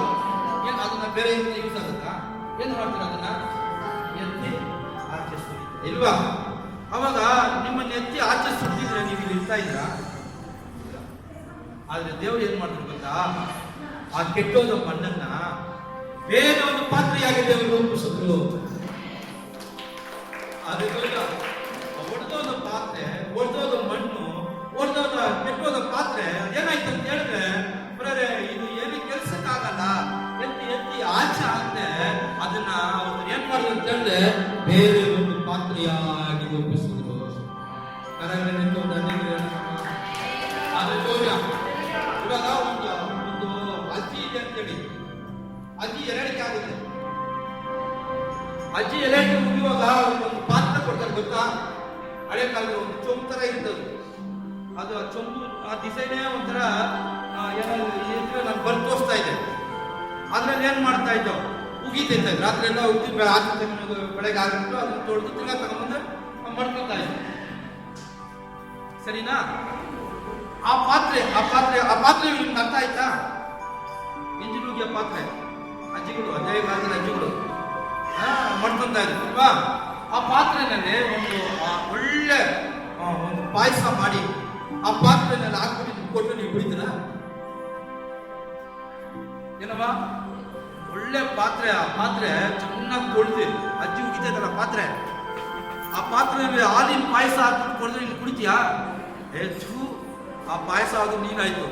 ಏನ್ ಅದನ್ನ ಬೇರೆ ಯೂಸ್ ಆಗುತ್ತಾ? ಏನ್ ಮಾಡ್ತೀರ? ಅದನ್ನ ಎತ್ತಿ ಆಚೆ ಸುರಿತೀರ ಇಲ್ವಾ? ಅವಾಗ ನಿಮ್ಮನ್ನ ಎತ್ತಿ ಆಚೆ ಸುರಿದ್ರೆ ನೀವು ಇಲ್ಲಿ ಇರ್ತಾ ಇದ್ರ? ಆದ್ರೆ ದೇವ್ರು ಏನ್ ಮಾಡ್ತಾರೆ ಗೊತ್ತಾ? ಆ ಕೆಟ್ಟೋದ ಮಣ್ಣನ್ನ ಬೇರೆ ಒಂದು ಪಾತ್ರೆಯಾಗಿ ದೇವರು ರೂಪಿಸಿದ್ರು. ಅದರಿಂದ ಒಡೆದೋದ ಪಾತ್ರೆ, ಒಡೆದೋದ ಮಣ್ಣು, ಒಡೆದೋದ ಕೆಟ್ಟೋದ ಪಾತ್ರೆ ಏನಾಯ್ತು ಅಂತ ಹೇಳಿದ್ರೆ, ಇದು ಏನು ಕೆಲ್ಸಕ್ಕಾಗಲ್ಲ. ಎತ್ತಿ ಆಚೆ ಹಾಕ್ದೆ ಅದನ್ನ ಅವ್ರು ಏನ್ ಮಾಡಿದ್ರು ಅಂತ ಹೇಳಿದ್ರೆ ಬೇರೆ ಒಂದು ಪಾತ್ರೆಯಾಗಿ ರೂಪಿಸಿದ್ರು. ಇವಾಗ ಒಂದು ಅಜ್ಜಿ ಇದೆ ಅಂತೇಳಿ, ಅಜ್ಜಿ ಎರಡಿಕೆ ಆಗಿದೆ. ಅಜ್ಜಿ ಎರಡಿಕೆ ಮುಗಿಯುವಾಗ ಒಂದು ಪಾತ್ರೆ ಕೊಡ್ತಾರೆ ಗೊತ್ತಾ? ಹಳೆ ಕಾಲದ ಒಂದು ಚೊಂಬು ತರ ಇರ್ತದೆ. ಅದು ಆ ಚೊಂಬು ಆ ಡಿಸೈನೇ ಒಂಥರ ನಾನು ಬಂದು ತೋರಿಸ್ತಾ ಇದೆ. ಅದ್ರಲ್ಲಿ ಏನ್ ಮಾಡ್ತಾ ಇದ್ದೋ? ಉಗಿತೈತೆ. ರಾತ್ರಿ ಎಲ್ಲ ಉಗಿ ಬೆಳಗ್ಗೆ ಆಗ್ಬಿಟ್ಟು ಅದನ್ನ ತೊಳೆದು ತಿರ್ಗಾ ತಗೊಂಡ್ಬಂದು ಮಾಡ್ಕೊತಾ ಇದ್ದೆ. ಸರಿನಾ? ಆ ಪಾತ್ರೆ ನಿಮ್ಗೆ ಅರ್ಥ ಆಯ್ತಾ? ಇಂಜಿನ್ ಉಗಿಯ ಪಾತ್ರೆ ಅಜ್ಜಿಗಳು, ಅದೇ ಕಾಲದ ಅಜ್ಜಿಗಳು ಮಾಡ್ಕೊಂತ ಇದ್ರು ಅಲ್ವಾ? ಆ ಪಾತ್ರೆನಲ್ಲಿ ಒಂದು ಒಳ್ಳೆ ಒಂದು ಪಾಯಸ ಮಾಡಿ ಆ ಪಾತ್ರೆನಲ್ಲಿ ಹಾಕ್ಬಿಟ್ಟು ಕೊಟ್ಟು ನೀವು ಕುಡಿತೀರ? ಏನವ? ಒಳ್ಳೆ ಪಾತ್ರೆ. ಆ ಪಾತ್ರೆ ಚೆನ್ನಾಗಿ ತೊಳೆದು ಅಜ್ಜಿ ಉಗಿತೈತಲ್ಲ ಪಾತ್ರೆ, ಆ ಪಾತ್ರೆಯಲ್ಲಿ ಹಾಲಿನ ಪಾಯಸ ಹಾಕ್ಬಿಟ್ಟು ಕೊಡಿದ್ರೆ ನೀನು ಕುಡಿತೀಯಾ? ಆ ಪಾಯಸ ಅದು ನೀನಾಯ್ತು.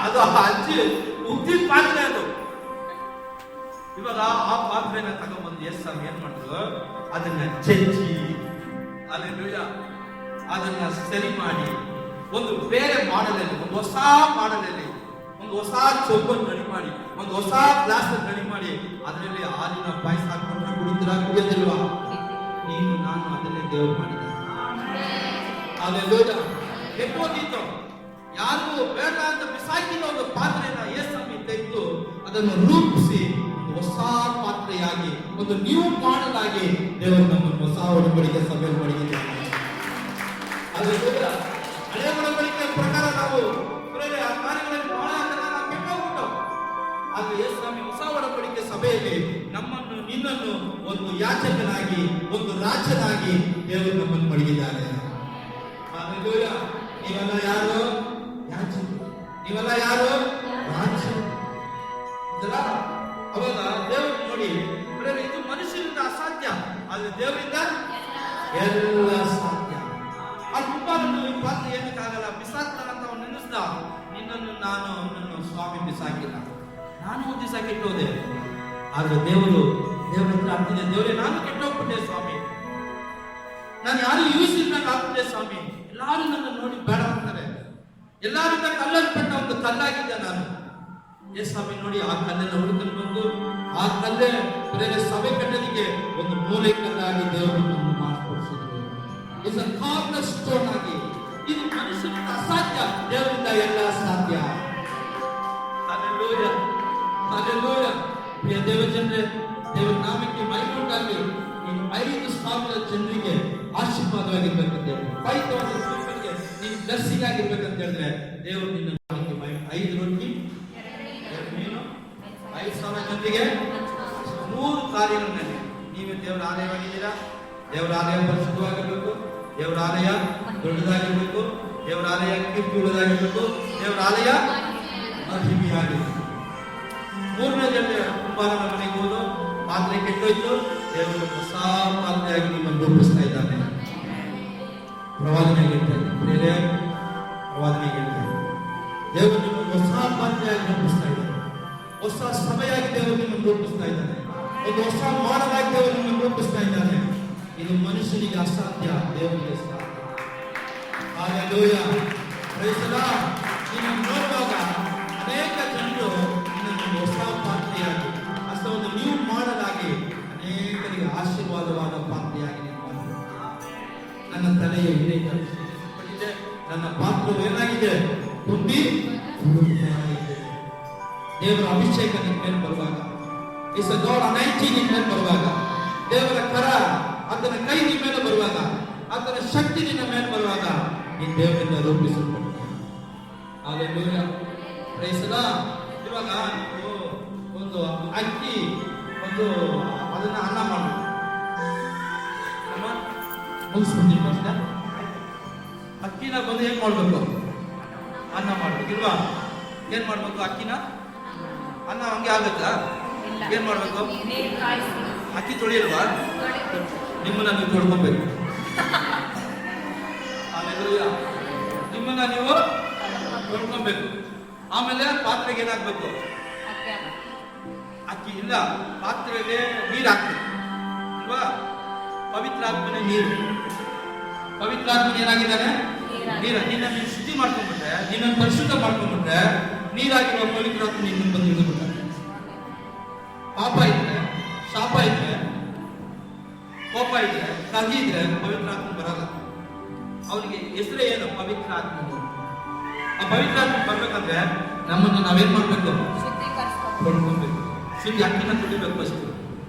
ಅದು ಅಜ್ಜಿ ಉಗ್ದಿದ ಪಾತ್ರೆ ಅದು. ಇವಾಗ ಆ ಪಾತ್ರೆನ ತಗೊಂಡ್ಬಂದು ಯೇಸು ಏನ್ ಮಾಡಿದ್ರು? ಅದನ್ನ ಚೆಚ್ಚಿ ಅದನ್ನ ಸರಿ ಮಾಡಿ ಒಂದು ಬೇರೆ ಮಾಡಲಲ್ಲಿ, ಒಂದು ಹೊಸ ಮಾಡಲಲ್ಲಿ, ಒಂದು ಹೊಸ ಚೊಂಬನ್ನು ರೆಡಿ ಮಾಡಿ, ಒಂದು ಹೊಸ ಗ್ಲಾಸ್ ರೆಡಿ ಮಾಡಿ ಅದರಲ್ಲಿ ಹಾಲಿನ ಪಾಯಸ ಹಾಕೊಂಡ್ರೆ ಕುಡಿತೀರಾ? ಕುಡಿಯೋದಿಲ್ವಾ? ನೀನು ನಾನು ಅದನ್ನೇ ದೇವರು ಮಾಡಿದ. ಅಲ್ಲೆಲ್ಲೂಯ್ಯ. ಕೆಟ್ಟೋಗಿತ್ತು, ಯಾರು ಬೇಡ ಅಂತ ಬಿಸಾಕಿದ ಒಂದು ಪಾತ್ರೆನ ಯೇಸು ತೆಗೆದು ಅದನ್ನು ರೂಪಿಸಿ ಒಂದು ಹೊಸ ಪಾತ್ರೆಯಾಗಿ, ಒಂದು ನ್ಯೂ ಮಾಡೆಲ್ ಆಗಿ ದೇವರು ನಮ್ಮನ್ನು ಹೊಸ ಒಡಂಬಡಿಕೆ ಸಭೆಯಲ್ಲಿ ಮಡಗಿದ್ದಾರೆ. ಅಲ್ಲೆಲ್ಲೂಯ್ಯ. ಹಳೆಯ ಒಡಂಬಡಿಕೆ ಪ್ರಕಾರ ನಾವು ಆ ಕಾರ್ಯಗಳಲ್ಲಿ ಬಹಳ ನಾವು ಕೆಟ್ಟೋಗ್ಬಿಟ್ಟು, ಆದ್ರೆ ಯೇಸು ಹೊಸ ಒಡಂಬಡಿಕೆ ಸಭೆಯಲ್ಲಿ ನಮ್ಮನ್ನು, ನಿನ್ನನ್ನು ಒಂದು ಯಾಚಕನಾಗಿ, ಒಂದು ರಾಜನಾಗಿ ದೇವರು ನಮ್ಮನ್ನು ಮಡಗಿದ್ದಾರೆ. ಹಲ್ಲೆಲೂಯಾ. ನೀವೆಲ್ಲ ಯಾರು? ಯಾಜಕರು. ನೀವೆಲ್ಲ ಯಾರು? ರಾಜರು. ಅವಾಗ ದೇವರು ನೋಡಿ, ಇದು ಮನುಷ್ಯರಿಂದ ಅಸಾಧ್ಯ, ಆದ್ರೆ ದೇವರಿಂದ ಎಲ್ಲ ಸಾಧ್ಯ. ಆ ಕುಂಬಾರನು ಈ ಪಾತ್ರೆ ಏನಕ್ಕಾಗಲ್ಲ, ಬಿಸಾಕ್ತಾನಂತ ಅವನು ನೆನೆಸ್ದ. ನಿನ್ನನ್ನು ನಾನು ನನ್ನ ಸ್ವಾಮಿ ಬಿಸಾಕಿಲ್ಲ, ನಾನು ಒಂದು ದಿವಸ ಕೆಟ್ಟೋದೆ. ಆದ್ರೆ ದೇವರ ಹತ್ರ ಆಗ್ತಿದೆ, ದೇವರೇ ನಾನು ಕೆಟ್ಟೋಗ್ಬಿಟ್ಟೆ ಸ್ವಾಮಿ, ನಾನು ಯಾರು ಯೂಸ್ ಇಲ್ದಂಗೆ ಆಗ್ಬಿಟ್ಟೆ ಸ್ವಾಮಿ. ಎಲ್ಲಾರು ನನ್ನ ನೋಡಿ ಬೇಡ ಅಂತಾರೆ, ಎಲ್ಲಾರಿಂದ ಕಲ್ಲಲ್ಪಟ್ಟ ಒಂದು ಕಲ್ಲಾಗಿದ್ದೆ ನಾನು. ಯೇಸು ನೋಡಿ ಆ ಕಲ್ಲನ್ನು ಹುಡುಕಲು ಬಂದು ಆ ಕಲ್ಲೇ ಬೇರೆ ಸಭೆ ಕಟ್ಟಲಿಕ್ಕೆ ಒಂದು ಮೂಲೆ ಕಲ್ಲಾಗಿ ದೇವರು ಮಾಡಿಕೊಡಿಸಿದ್ರು. ಇಟ್ಸ್ ಅ ಕಾರ್ನರ್ ಸ್ಟೋನ್ ಆಗಿ. ಇದು ಮನುಷ್ಯನಿಂದ ಅಸಾಧ್ಯ, ದೇವರಿಂದ ಎಲ್ಲ ಸಾಧ್ಯ. Hallelujah, hallelujah. ಪ್ರಿಯ ದೇವಜನರೇ, ದೇವರ ನಾಮಕ್ಕೆ ಮಹಿಮೆ ಉಂಟಾಗಲಿ. ಈ 5,000 ಜನರಿಗೆ ಆಶೀರ್ವಾದವಾಗಿರ್ಬೇಕಂತ 5,000 ಪೀಪಲ್ಗೆ ನೀನು ಬ್ಲೆಸ್ಸಿಂಗ್ ಆಗಿರ್ಬೇಕಂತ ಹೇಳಿದ್ರೆ ದೇವರು ನಿನ್ನ ನಾಮಕ್ಕೆ ಮಹಿಮೆ. 5 ರೊಟ್ಟಿ 2 ಮೀನು 5,000 ಜನರಿಗೆ 3 ಕಾರ್ಯಗಳಲ್ಲಿ ನೀವು ದೇವರ ಆಲಯವಾಗಿದ್ದೀರಾ. ದೇವರ ಆಲಯ ಪರಿಶುದ್ಧವಾಗಿರ್ಬೇಕು, ದೇವರ ಆಲಯ ದೊಡ್ಡದಾಗಿರ್ಬೇಕು, ದೇವರ ಆಲಯ ಕೀರ್ತಿ ಉಳ್ಳದಾಗಿರ್ಬೇಕು, ದೇವರ ಆಲಯ ಮಹಿಮೆಯಾಗಿರ್ಬೇಕು. 3ನೇ ಜನರ ಕುಂಬಾರನ ಮನೆಗೆ ಹೋದು ಪಾತ್ರೆ ಕೆಟ್ಟೋಯ್ತು, ದೇವರು ಹೊಸ ಪಾತ್ರೆಯಾಗಿ ನಿಮ್ಮನ್ನು ರೂಪಿಸ್ತಾ ಇದ್ದಾನೆ. ಪ್ರವಾದನೆ ಹೇಳ್ತಾರೆ, ಬೇರೆ ಪ್ರವಾದನೆ ಹೇಳ್ತಾರೆ, ದೇವರು ನಿಮ್ಮನ್ನು ಹೊಸ ಪಾತ್ರೆಯಾಗಿ ರೂಪಿಸ್ತಾ ಇದ್ದಾನೆ. ಹೊಸ ಸಭೆಯಾಗಿ ದೇವರು ನಿಮ್ಮನ್ನು ರೂಪಿಸ್ತಾ ಇದ್ದಾನೆ. ಒಂದು ಹೊಸ ಮಾಡಲಾಗಿ ದೇವರು ನಿಮ್ಮನ್ನು ರೂಪಿಸ್ತಾ ಇದ್ದಾನೆ. ಇದು ಮನುಷ್ಯನಿಗೆ ಅಸಾಧ್ಯ, ದೇವರಿಗೆ ಸಾಧ್ಯ. Hallelujah, praise the Lord. ನಿಮ್ಮನ್ನು ನೋಡುವಾಗ ಅನೇಕ ಜನರು ನಿನ್ನನ್ನು ಹೊಸ ಪಾತ್ರೆಯಾಗಿ ಅಥವಾ ಒಂದು ನ್ಯೂ ಮಾಡಲಾಗಿ ಅನೇಕರಿಗೆ ಆಶೀರ್ವಾದವಾದ ಪಾತ್ರೆಯಾಗಿ ನನ್ನ ತಲೆಯ ಹಿಡಿಯಲ್ಪಟ್ಟಿದೆ, ನನ್ನ ಪಾತ್ರವು ಏನಾಗಿದೆ, ತುಂಬಿ ತುಳುಕಾಗಿದೆ. ದೇವರ ಅಭಿಷೇಕ ನಿಮ್ಮ ಮೇಲೆ ಬರುವಾಗ, ಇಸ್ ಗಾಡ್ ಅನೈಂಟಿಂಗ್ ನಿಮ್ಮ ಮೇಲೆ ಬರುವಾಗ, ದೇವರ ಕರ ಆತನ ಕೈ ನಿಮ್ಮ ಮೇಲೆ ಬರುವಾಗ, ಆತನ ಶಕ್ತಿ ನಿನ್ನ ಮೇಲೆ ಬರುವಾಗ ನೀನು ದೇವರಿಂದ ರೂಪಿಸಲ್ಪಡುತ್ತೆ. Hallelujah, praise the Lord. ಇವಾಗ ಒಂದು ಅಕ್ಕಿ ಒಂದು ಅದನ್ನ ಅನ್ನ ಮಾಡಬೇಕು, ಮುಗಿಸ್ಕೊಂತೀವಿ ಅಷ್ಟೇ. ಅಕ್ಕಿನ ಬಂದು ಏನ್ ಮಾಡ್ಬೇಕು, ಅನ್ನ ಮಾಡ್ಬೇಕು ಇಲ್ವಾ? ಏನ್ ಮಾಡ್ಬೇಕು, ಅಕ್ಕಿನ ಅನ್ನ ಹಂಗೆ ಆಗುತ್ತಾ? ಏನ್ ಮಾಡ್ಬೇಕು, ಅಕ್ಕಿ ತೊಳಿಯಲ್ವಾ? ನಿಮ್ಮನ್ನ ನೀವು ತೊಳ್ಕೊಬೇಕು. ಹಲ್ಲೆಲೂಯಾ, ನಿಮ್ಮನ್ನ ನೀವು ತೊಳ್ಕೊಬೇಕು. ಆಮೇಲೆ ಪಾತ್ರೆಗೆ ಏನಾಗ್ಬೇಕು, ಅಕ್ಕಿ ಇಲ್ಲ, ಪಾತ್ರೆಗೆ ನೀರು ಹಾಕ್ಬೇಕು ಅಲ್ವಾ? ಪವಿತ್ರ ಆತ್ಮನೆ ನೀರು, ಪವಿತ್ರ ಆತ್ಮನೆ ಏನಾಗಿದ್ದಾನೆ, ನೀರ. ನಿನ್ನ ನೀನು ಶುದ್ಧಿ ಮಾಡ್ಕೊಂಡ್ಬಿಟ್ರೆ, ನಿನ್ನನ್ನು ಪರಿಶುದ್ಧ ಮಾಡ್ಕೊಂಡ್ಬಿಟ್ರೆ, ನೀರಾಗಿರುವ ಪವಿತ್ರ ಆತ್ಮ ನಿನ್ನ ಬಂದು ಇಳಿದ್ಬಿಟ್ರೆ. ಪಾಪ ಇದ್ರೆ, ಶಾಪ ಇದ್ರೆ, ಕೋಪ ಇದ್ರೆ, ಕಹಿ ಇದ್ರೆ ಪವಿತ್ರ ಆತ್ಮ ಬರಲ್ಲ. ಅವನಿಗೆ ಹೆಸರೇ ಏನು, ಪವಿತ್ರ ಆತ್ಮ. ಆ ಪವಿತ್ರ ಆತ್ಮ ಬರ್ಬೇಕಂದ್ರೆ ನಮ್ಮನ್ನು ನಾವೇನ್ ಮಾಡ್ಬೇಕು, ತೊಳ್ಕೊಬೇಕು. ಶುದ್ಧಿ ಅಕ್ಕಿನ ತುಳಿಬೇಕು ಫಸ್ಟ್.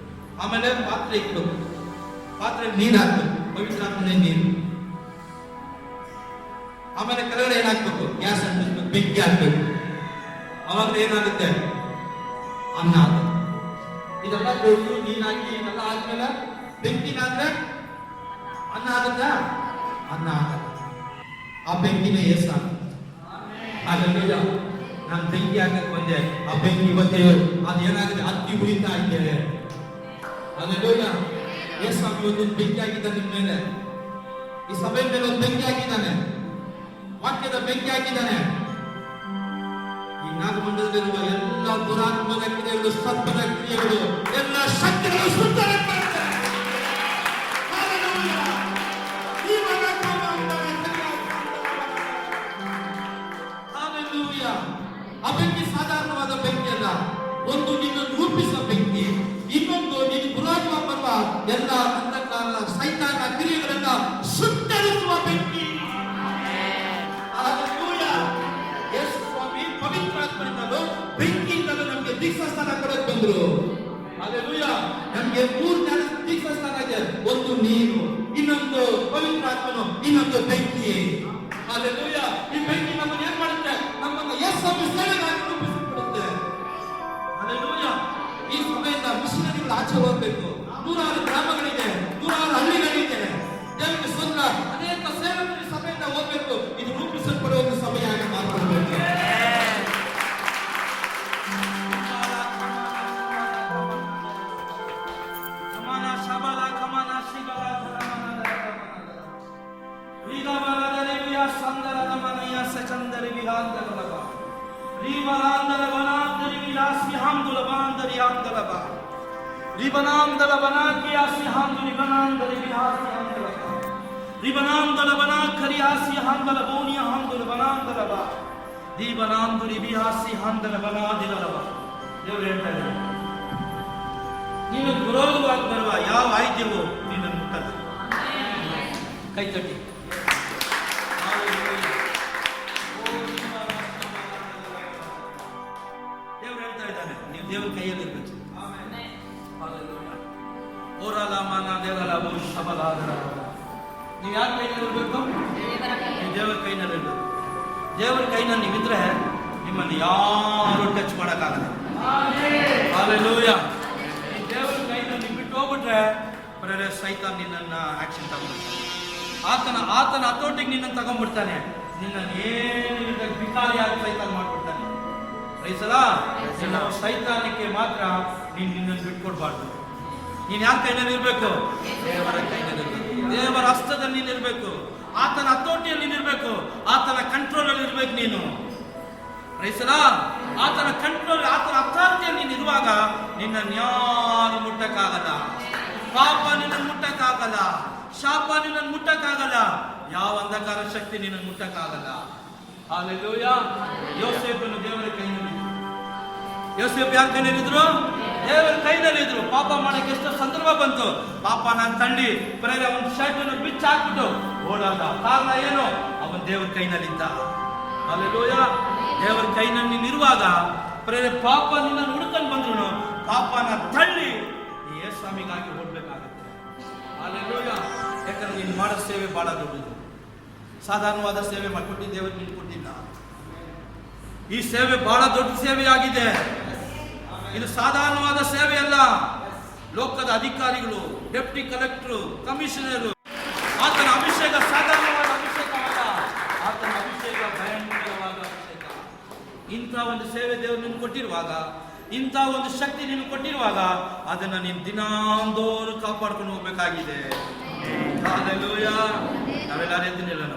ಆಮೇಲೆ ಪಾತ್ರೆ ಇಟ್ಬೇಕು, ಪಾತ್ರೆ ನೀರು ಹಾಕ್ಬೇಕು, ಪವಿತ್ರ ಆತ್ಮನೇ ನೀರು. ಆಮೇಲೆ ಕೆಳಗಡೆ ಏನಾಗ್ಬೇಕು, ಗ್ಯಾಸ್ ಅಂಟಿಸ್ಬೇಕು, ಬೆಂಕಿ ಹಾಕ್ಬೇಕು. ಅವಾಗ ಏನಾಗುತ್ತೆ, ಅನ್ನ ಆಗುತ್ತೆ. ಇದೆಲ್ಲ ಕೊಟ್ಟು ನೀರು ಹಾಕಿ ಇದೆಲ್ಲ ಆದ್ಮೇಲೆ ಬೆಂಕಿನಾದ್ರೆ ಅನ್ನ ಆಗುತ್ತಾ? ಅನ್ನ ಆಗಲ್ಲ. ಆ ಬೆಂಕಿನ ಏಸ. ಹಾಗಲ್ಲ, ನಾನು ಬೆಂಕಿ ಹಾಕಕ್ಕೆ ಬಂದೆ, ಆ ಬೆಂಕಿ ಇವತ್ತೇ ಅದೇನಾಗಿದೆ, ಅಕ್ಕಿ ಉಳಿತಾ ಇದ್ದೇವೆ. ಅದೆಲ್ಲ ಏಸಾಮಿ ಒಂದು ಬೆಂಕಿ ಹಾಕಿದ್ದಾನೆ ನಿಮ್ಮ ಮೇಲೆ, ಈ ಸಭೆ ಮೇಲೆ ಒಂದು ಬೆಂಕಿ ಹಾಕಿದ್ದಾನೆ, ವಾಕ್ಯದ ಬೆಂಕಿ ಹಾಕಿದ್ದಾನೆ. ಈ ನಾಗಮಂಡಲದಲ್ಲಿರುವ ಎಲ್ಲ ದುರಾತ್ಮದ ಕ್ರಿಯೆಗಳು, ಸರ್ಪದ ಕ್ರಿಯೆಗಳು, ಎಲ್ಲ ಶಕ್ತಿಗಳು ಸುತ್ತಲಾಗ್ತದೆ. ಆ ಬೆಂಕಿ ಸಾಧಾರಣವಾದ ಬೆಂಕಿ ಅಲ್ಲ. ಒಂದು ನಿನ್ನನ್ನು ರೂಪಿಸುವ ಬೆಂಕಿ, ಇನ್ನೊಂದು ನಿನ್ನ ವಿರೋಧವ ಬರುವ ಎಲ್ಲ ಅಂಧಕಾರ ಸೈತಾನ ಕ್ರಿಯೆಗಳನ್ನ ಸುತ್ತರಿಸುವ ಬೆಂಕಿ. ಯೇಸು ಸ್ವಾಮಿ ಪವಿತ್ರಾತ್ಮನಿಂದಲೂ ಬೆಂಕಿಯಿಂದಲೂ ನಮಗೆ ದೀಕ್ಷಾಸ್ಥಾನ ಕೊಡಕ್ಕೆ ಬಂದ್ರು. ಹಲ್ಲೆಲೂಯಾ, ನಮಗೆ 3 ದೀಕ್ಷಾಸ್ಥಾನ ಇದೆ. ಒಂದು ನೀರು, ಇನ್ನೊಂದು ಪವಿತ್ರಾತ್ಮನು, ಇನ್ನೊಂದು ಬೆಂಕಿ. ಹಲ್ಲೆಲೂಯಾ, ಈ ಬೆಂಕಿ ನಮ್ಮನ್ನು ಏನ್ ಮಾಡುತ್ತೆ, ನಮ್ಮನ್ನು ಯೇಸು ಸೇವೆಗಾಗಿ ರೂಪಿಸಿಕೊಡುತ್ತೆ. ಹಲ್ಲೆಲೂಯಾ, ಈ ಸಭೆಯಿಂದ ಮಿಷನರಿಗಳು ಆಚೆ ಹೋಗ್ಬೇಕು. 100 ಗ್ರಾಮಗಳಿದೆ, 100 ಹಳ್ಳಿಗಳಿದೆ. ದೇವರಿಗೆ ಸ್ತೋತ್ರ. ಅನೇಕ ಸೇವಕರು ಸಭೆಯಿಂದ ಹೋಗ್ಬೇಕು. ಇದು ರೂಪಿಸಲ್ಪಡುವ ಒಂದು ಸಭೆಯಾಗಿ ಮಾರ್ಪಡಬೇಕು. ದೀಪನಾಂದುರಿ ಬಿಹಾಸಿ ಹಾಂದನ ಬನಾದಿರಲವ. ದೇವರು ಹೇಳ್ತಾ ಇದ್ದಾರೆ, ನೀನು ವಿರೋಧವಾಗಿ ಬರುವ ಯಾವ ಆಯ್ಕೆಯೂ ನಿನ್ನನ್ನು ಮುಟ್ಟಲ್ಲ. ಕೈ ತಟ್ಟಿ. ದೇವರು ಹೇಳ್ತಾ ಇದ್ದಾನೆ, ನೀವು ದೇವರ ಕೈಯಲ್ಲಿರ್ಬೇಕು. ಓರಲ ಮಾನ ದೇವರ ಶಬಲಾದರ. ನೀವು ಯಾರ ಕೈನಲ್ಲಿರ್ಬೇಕು? ದೇವರ ಕೈನಲ್ಲಿರ್ಬೇಕು. ದೇವರ ಕೈನಲ್ಲಿ ನೀವಿದ್ರೆ ನಿಮ್ಮನ್ನು ಯಾರು ಟಚ್ ಮಾಡೋಕ್ಕಾಗಲ್ಲ. ಹಲ್ಲೆಲೂಯ. ಈ ದೇವರ ಕೈನಲ್ಲಿ ಬಿಟ್ಟು ಹೋಗ್ಬಿಟ್ರೆ ಬರೇ ಸೈತಾನ್ ನಿನ್ನನ್ನು ಆಕ್ಷನ್ ತಗೊಂಡ್ಬಿಡ್ತಾನೆ. ಆತನ ಹತೋಟಿಗೆ ನಿನ್ನನ್ನು ತಗೊಂಡ್ಬಿಡ್ತಾನೆ. ನಿನ್ನನ್ನು ಏನು ಬಿಕಾರಿಯಾಗಿ ಸೈತಾನ್ ಮಾಡ್ಬಿಡ್ತಾನೆ. ರೈಸಲ ಸೈತಾನಕ್ಕೆ ಮಾತ್ರ ನಿನ್ನನ್ನು ಬಿಟ್ಕೊಡ್ಬಾರ್ದು. ನೀನು ಯಾರ ಕೈನಲ್ಲಿ ಇರ್ಬೇಕು? ದೇವರ ಕೈನಲ್ಲಿ ಇರ್ಬೇಕು. ದೇವರ ಹಸ್ತದಲ್ಲಿ ನೀನಿರ್ಬೇಕು. ಆತನ ಹತೋಟಿಯಲ್ಲಿ ನೀನಿರ್ಬೇಕು. ಆತನ ಕಂಟ್ರೋಲ್ ಅಲ್ಲಿ ಇರ್ಬೇಕು ನೀನು. ರೈಸಲ ಆತನ ಕಂಟ್ರೋಲ್, ಆತನ ಅಥಾರಿಟಿಯಲ್ಲಿ ನೀನು ಇರುವಾಗ ನಿನ್ನನ್ನು ಯಾರು ಮುಟ್ಟಕ್ಕಾಗಲ್ಲ. ಪಾಪ ನಿನ್ನನ್ನು ಮುಟ್ಟಕ್ಕಾಗಲ್ಲ. ಶಾಪ ನಿನ್ನನ್ನು ಮುಟ್ಟಕ್ಕಾಗಲ್ಲ. ಯಾವ ಅಂಧಕಾರ ಶಕ್ತಿ ನಿನ್ನನ್ನು ಮುಟ್ಟಕ್ಕಾಗಲ್ಲ. ಹಲ್ಲೆಲೂಯ. ಯೋಸೇಫನು ದೇವರ ಕೈನಲ್ಲಿ. ಯೋಸೇಫ್ ಯಾರ ಕೈನಲ್ಲಿದ್ರು? ದೇವರ ಕೈನಲ್ಲಿದ್ರು. ಪಾಪ ಮಾಡಕ್ಕೆ ಎಷ್ಟು ಸಂದರ್ಭ ಬಂತು. ಪಾಪ ನಾನು ತಂಡಿ ಪ್ರೇರೆ ಅವನ ಶರ್ಟನ್ನು ಬಿಚ್ಚಿ ಹಾಕ್ಬಿಟ್ಟು ಓಡಾದ. ಕಾರಣ ಏನು? ಅವನ ದೇವರ ಕೈನಲ್ಲಿದ್ದ. ಹಲ್ಲೆಲೂಯ. ದೇವರ ಕೈನಲ್ಲಿ ನೀನಿರುವಾಗ ಪ್ರೇರೆ ಪಾಪ ನಿನ್ನನ್ನು ಹುಡುಕೊಂಡು ಬಂದ್ರು ಪಾಪನ ತಳ್ಳಿ ಈ ಯೇಸು ಸ್ವಾಮಿಗಾಗಿ ಓಡ್ಬೇಕಾಗತ್ತೆ. ಹಲ್ಲೆಲೂಯ. ಯಾಕಂದ್ರೆ ನೀನು ಮಾಡೋ ಸೇವೆ ಬಹಳ ದೊಡ್ಡದು. ಸಾಧಾರಣವಾದ ಸೇವೆ ಮಾಡಿಕೊಟ್ಟು ದೇವರು ನೀನು ಕೊಟ್ಟಿಲ್ಲ. ಈ ಸೇವೆ ಬಹಳ ದೊಡ್ಡ ಸೇವೆಯಾಗಿದೆ. ಇದು ಸಾಧಾರಣವಾದ ಸೇವೆ ಅಲ್ಲ. ಲೋಕದ ಅಧಿಕಾರಿಗಳು, ಡೆಪ್ಟಿ ಕಲೆಕ್ಟರ್, ಕಮಿಷನರು, ಆತನ ಅಭಿಷೇಕ ಸಾಧಾರಣವಾದ ಅಭಿಷೇಕವಲ್ಲ. ಆತನ ಅಭಿಷೇಕ ಭಯಂಕರವಾದ ಅಭಿಷೇಕ. ಇಂಥ ಒಂದು ಸೇವೆ ದೇವರು ನಿನ್ಗೆ ಕೊಟ್ಟಿರುವಾಗ, ಇಂಥ ಒಂದು ಶಕ್ತಿ ನಿನ್ಗೆ ಕೊಟ್ಟಿರುವಾಗ ಅದನ್ನು ನೀನು ದಿನಾಂದೋರು ಕಾಪಾಡ್ಕೊಂಡು ಹೋಗ್ಬೇಕಾಗಿದೆ. ಹಲ್ಲೆಲೂಯ. ನಾವೆಲ್ಲರೂ ಎದ್ದು ನಿಲ್ಲೋಣ.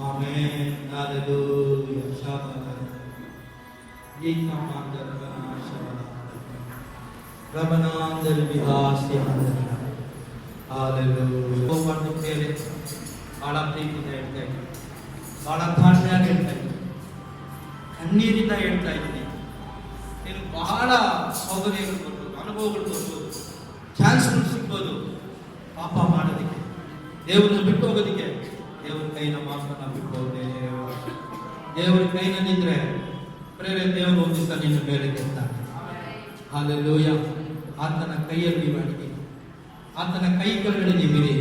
ಆಮೆನ್. ಹಲ್ಲೆಲೂಯ. ರಬನಾಂದರ ವಿಹಾಸಿ ಹಲ್ಲೆಲೂಯ. ಬಹಳ ಪ್ರೀತಿಯಿಂದ ಹೇಳ್ತಾ ಇದ್ದೀನಿ, ಬಹಳ ತಾಳ್ಮೆಯಾಗಿ ಹೇಳ್ತಾ ಇದ್ದೀನಿ, ಕಣ್ಣೀರಿಂದ ಹೇಳ್ತಾ ಇದ್ದೀನಿ. ನೀನು ಬಹಳ ಸೌಕರ್ಯಗಳು ಬರ್ಬೋದು, ಅನುಭವಗಳು ಬರ್ಬೋದು, ಚಾನ್ಸ್ಗಳು ಸಿಗ್ಬೋದು. ಪಾಪ ಮಾಡೋದಕ್ಕೆ, ದೇವರನ್ನ ಬಿಟ್ಟು ಹೋಗೋದಕ್ಕೆ ದೇವರ ಕೈನ ಮಾತ್ರ ನಾವು ಬಿಟ್ಟು ಹೋಗೇ. ದೇವರ ಕೈನಲ್ಲಿದ್ರೆ ಪ್ರೇರೆ ದೇವರು ಒಂದು ದಿವಸ ನಿನ್ನ ಮೇಲೆ ಗೆಲ್ತಾನೆ. ಹಲ್ಲೆಲೂಯ. ಆತನ ಕೈಯಲ್ಲಿ ಮಾಡಿ, ಆತನ ಕೈ ಕೆಳಗಡೆ ನೀವಿರಿ.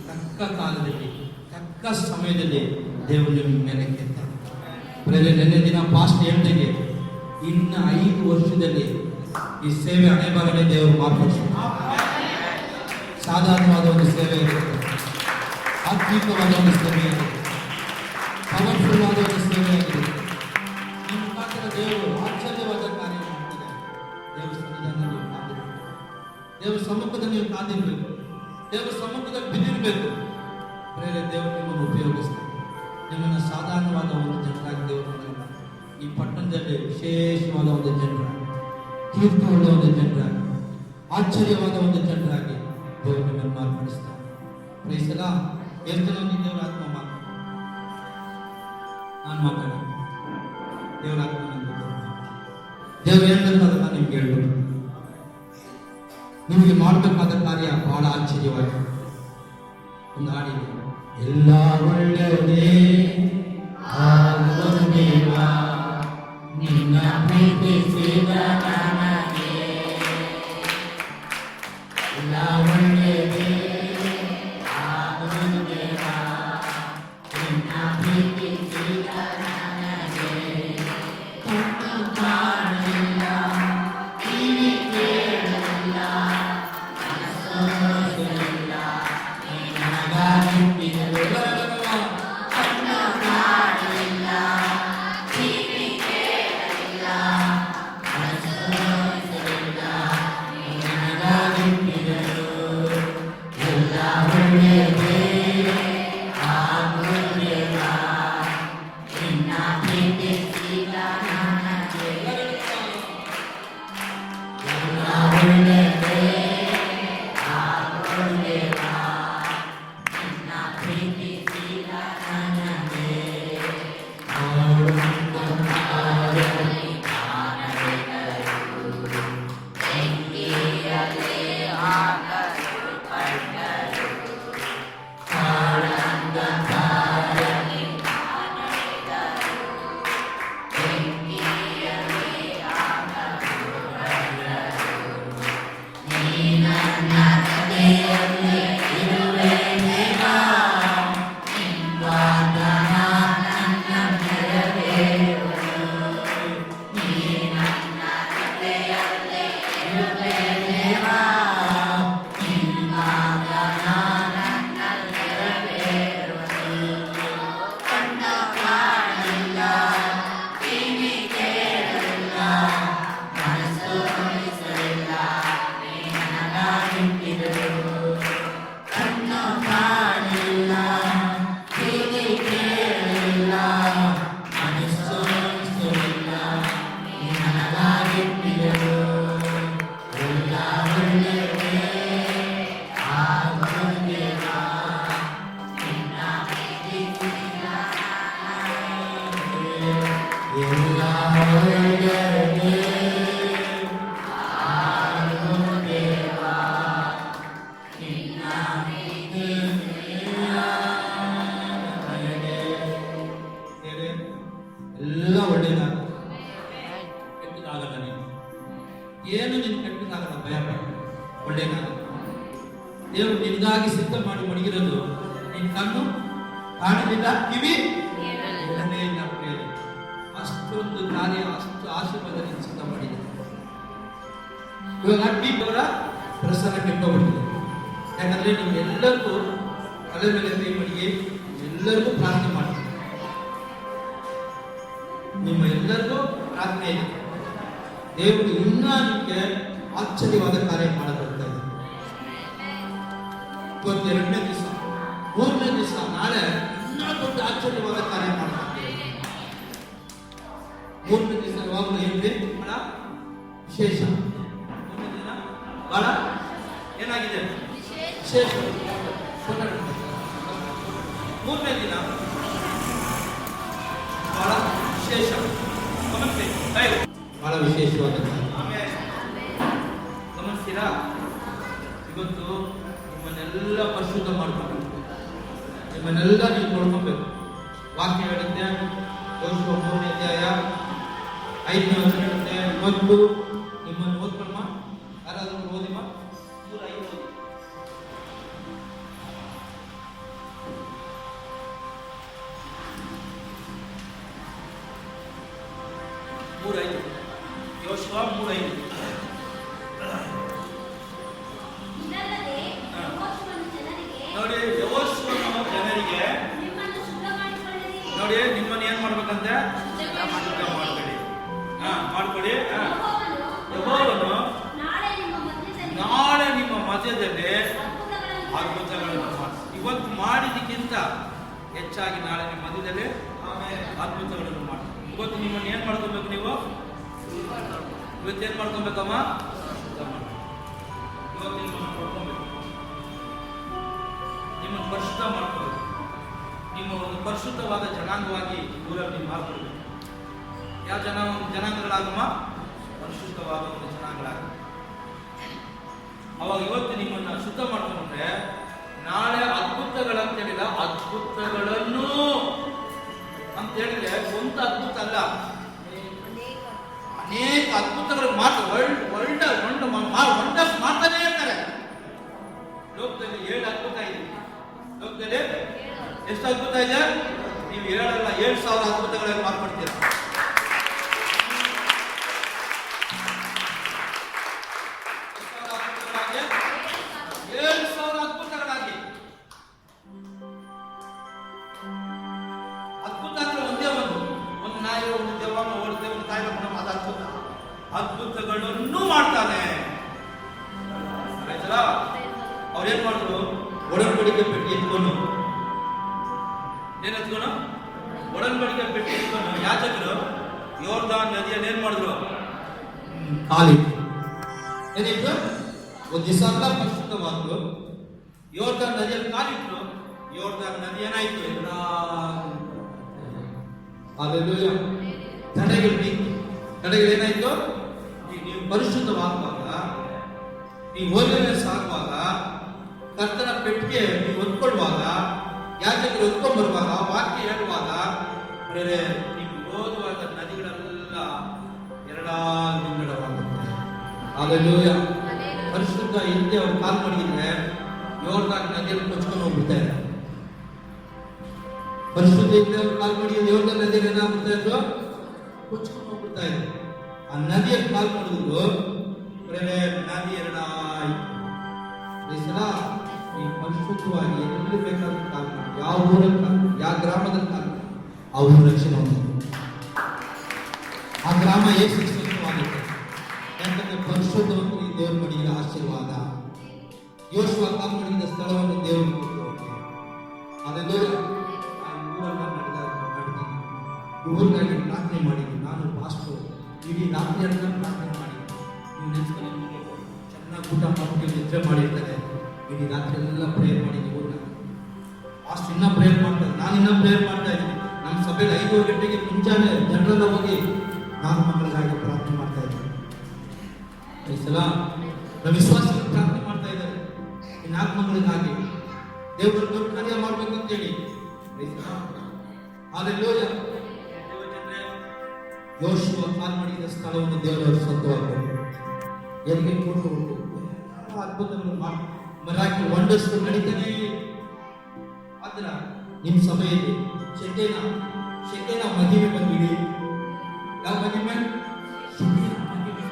ತಕ್ಕ ಕಾಲದಲ್ಲಿ, ತಕ್ಕ ಸಮಯದಲ್ಲಿ ದೇವರು ನಿಮ್ಮ ಮೇಲೆ ಗೆಲ್ತಾನೆ. ಪ್ರೇರೆ ನೆನ್ನೆ ದಿನ ಪಾಸ್ಟ್ ಹೇಳ್ದಂಗೆ ಇನ್ನು 5 ವರ್ಷದಲ್ಲಿ ಈ ಸೇವೆ ಹಣೆಬರನೆ ದೇವರು ಮಾರ್ಪಡಿಸ್ತಾರೆ. ಸಾಧಾರಣವಾದ ಒಂದು ಸೇವೆ ಇರುತ್ತೆ, ಆತ್ಮಿಕವಾದ ಒಂದು ಸೇವೆ ಆಗಿದೆ, ಪವರ್ಫುಲ್ ಆದ ಒಂದು ಸೇವೆ ಆಗಿದೆ. ಈ ಮುಖಾಂತರ ದೇವರು ಆಶ್ಚರ್ಯವಾದ ಕಾರ್ಯ ಮಾಡ್ತಿದ್ದಾರೆ. ದೇವರ ಸನ್ನಿಧಾನದಲ್ಲಿ ನೀವು ಕಾದಿರಬೇಕು. ದೇವರ ಸಮ್ಮುಖದಲ್ಲಿ ನೀವು ಕಾದಿರಬೇಕು. ದೇವರ ಸಮ್ಮುಖದಲ್ಲಿ ಬಿದ್ದಿರಬೇಕು. ಬೇರೆ ದೇವರು ನಿಮ್ಮನ್ನು ಉಪಯೋಗಿಸ್ತಾರೆ. ನಿಮ್ಮನ್ನು ಸಾಧಾರಣವಾದ ಒಂದು ಜನರಾಗಿ ದೇವರು ಮಾಡಲ್ಲ. ಈ ಪಟ್ಟಣದಲ್ಲಿ ವಿಶೇಷವಾದ ಒಂದು ಜನರಾಗಿ, ಕೀರ್ತಿಯುಳ್ಳ ಒಂದು ಜನರಾಗಿ, ಆಶ್ಚರ್ಯವಾದ ಒಂದು ಜನರಾಗಿ ದೇವರು ನಿಮ್ಮನ್ನು ಮಾರ್ಪಡಿಸ್ತಾರೆ. ಪ್ರೈಸಲ ಎಷ್ಟು ದೇವರ ಆತ್ಮ ಮಾತಾಡ, ನಾನು ಮಾತಾಡ ದೇವರ ಆತ್ಮ ದೇವರು ಹೇಳಿದ್ರೆ ಅದನ್ನು ನಿಮ್ಗೆ ಹೇಳ್ಬೋದು. ನಿಮಗೆ ಮಾಡಬೇಕಾದ ಕಾರ್ಯ ಬಹಳ ಆಶ್ಚರ್ಯವಾಗಿದೆ. ಒಂದು ಹಾಡಿದೆ, ಎಲ್ಲ ಒಳ್ಳೆಯದೇ ಆಗುವುದು ದೇವ, ನಿನ್ನ ಪ್ರೀತಿಸಿದ ನನಗೆ ಎಲ್ಲ ಒಳ್ಳೆಯದೇ ಆಗುವುದು ದೇವ, ನಿನ್ನ ಪ್ರೀತಿಸಿದ ನನಗೆ. ಕಣ್ಣು ಕಾಣಲಿಲ್ಲ, ಕಿವಿ ಕೇಳಲಿಲ್ಲ, ಮನಸ್ಸು ಸೋಸಲಿಲ್ಲ, ನನಗಾಗಿ ಹುಟ್ಟಿದರು. ಕಣ್ಣು ಕಾಣಲಿಲ್ಲ, ಕಿವಿ ಕೇಳಲಿಲ್ಲ, ಮನಸ್ಸು ಸೋಸಲಿಲ್ಲ, ನನಗಾಗಿ ಹುಟ್ಟಿದರು. ಎಲ್ಲ ಒಳ್ಳೆಯದೇ ಆಗುವುದು ದೇವ, ನಿನ್ನ ನಿನಗಾಗಿ ಸಿದ್ಧ ಮಾಡಿ ಮಡಗಿರೋದು ನಿನ್ನ ಕಣ್ಣು ಕಾಣಲಿಲ್ಲ, ಕಿವಿ ಕೇಳಲೇ ಇಲ್ಲ. ಪ್ರಿಯರೇ, ಅಷ್ಟೊಂದು ಕಾರ್ಯ, ಅಷ್ಟು ಆಶೀರ್ವಾದ ನೀನು ಸಿದ್ಧ ಮಾಡಿದೆ. ಇವಾಗ ಅವರ ಪ್ರಸನ್ನ ಕೆಟ್ಟೋಗ್ಬಿಟ್ಟಿದೆ. ಯಾಕಂದ್ರೆ ನಿಮ್ಗೆಲ್ಲರಿಗೂ ತಲೆ ಮೇಲೆ ಕೈ ಮಡಿಗೆ ಎಲ್ಲರಿಗೂ ಪ್ರಾರ್ಥನೆ ಮಾಡ್ತೀವಿ. ನಿಮ್ಮ ಎಲ್ಲರಿಗೂ ಪ್ರಾರ್ಥನೆ ಇದೆ. ದೇವರು ಇನ್ನೂ ನಿಮಗೆ ಆಶ್ಚರ್ಯವಾದ ಕಾರ್ಯ ಮಾಡಬರ್ತಾ ಇದೆ. ಇವತ್ತು 2ನೇ ದಿವಸ, 3ನೇ ದಿವಸ, ನಾಳೆ ಇನ್ನೂ ದೊಡ್ಡ ಆಶ್ಚರ್ಯವಾದ ಕಾರ್ಯ ಮಾಡ್ತಾರೆ. 3ನೇ ದಿವಸ ಯಾವಾಗಲೂ ಏನ್ರಿ ಬಹಳ ವಿಶೇಷ. 3ನೇ ದಿನ ಬಹಳ ಏನಾಗಿದೆ ವಿಶೇಷ. 3ನೇ ದಿನ ಬಹಳ ವಿಶೇಷ, ಬಹಳ ವಿಶೇಷವಾದ ಗಮನಿಸ್ತೀರಾ? ಇವತ್ತು ನಿಮ್ಮನ್ನೆಲ್ಲ ಪರಿಶುದ್ಧ ಮಾಡ್ಕೋಬೇಕು, ನಿಮ್ಮನ್ನೆಲ್ಲ ನೀವು ನೋಡ್ಕೋಬೇಕು. ವಾಕ್ಯ ಹೇಳುತ್ತೆ, ಯೆಹೋಶುವ 3ನೇ ಅಧ್ಯಾಯ 5ನೇ ವಚನ ಹೇಳುತ್ತೆ, ಇವತ್ತು ನಿಮ್ಮನ್ನು ಓದ್ಕೊಳ್ಮ, ಯಾರಾದ್ರೂ ಓದಿಮ್ಮ, 3:5 3:5 ಯೆಹೋಶುವ 3:5. ನೋಡಿ, ಯೆಹೋಶುವನು ಜನರಿಗೆ ನೋಡಿ ನಿಮ್ಮನ್ನು ಏನ್ ಮಾಡ್ಬೇಕಂತೆ ಶುದ್ಧ ಮಾಡ್ಕೊಳ್ಳಿ, ಮಾಡ್ಕೊಳ್ಳಿ. ಯೆಹೋವನು ನಾಳೆ ನಿಮ್ಮ ಮಧ್ಯದಲ್ಲಿ ಅದ್ಭುತಗಳನ್ನು ಮಾಡಿ, ಇವತ್ತು ಮಾಡಿದಕ್ಕಿಂತ ಹೆಚ್ಚಾಗಿ ನಾಳೆ ನಿಮ್ಮ ಮಧ್ಯದಲ್ಲಿ ಅದ್ಭುತಗಳನ್ನು ಮಾಡಿ. ಇವತ್ತು ನಿಮ್ಮನ್ನು ಏನ್ ಮಾಡ್ಕೊಬೇಕು? ನೀವು ಇವತ್ತೇನ್ ಮಾಡ್ಕೊಬೇಕಮ್ಮ? ಇವತ್ತು ನಿಮ್ಮನ್ನು ನೋಡ್ಕೊಬೇಕು, ನಿಮ್ಮನ್ನು ಪರಿಶುದ್ಧ ಮಾಡ್ಕೋಬೇಕು. ನಿಮ್ಮ ಒಂದು ಪರಿಶುದ್ಧವಾದ ಜನಾಂಗವಾಗಿ ಊರಲ್ಲಿ ನೀವು ಮಾರ್ಕೊಳ್ಬೇಕು. ಯಾವ ಜನಾಂಗಗಳಾಗಮ್ಮ? ಪರಿಶುದ್ಧವಾದ ಒಂದು ಜನಾಂಗಗಳಾಗ. ಅವಾಗ ಇವತ್ತು ನಿಮ್ಮನ್ನ ಶುದ್ಧ ಮಾಡ್ಕೊಂಡ್ರೆ ನಾಳೆ ಅದ್ಭುತಗಳಂತ ಹೇಳಿಲ್ಲ, ಅದ್ಭುತಗಳನ್ನು ಅಂತ ಹೇಳಿದ್ರೆ ಸ್ವಂತ ಅದ್ಭುತ ಅಲ್ಲ, ಅನೇಕ ಅದ್ಭುತಗಳು ವಂಡರ್ಸ್ ಮಾಡ್ತಾನೆ ಇರ್ತಾರೆ. ಲೋಕದಲ್ಲಿ 7 ಅದ್ಭುತ ಇದೆ. ಲೋಕದಲ್ಲಿ ಎಷ್ಟು ಅದ್ಭುತ ಇದೆ? ನೀವು 7 ಅಲ್ಲ, 7,000 ಅದ್ಭುತಗಳನ್ನು ಮಾಡ್ಕೊಡ್ತೀರ. 7,000 ಅದ್ಭುತಗಳಾಗಿ. ಅದ್ಭುತ ಅಂದ್ರೆ ಒಂದೇ ಒಂದು ನಾಯಿ, ಒಂದು ದೆವ್ವನ ಓಡಿದೆ, ಒಂದು ಕಾಯಿಲೆ ಗುಣ, ಅದು ಅದ್ಭುತ. ಅದ್ಭುತಗಳನ್ನು ಮಾಡ್ತಾನೆ. ಆಯ್ತಲ್ಲ? ಅವ್ರೇನ್ ಮಾಡಿದ್ರು? ಒಡಂಬಡಿಕೆ ಪೆಟ್ಟಿ ಎತ್ಕೊಂಡು, ಏನೆತ್ಕೊಂಡು? ಒಡಂಬಡಿಕೆ ಪೆಟ್ಟಿ ಎತ್ಕೊಂಡು ಯಾಜಕರು ಯೋರ್ದಾನ್ ನದಿಯಲ್ಲಿ ಏನ್ ಮಾಡಿದ್ರು? ಕಾಲಿಟ್ಟು. ಏನಿತ್ತು? ಒಂದು ದಿವಸ ಅಲ್ಲ, ಪರಿಶುದ್ಧವಾದ್ರು. ಯೋರ್ದಾನ್ ನದಿಯಲ್ಲಿ ಕಾಲಿಟ್ರು. ಯೋರ್ದಾನ್ ನದಿ ಏನಾಯ್ತು? ಎಲ್ಲ ಅಲ್ಲೆಲ್ಲೂಯ ತಡೆಗಳು ಏನಾಯ್ತು? ನೀವು ಪರಿಶುದ್ಧವಾಗುವಾಗ, ನೀವು ಹೋಲಿನೆಸ್ ಆಗುವಾಗ, ಕರ್ತನ ಪೆಟ್ಟಿಗೆ ನೀವು ಹೊತ್ಕೊಳ್ಳುವಾಗ, ಯಾಜಕರು ಹೊತ್ಕೊಂಡ್ ಬರುವಾಗ, ವಾಕ್ಯ ಹೇಳುವಾಗ, ನೀವು ಓದುವಾಗ ನದಿಗಳೆಲ್ಲ ಎರಡಾಗಿ ವಿಂಗಡವಾಗುತ್ತದೆ. ಅಲ್ಲೆಲ್ಲೂಯ. ಪರಿಶುದ್ಧ ಹಿಂದೆ ಅವ್ರು ಕಾಲ್ ಮಾಡಿದ್ರೆ ಯೋರ್ದಾನ್ ನದಿಯಲ್ಲಿ ಕೊಚ್ಕೊಂಡು ಹೋಗ್ಬಿಡ್ತಾ ಇದ್ದಾರೆ. ಪರಿಶುದ್ಧ ಹಿಂದೆ ಅವ್ರು ಕಾಲ್ ಮಾಡಿದ್ರೆ ಯೋರ್ದಾನ್ ನದಿಯಲ್ಲಿ ಏನಾಗ್ಬಿಡ್ತಾ ಇದ್ರು? ಕೊಚ್ಕೊಂಡು ಹೋಗ್ಬಿಡ್ತಾ ಇದ್ರು. ಆ ನದಿಯಲ್ಲಿ ಕಾಲ್ ಮಾಡಿದ್ರು, ನದಿ ಎರಡಾಯ್ತು. ಈ ಪರಿಶುದ್ಧವಾಗಿ ಎಲ್ಲಿ ಬೇಕಾದ್ರೂ ಕಾಲ್ ಮಾಡಿ, ಯಾವ ಊರಲ್ಲಿ ಕಾಲ್, ಯಾವ ಗ್ರಾಮದಲ್ಲಿ ಕಾಲ್, ಆ ಊರು ರಕ್ಷಣೆ ಹೊಂದಿದೆ. ಆ ಗ್ರಾಮ ಸುರಕ್ಷಿತವಾಗುತ್ತೆ. ಯಾಕಂದ್ರೆ ಪರಿಶುದ್ಧವಂತರು ಈ ದೇವ್ರ ಮಡಿಗೆ ಆಶೀರ್ವಾದ. ಯೆಹೋಶುವ ಕಾಲ್ ಮಾಡಿದ ಸ್ಥಳವನ್ನು ದೇವರು ಕೊಟ್ಟು ಅದೆಲ್ಲ ಆ ಊರನ್ನ ಮಾಡಿದ್ದೀನಿ. ಊರಿಗಾಗಿ ಪ್ರಾರ್ಥನೆ ಮಾಡಿದ್ದೀನಿ. ನಾನು ಪಾಸ್ಟರ್ ಇಡೀ ರಾತ್ರಿಯನ್ನ ಪ್ರಾರ್ಥನೆ ಮಾಡಿ, ನೀವು ನೆನೆಸ್ಕೊಂಡು ಚೆನ್ನಾಗಿ ಊಟ ಮಾಡ್ಕೊಂಡು ನಿದ್ರೆ ಮಾಡಿರ್ತಾರೆ. ಇಡೀ ರಾತ್ರಿ ಎಲ್ಲ ಪ್ರೇಯರ್ ಮಾಡಿದ್ದೀವಿ. ಊಟ ಪಾಸ್ಟ್ ಇನ್ನೂ ಪ್ರೇಯರ್ ಮಾಡ್ತಾರೆ, ನಾನು ಇನ್ನೂ ಪ್ರೇಯರ್ ಮಾಡ್ತಾ ಇದ್ದೀನಿ. ನಮ್ಮ ಸಭೆಯಲ್ಲಿ 5 ಗಂಟೆಗೆ ಮುಂಜಾನೆ ಜನರೆಲ್ಲ ಹೋಗಿ 4 ಮಕ್ಕಳಿಗಾಗಿ ಪ್ರಾರ್ಥನೆ ಮಾಡ್ತಾ ಇದ್ದಾರೆ. ನಮ್ಮ ವಿಶ್ವಾಸಿಗಳು ಪ್ರಾರ್ಥನೆ ಮಾಡ್ತಾ ಇದ್ದಾರೆ ಈ 4 ಮಕ್ಕಳಿಗಾಗಿ. ದೇವರು ದೊಡ್ಡ ಕಾರ್ಯ ಮಾಡಬೇಕು ಅಂತೇಳಿ. ಅಲ್ಲೆಲ್ಲೂಯ. ಯೆಹೋಶುವ ಕಾಲ್ ಮಾಡಿದ ಸ್ಥಳವನ್ನು ದೇವರು ಸ್ವತ್ತವಾಗಬೇಕು. ಎಲ್ಲಿಗೆ ಕೊಟ್ಟು ಅದ್ಭುತವನ್ನು ಮಿರಾಕಲ್ ವಂಡರ್ಸ್ ನಡೀತಾನೆ. ಆದ್ರ ನಿಮ್ಮ ಸಭೆಯಲ್ಲಿ ಶೆಕೆನ ಮಹಿಮೆ ಬಂದಿದೆ. ಯಾವ ಮಹಿಮೆ? ಶೆಕೆನ ಮಹಿಮೆ.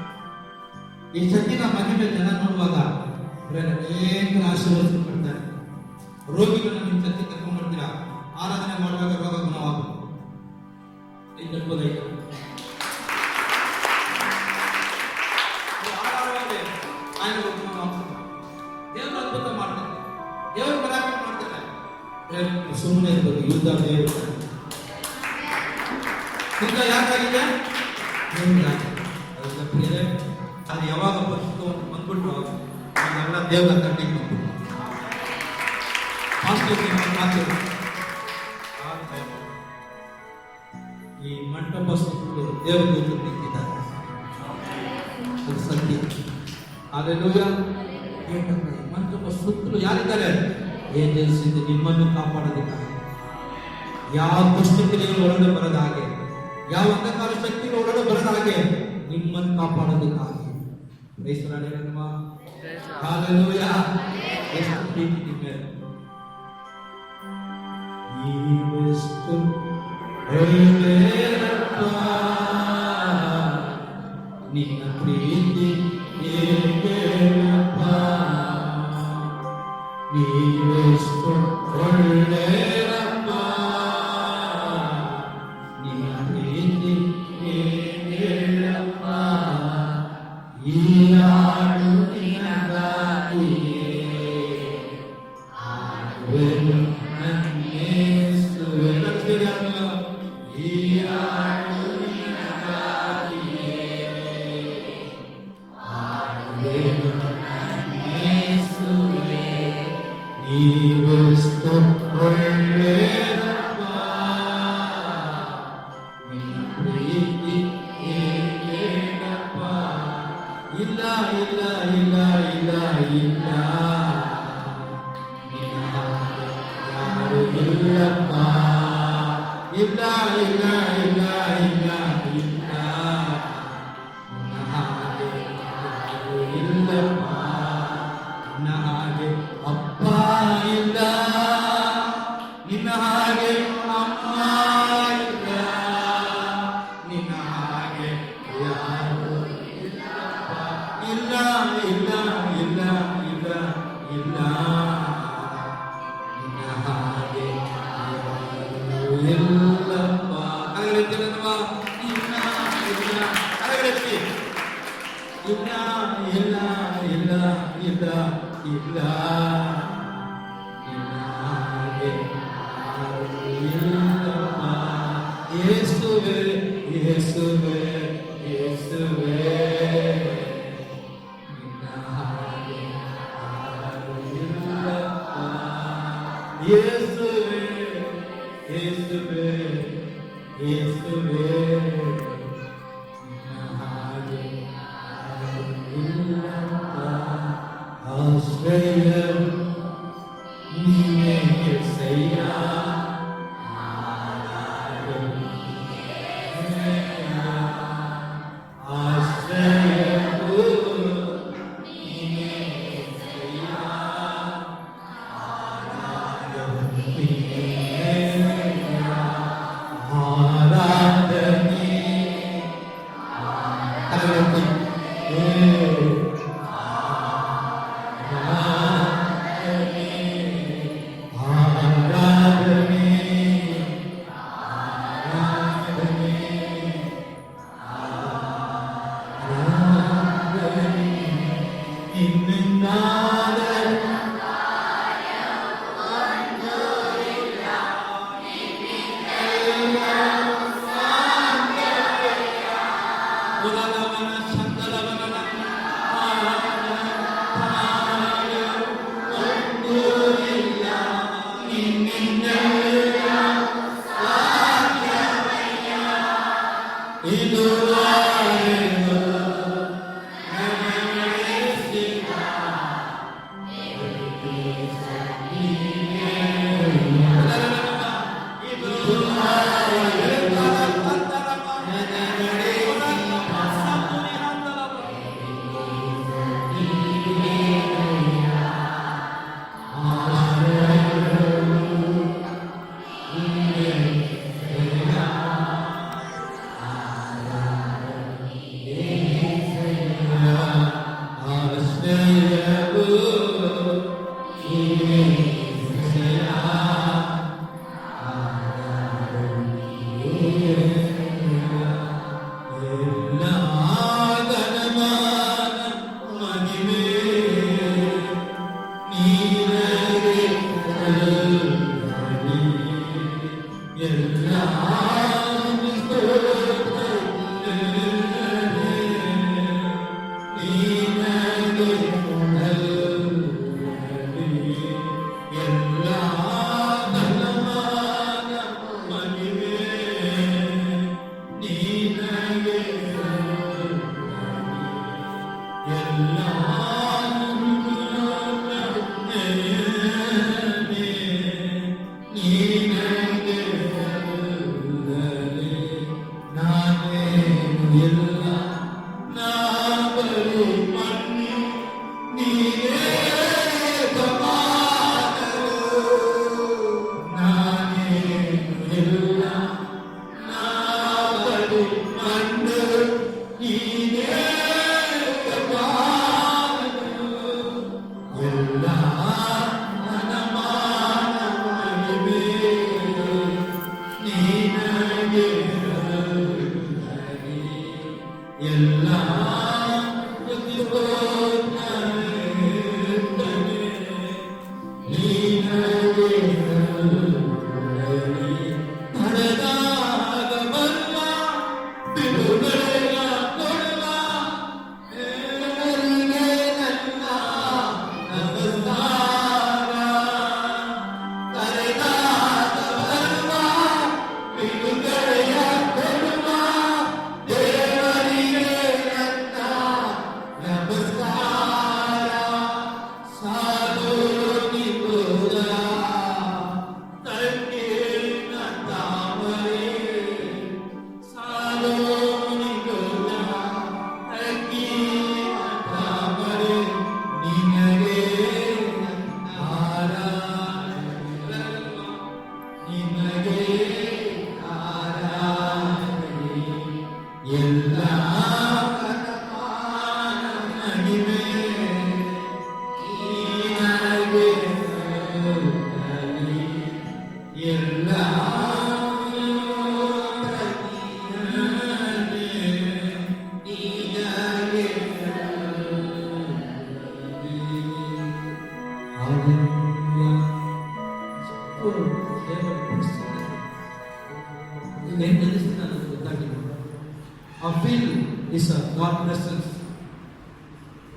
ಈ ಶೆಕೆನ ಮಹಿಮೆ ಜನ ನೋಡುವಾಗ ಅನೇಕ ಆಶೀರ್ವಾದ ಪಡ್ತಾರೆ. ರೋಗಿಗಳನ್ನ ನಿಮ್ಮ ಚರ್ಚೆ ಕರ್ಕೊಂಡು ಮಾಡ್ತೀರಾ, ಆರಾಧನೆ ಮಾಡುವಾಗ ರೋಗ ಗುಣವಾಗುತ್ತೆ. ಐದು ದೇವರು ಅದ್ಭುತ ಮಾಡ್ತಾರೆ, ದೇವರು ಮಿರಾಕಲ್ ಮಾಡ್ತಾರೆ. ಸುಮ್ಮನೆ ಇರ್ಬೇಕು. ಯುದ್ಧ ದೇವರು ಯುದ್ಧ ಯಾಕಾಗಿದೆ? ಅದು ಯಾವಾಗ ಪರಿಸ್ಥಿತಿ ಬಂದ್ಬಿಟ್ಟು ಅದೆಲ್ಲ ದೇವರ ಕಟ್ಟಿಗೆ ಬಂದ್ಬಿಟ್ಟು ಈ ಮಂಟಪ ಸುತ್ತಲೂ ದೇವರ ದೂತರು ನಿಂತಿದ್ದಾರೆ. ಅದು ಸತ್ಯ. ಹಾಲೆಲೂಯಾ. ಮಂಟಪ ಸುತ್ತಲೂ ಯಾರಿದ್ದಾರೆ? ಏಂಜಲ್ಸ್ ಇದೆ ನಿಮ್ಮನ್ನು ಕಾಪಾಡೋದಕ್ಕಾಗಿ. ಯಾವ ದುಷ್ಟಕ್ರಿಯೆಗಳು ಹೊರಗೆ ಬರದ ಹಾಗೆ, ಯಾವ ಅಂಧಕಾರ ಶಕ್ತಿಗಳು ಹೊರಗೆ ಬರದ ಹಾಗೆ ನಿಮ್ಮನ್ನು ಕಾಪಾಡೋದಕ್ಕಾಗಿ. Praise the Lord. ಹಾಲೆಲೂಯಾ. ಎಷ್ಟು ಪ್ರೀತಿ ನಿಮ್ಮ ಮೇಲೆ. ನೀವೆಷ್ಟು ಒಳ್ಳೆಯರಪ್ಪ, ನಿನ್ನ ಪ್ರೀತಿ ಏಕೇನಪ್ಪ. ನೀವೆಷ್ಟು ಒಳ್ಳೆಯರಪ್ಪ, ನಿನ್ನ ಪ್ರೀತಿ ಏಕೇನಪ್ಪ. ಈ ಹಾಡು ನಿನಗಾಗಿಯೇ ಹಾಡುವೆನು ನನ್ನೇಸುವೆ. ಈ ಹಾಡು ನಿನಗಾಗಿಯೇ ಹಾಡುವೆನು ನನ್ನೇಸುವೆ. ನೀವೆಷ್ಟು ಒಳ್ಳೆಯರಪ್ಪ, ನಿನ್ನ ಪ್ರೀತಿ ಏಕೇನಪ್ಪ. ಇಲ್ಲ ಇಲ್ಲ ಇಲ್ಲ ಇಲ್ಲ ಇಲ್ಲ, ನಿನ್ನ ಹಾಗೆ ಯಾರು ಇಲ್ಲಪ್ಪ. ಇಲ್ಲ ಇಲ್ಲ ಇಲ್ಲ ಇಲ್ಲ ಇಲ್ಲ, ನಿನ್ನ ಹಾಗೆ ಯಾರು ಇಲ್ಲಪ್ಪ. ನಿನ್ನ ಹಾಗೆ ಅಪ್ಪ ಇಲ್ಲ, ನಿನ್ನ ಹಾಗೆ ಅಮ್ಮ ಇಲ್ಲ, ನಿನ್ನ ಹಾಗೆ ಯಾರು ಇಲ್ಲಪ್ಪ. ಇಲ್ಲ ಇಲ್ಲ ಇಲ್ಲ ಇಲ್ಲ ಇಲ್ಲ, ನಿನ್ನ ಹಾಗೆ ಯಾರು ಇಲ್ಲಪ್ಪ. ಕರೆಗಳೆತ್ತಿಲ್ಲವಾ? ಇಲ್ಲ ಇಲ್ಲ, ಕರೆಗಳೆತ್ತಿ. ಇಲ್ಲ ಇಲ್ಲ ಇಲ್ಲ ಇಲ್ಲ ಇಲ್ಲ, ನಿನ್ನ ಹಾಗೆ ಯಾರು ಇಲ್ಲಪ್ಪ. ಯೇಸುವೇ ಯೇಸುವೇ ಯೇಸುವೇ, ನಿನ್ನ ಹಾಗೆ ಯಾರು ಇಲ್ಲಪ್ಪ. ಯೇಸುವೇ ಯೇಸುವೇ ಯೇಸುವೇ, ನಿನ್ನ ಹಾಗೆ ಯಾರು ಇಲ್ಲಪ್ಪ. ಆಶ್ರಯ ನೀನೇ యేసయ్య, ಆಧಾರವು ನೀನೇ. ಆಶ್ರಯವು ನೀನೇ యేసయ్య, ಆಧಾರವು ನೀನೇ. ಆರಾಧನೆ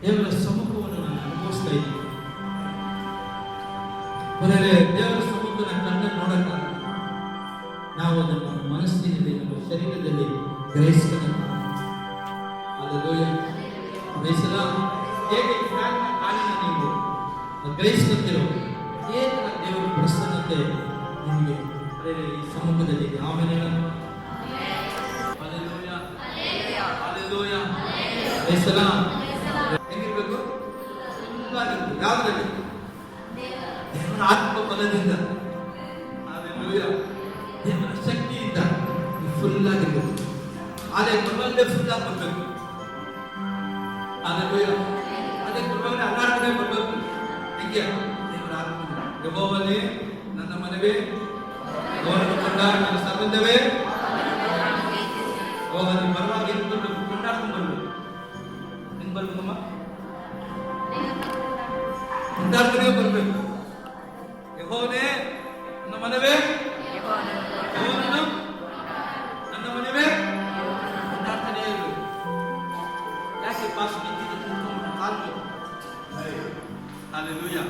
ದೇವರ ಸಮ್ಮುಖವನ್ನು ನಾನು ಅನುಭವಿಸ್ತಾ ಇದ್ದೀನಿ. ಕೊನೆಗೆ ದೇವರ ಸಮ್ಮುಖನ ಕಣ್ಣನ್ನು ನೋಡಕ್ಕ ನಾವು ಅದನ್ನು ಮನಸ್ಸಿನಲ್ಲಿ ನಮ್ಮ ಶರೀರದಲ್ಲಿ ಗ್ರಹಿಸ್ಕೊಂಡು ಹೇಗೆ ಕಾಲಿನ ನೀವು ಗ್ರಹಿಸ್ಕೊತಿರೋ ಹೇಗೆ ದೇವರ ಪ್ರಸನ್ನತೆ ನಿಮಗೆ ಈ ಸಮ್ಮುಖದಲ್ಲಿ ಆಮೇಲೆ ಹೆಂಗಿರ್ಬೇಕು? ಯಾವ್ದ್ರಲ್ಲಿ? ದೇವರ ಆತ್ಮ ಬಲದಿಂದ, ದೇವರ ಶಕ್ತಿಯಿಂದ ಫುಲ್ ಆಗಿರ್ಬೇಕು. ಅದೇ ಬಲವಲ್ಲೇ ಫುಲ್ ಆಗಿ ಬರ್ಬೇಕು. ಅದೇ ಬಲವಲ್ಲೇ ಅಲ್ಲಾಡ್ಕೊಂಡೇ ಬರ್ಬೇಕು. ಹೆಂಗೆ? ದೇವರ ಆತ್ಮ ಯೆಹೋವನೇ ನನ್ನ ಮನವೇ, ಯೆಹೋವನನ್ನು ಕೊಂಡಾಡಿ ನನ್ನ ಸಂಬಂಧವೇ, ಯೆಹೋವನ ಪರವಾಗಿ ಕೊಂಡಾಡ್ಕೊಂಡು ಬರ್ಬೇಕು. ಹೆಂಗ್ ಬರ್ಬೇಕಮ್ಮ? ಕೊಂಡಾಡ್ಕೊಂಡೇ ಬರ್ಬೇಕು. ಯೆಹೋವನೇ ನನ್ನ ಮನವೇ, ಯೆಹೋವನನ್ನು ನನ್ನ ಮನವೇ ಕೊಂಡಾಡ್ತಾನೇ ಇರಬೇಕು. ಯಾಕೆ ಪಾಸ್ ಕಾಲು? ಹಲ್ಲೆಲೂಯಾ.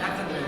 ಯಾಕಂದ್ರೆ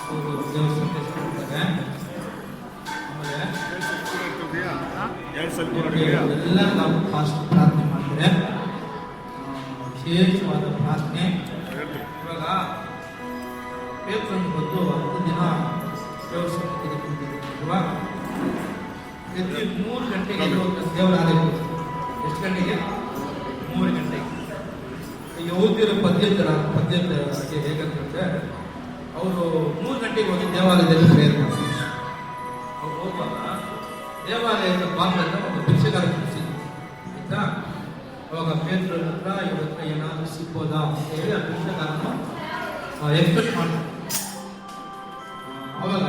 ಅವರು ದೇವ್ರ ಸಂದೇಶ ಕೊಡ್ತಾರೆ. ಆಮೇಲೆ ಎಲ್ಲ ನಾವು ಫಾಸ್ಟ್ ಪ್ರಾರ್ಥನೆ ಮಾಡ್ತಾರೆ. ವಿಶೇಷವಾದ ಪ್ರಾರ್ಥನೆ. ಇವಾಗ ಪೇಪರನ್ನು ಬಂದು 10 ದಿನ ದೇವ್ರ ಸನ್ನಿಧಿಗೆ ಕುಂತಿದ್ದೀವಾ, ಎದ್ದು 3 ಗಂಟೆಗೆ ದೇವರ ಆಲಯಕ್ಕೆ. ಎಷ್ಟು ಗಂಟೆಗೆ? 3 ಗಂಟೆಗೆ. ಯಹೂದ್ಯರ ಪದ್ಯಕ್ಕೆ ಹೇಗಂತಂದ್ರೆ ಅವರು 3 ಗಂಟೆಗೆ ಹೋಗಿ ದೇವಾಲಯದಲ್ಲಿ ಪ್ರೇಯರ್ ಮಾಡ್ತಾರೆ. ಅವ್ರು ಹೋಗುವಾಗ ದೇವಾಲಯದ ಬಾಗಿಲನ್ನ ಒಂದು ಭಿಕ್ಷೆಗಾರ ಕೂರಿಸಿದ್ರು. ಆಯ್ತಾ? ಅವಾಗ ಪೇತ್ರನ ಹತ್ರ ಇವ್ರ ಹತ್ರ ಏನಾದರೂ ಸಿಗ್ಬೋದಾ ಅಂತ ಹೇಳಿ ಆ ಭಿಕ್ಷೆಗಾರನು ಎಕ್ಸ್ಪೆಕ್ಟ್ ಮಾಡ್ತಾರೆ. ಅವಾಗ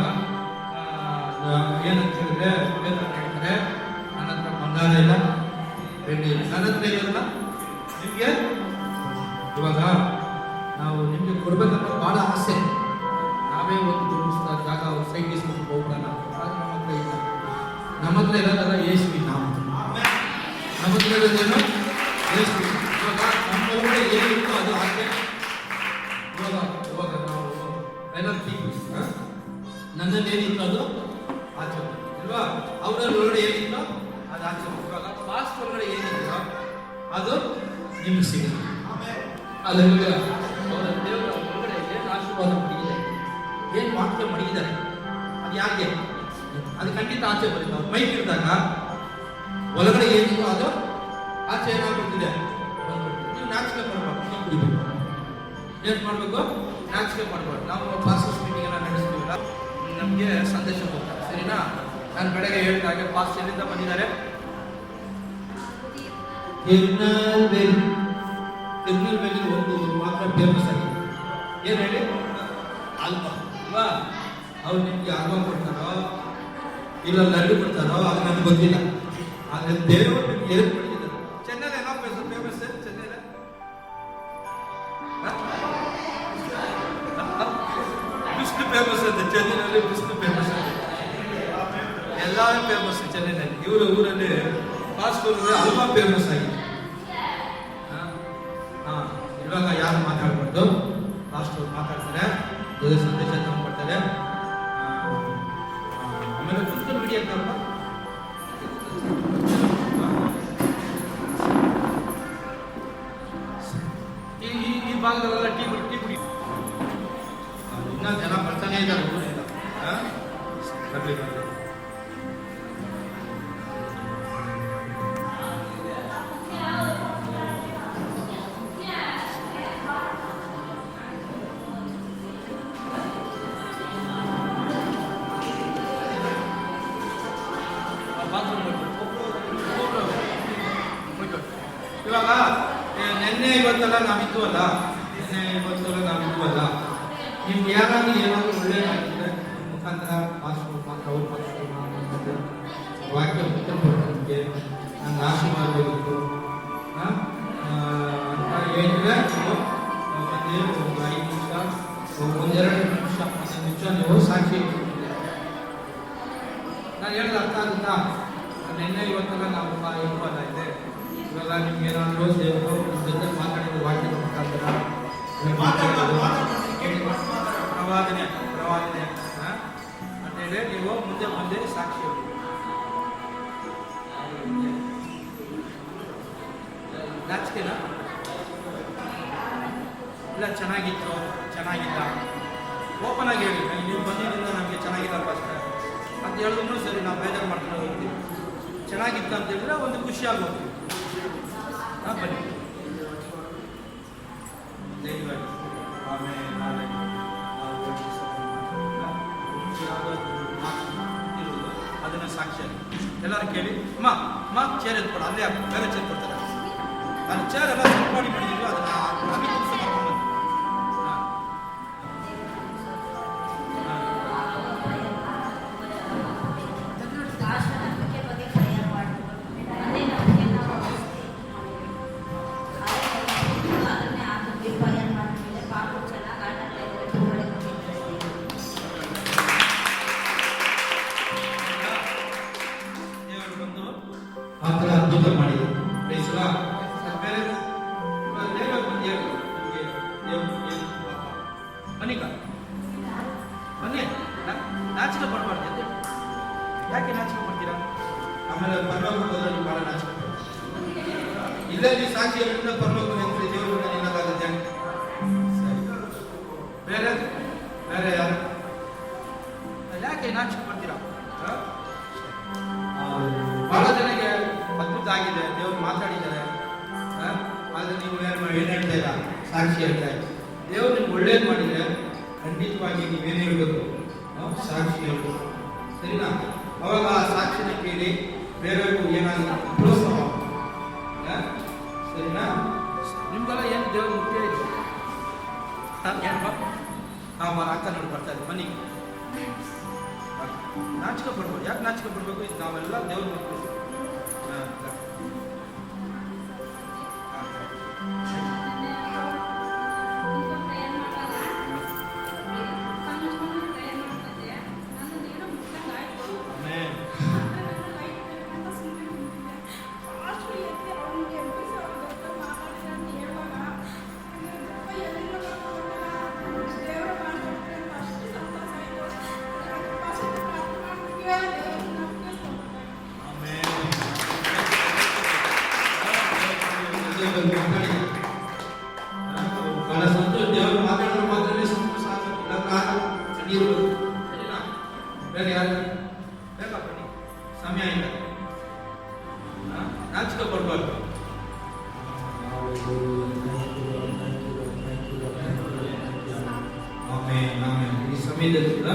ಏನಂತ ಹೇಳಿದ್ರೆ ಪೇತ್ರ ಹೇಳ್ತಾರೆ, ನನ್ನ ಹತ್ರ ಬಂಗಾರ ಇಲ್ಲ, ಬೆಳ್ಳಿ ಇಲ್ಲ, ನನ್ನ ಹತ್ರ ಇರೋದನ್ನ ನಿಮಗೆ ಇವಾಗ ನಾವು ನಿಮಗೆ ಕೊಡ್ಬೇಕಂತ ಬಹಳ ಆಸೆ. ನಾವೇ ಒಂದು ದುಡಿಸ್ತಾ ಜಾಗ ಸೈಡ್ ಇಸ್ಕೊಂಡು ಹೋಗ್ಬಿಡೋಣ, ಆದ್ರೆ ನಮ್ಮ ಹತ್ರ ಇಲ್ಲ. ನಮ್ಮ ಹತ್ರ ಇರೋದಲ್ಲ ಯೇಸುವಿನ ನಾಮ. ನಮ್ಮ ಹತ್ರ ಇರೋದೇನು? ಯೇಸು. ಇವಾಗ ನಮ್ಮ ಒಳಗಡೆ ಏನಿತ್ತು ಅದು ಆಚೆ. ಇವಾಗ ನಾವು ಫೈನಲ್ ಪೀಪಲ್ಸ್, ನನ್ನಲ್ಲಿ ಏನಿತ್ತು ಅದು ಆಚೆ ಇಲ್ವಾ? ಅವರಲ್ಲಿ ಒಳಗಡೆ ಏನಿತ್ತು ಅದು ಆಚೆ. ಇವಾಗ ಪಾಸ್ಟ್ ಒಳಗಡೆ ಏನಿತ್ತು ಅದು ನಿಮ್ಗೆ ಸಿಗುತ್ತೆ. ಅಲ್ಲಿಂದ ಅವರ ದೇವರ ಒಳಗಡೆ ಏನು ಆಶೀರ್ವಾದ ಮಡಗಿದೆ, ಏನು ವಾಕ್ಯ ಮಡಗಿದ್ದಾರೆ, ಅದು ಯಾಕೆ? ಅದು ಖಂಡಿತ ಆಚೆ ಬರುತ್ತೆ. ಅವ್ರು ಮೈಕ್ ಇದ್ದಾಗ ಒಳಗಡೆ ಏನಿತ್ತು ಅದು ಆಚೆ ಏನಾಗ್ಬಿಡ್ತಿದೆ. ನೀವು ನಾಚಿಕೆ ಮಾಡಬಾರ್ದು, ನೀವು ಕುಡಿಬೇಕು. ಏನು ಮಾಡಬೇಕು? ನಾಚಿಕೆ ಮಾಡಬಾರ್ದು. ನಾವು ಪಾಸ್ಟರ್ಸ್ ಮೀಟಿಂಗ್ ಎಲ್ಲ ನಡೆಸ್ತೀವಲ್ಲ, ನಮಗೆ ಸಂದೇಶ ಹೋಗ್ತಾರೆ, ಸರಿನಾ? ನಾನು ಬೆಳಗ್ಗೆ ಹೇಳಿದಾಗೆ ಪಾಸ್ಟ್ ಎಲ್ಲಿಂದ ಬಂದಿದ್ದಾರೆ? ತಿರುನಲ್ವೇಲಿ ಒಂದು ಮಾತ್ರ ಫೇಮಸ್ ಆಗಿದೆ. ಏನು ಹೇಳಿ? ಆಲ್ಬಾ ಅಲ್ವಾ? ಅವ್ರು ನಿಮ್ಗೆ ಆಲ್ಬಾ ಕೊಡ್ತಾರೋ ಇಲ್ಲ ಲಡ್ಡು ಕೊಡ್ತಾರೋ ಅದು ನನಗೆ ಗೊತ್ತಿಲ್ಲ. ಆದರೆ ದೇವರು ನಿಮ್ಗೆ ಏನು ಕೊಟ್ಟಿದ್ದಾರೆ. ಚೆನ್ನೈಲಿ ಏನೋ ಫೇಮಸ್ ಚೆನ್ನೈಲಿ ವಿಷ್ಣು ಫೇಮಸ್ ಅಂತೆ. ಚೆನ್ನೈನಲ್ಲಿ ವಿಷ್ಣು ಫೇಮಸ್ ಅಂತೆ. ಎಲ್ಲರೂ ಫೇಮಸ್ ಚೆನ್ನೈನಲ್ಲಿ. ಇವರ ಊರಲ್ಲಿ ಫಾಸ್ಟ್ ಫುಡ್ ಅಲ್ವಾ ಫೇಮಸ್ ಆಗಿದೆ. ಇವಾಗ ಯಾರು ಮಾತಾಡ್ಬಾರ್ದು, ಲಾಸ್ಟ್ ಅವ್ರು ಮಾತಾಡ್ತಾರೆ, ದೇವರ ಸಂದೇಶ ತಗೊಂಡ್ಬರ್ತಾರೆ. ಆಮೇಲೆ ಕುತ್ಕೊಂಡು ಬಿಡಿ ಅಂತಪ್ಪ. ಈ ಭಾಗದಲ್ಲೆಲ್ಲ ಟೀ ಕುಡಿ ಇನ್ನೂ ಜನ ಬರ್ತಾನೆ ಇದ್ದಾರೆ. ಊರಿಲ್ಲ ಬರಲಿ. ಇವಾಗ ನಿನ್ನೆ ಇವತ್ತೆಲ್ಲ ನಾವಿದ್ವಲ್ಲ, ನಿಮ್ಗೆ ಯಾರಾದ್ರೂ ಏನಾದರೂ ಒಳ್ಳೆಯದಾಗಿದ್ರೆ ಮುಖಾಂತರ ಅವ್ರ ವಾಕ್ಯ ನಿಮಗೆ ನನ್ನ ಆಶೀರ್ವಾದ ಬೇಕಿತ್ತು ಅಂತ ಹೇಳಿದ್ರೆ ಒಂದು 5 ನಿಮಿಷ, 1-2 ನಿಮಿಷ, 10 ನಿಮಿಷ ನೀವು ಸಾಕ್ಷಿ. ನಾನು ಹೇಳಿದ ಅರ್ಥ ಆಗುತ್ತಾ? ನಿನ್ನೆ ಇವತ್ತೆಲ್ಲ ನಾವು ಇರುವಲ್ಲ ಇದೆ. ಇವಾಗ ನಿಮ್ಗೆ ಏನಾದರೂ ದೇವರು ಜೊತೆ ಮಾತಾಡಿದ ವಾಕ್ಯದ ಮುಖಾಂತರ ಪ್ರವಾದನೆ ಅಂತೇಳಿ ನೀವು ಮುಂದೆ ಸಾಕ್ಷಿ ನಾಚಿಕೆನಾ? ಇಲ್ಲ ಚೆನ್ನಾಗಿತ್ತು, ಚೆನ್ನಾಗಿಲ್ಲ, ಓಪನ್ ಆಗಿ ಹೇಳಿ. ನೀವು ಬಂದಿದ್ದರಿಂದ ನಮಗೆ ಚೆನ್ನಾಗಿಲ್ಲಪ್ಪ ಅಷ್ಟೇ ಅಂತ ಹೇಳಿದ್ರು ಸರಿ, ನಾವು ಬೇಜಾರು ಮಾಡ್ಕೊಂಡು ಹೋಗ್ತೀವಿ. ಚೆನ್ನಾಗಿತ್ತು ಅಂತ ಹೇಳಿದ್ರೆ ಒಂದು ಖುಷಿ ಆಗೋದು. ಬನ್ನಿ ಅದನ್ನ ಸಾಕ್ಷಿ ಎಲ್ಲರೂ ಕೇಳಿ. ಅಮ್ಮ ಚೇರ್ ಎತ್ಕೊಡ, ಅಲ್ಲೇ ಬೇರೆ ಚೇರ್ ಕೊಡ್ತಾರೆ. ಅಲ್ಲಿ ಚೇರ್ ಎಲ್ಲ ಸೆಟ್ ಮಾಡಿದ್ದೀವಿ, ಅದನ್ನ ನಮಗೆ ಕರ್ಕೊಂಡ್ಬಂದು ಅದ್ಭುತ ಮಾಡಿದೆ. ಬೇರೆ ಇಲ್ಲೇ ನೀವು ಸಾಕ್ಷಿ ಹೇಳಿದ್ರೆ ಪರಲೋಕ ದೇವರು ಏನಾಗುತ್ತೆ? ಸರಿ. ಬೇರೆ ಬೇರೆ ಯಾರು? ಯಾಕೆ ನಾಚಿಕೆ ಬರ್ತೀರಾ? ಬಹಳ ಜನಕ್ಕೆ ಅದ್ಭುತ ಆಗಿದೆ, ದೇವರು ಮಾತಾಡಿದ್ದಾರೆ, ಆದ್ರೆ ನೀವು ಏನು ಹೇಳ್ತಾ ಇಲ್ಲ, ಸಾಕ್ಷಿ ಹೇಳ್ತಾ ಇಲ್ಲ. ದೇವರು ನಿಮ್ಗೆ ಒಳ್ಳೇದು ಮಾಡಿದ್ರೆ ಖಂಡಿತವಾಗಿ ನೀವೇನು ಹೇಳ್ಬೇಕು? ಸಾಕ್ಷಿ ಹೇಳ್ಬೇಕು, ಸರಿನಾ? ಅವಾಗ ಆ ಸಾಕ್ಷಿನ ಕೇಳಿ ಬೇರೆಯವ್ರಿಗೂ ಏನಾಗುತ್ತೆ ಪ್ರೋತ್ಸಾಹ, ಸರಿನಾ? ನಿಮ್ಗೆಲ್ಲ ಏನು ದೇವರು ಮುಖ್ಯ ಇದೆ? ಅಕ್ಕ ನೋಡಿ ಬರ್ತಾ ಇದೆ, ಬನ್ನಿ. ನಾಚಿಕೆ ಪಡ್ಬೋದು. ಯಾಕೆ ನಾಚಿಕೆ ಪಡ್ಬೇಕು? ಇದು ನಾವೆಲ್ಲ ದೇವ್ರ ಮಕ್ಕಳು. ಬಹಳ ಸಂತೋಷ. ದೇವರು ಮಾತಾಡಿದ್ರೆ ಮಾತ್ರ ಸಂತೋಷ ಆಗುತ್ತೆ. ಬೇರೆ ಯಾರು ಬೇಕಾ? ಬನ್ನಿ, ಸಮಯ ಇಲ್ಲ, ನಾಚಿಕೆ ಪಡ್ಬಾರ್ದು. ಈ ಸಮಯದಲ್ಲಿ ಕೂಡ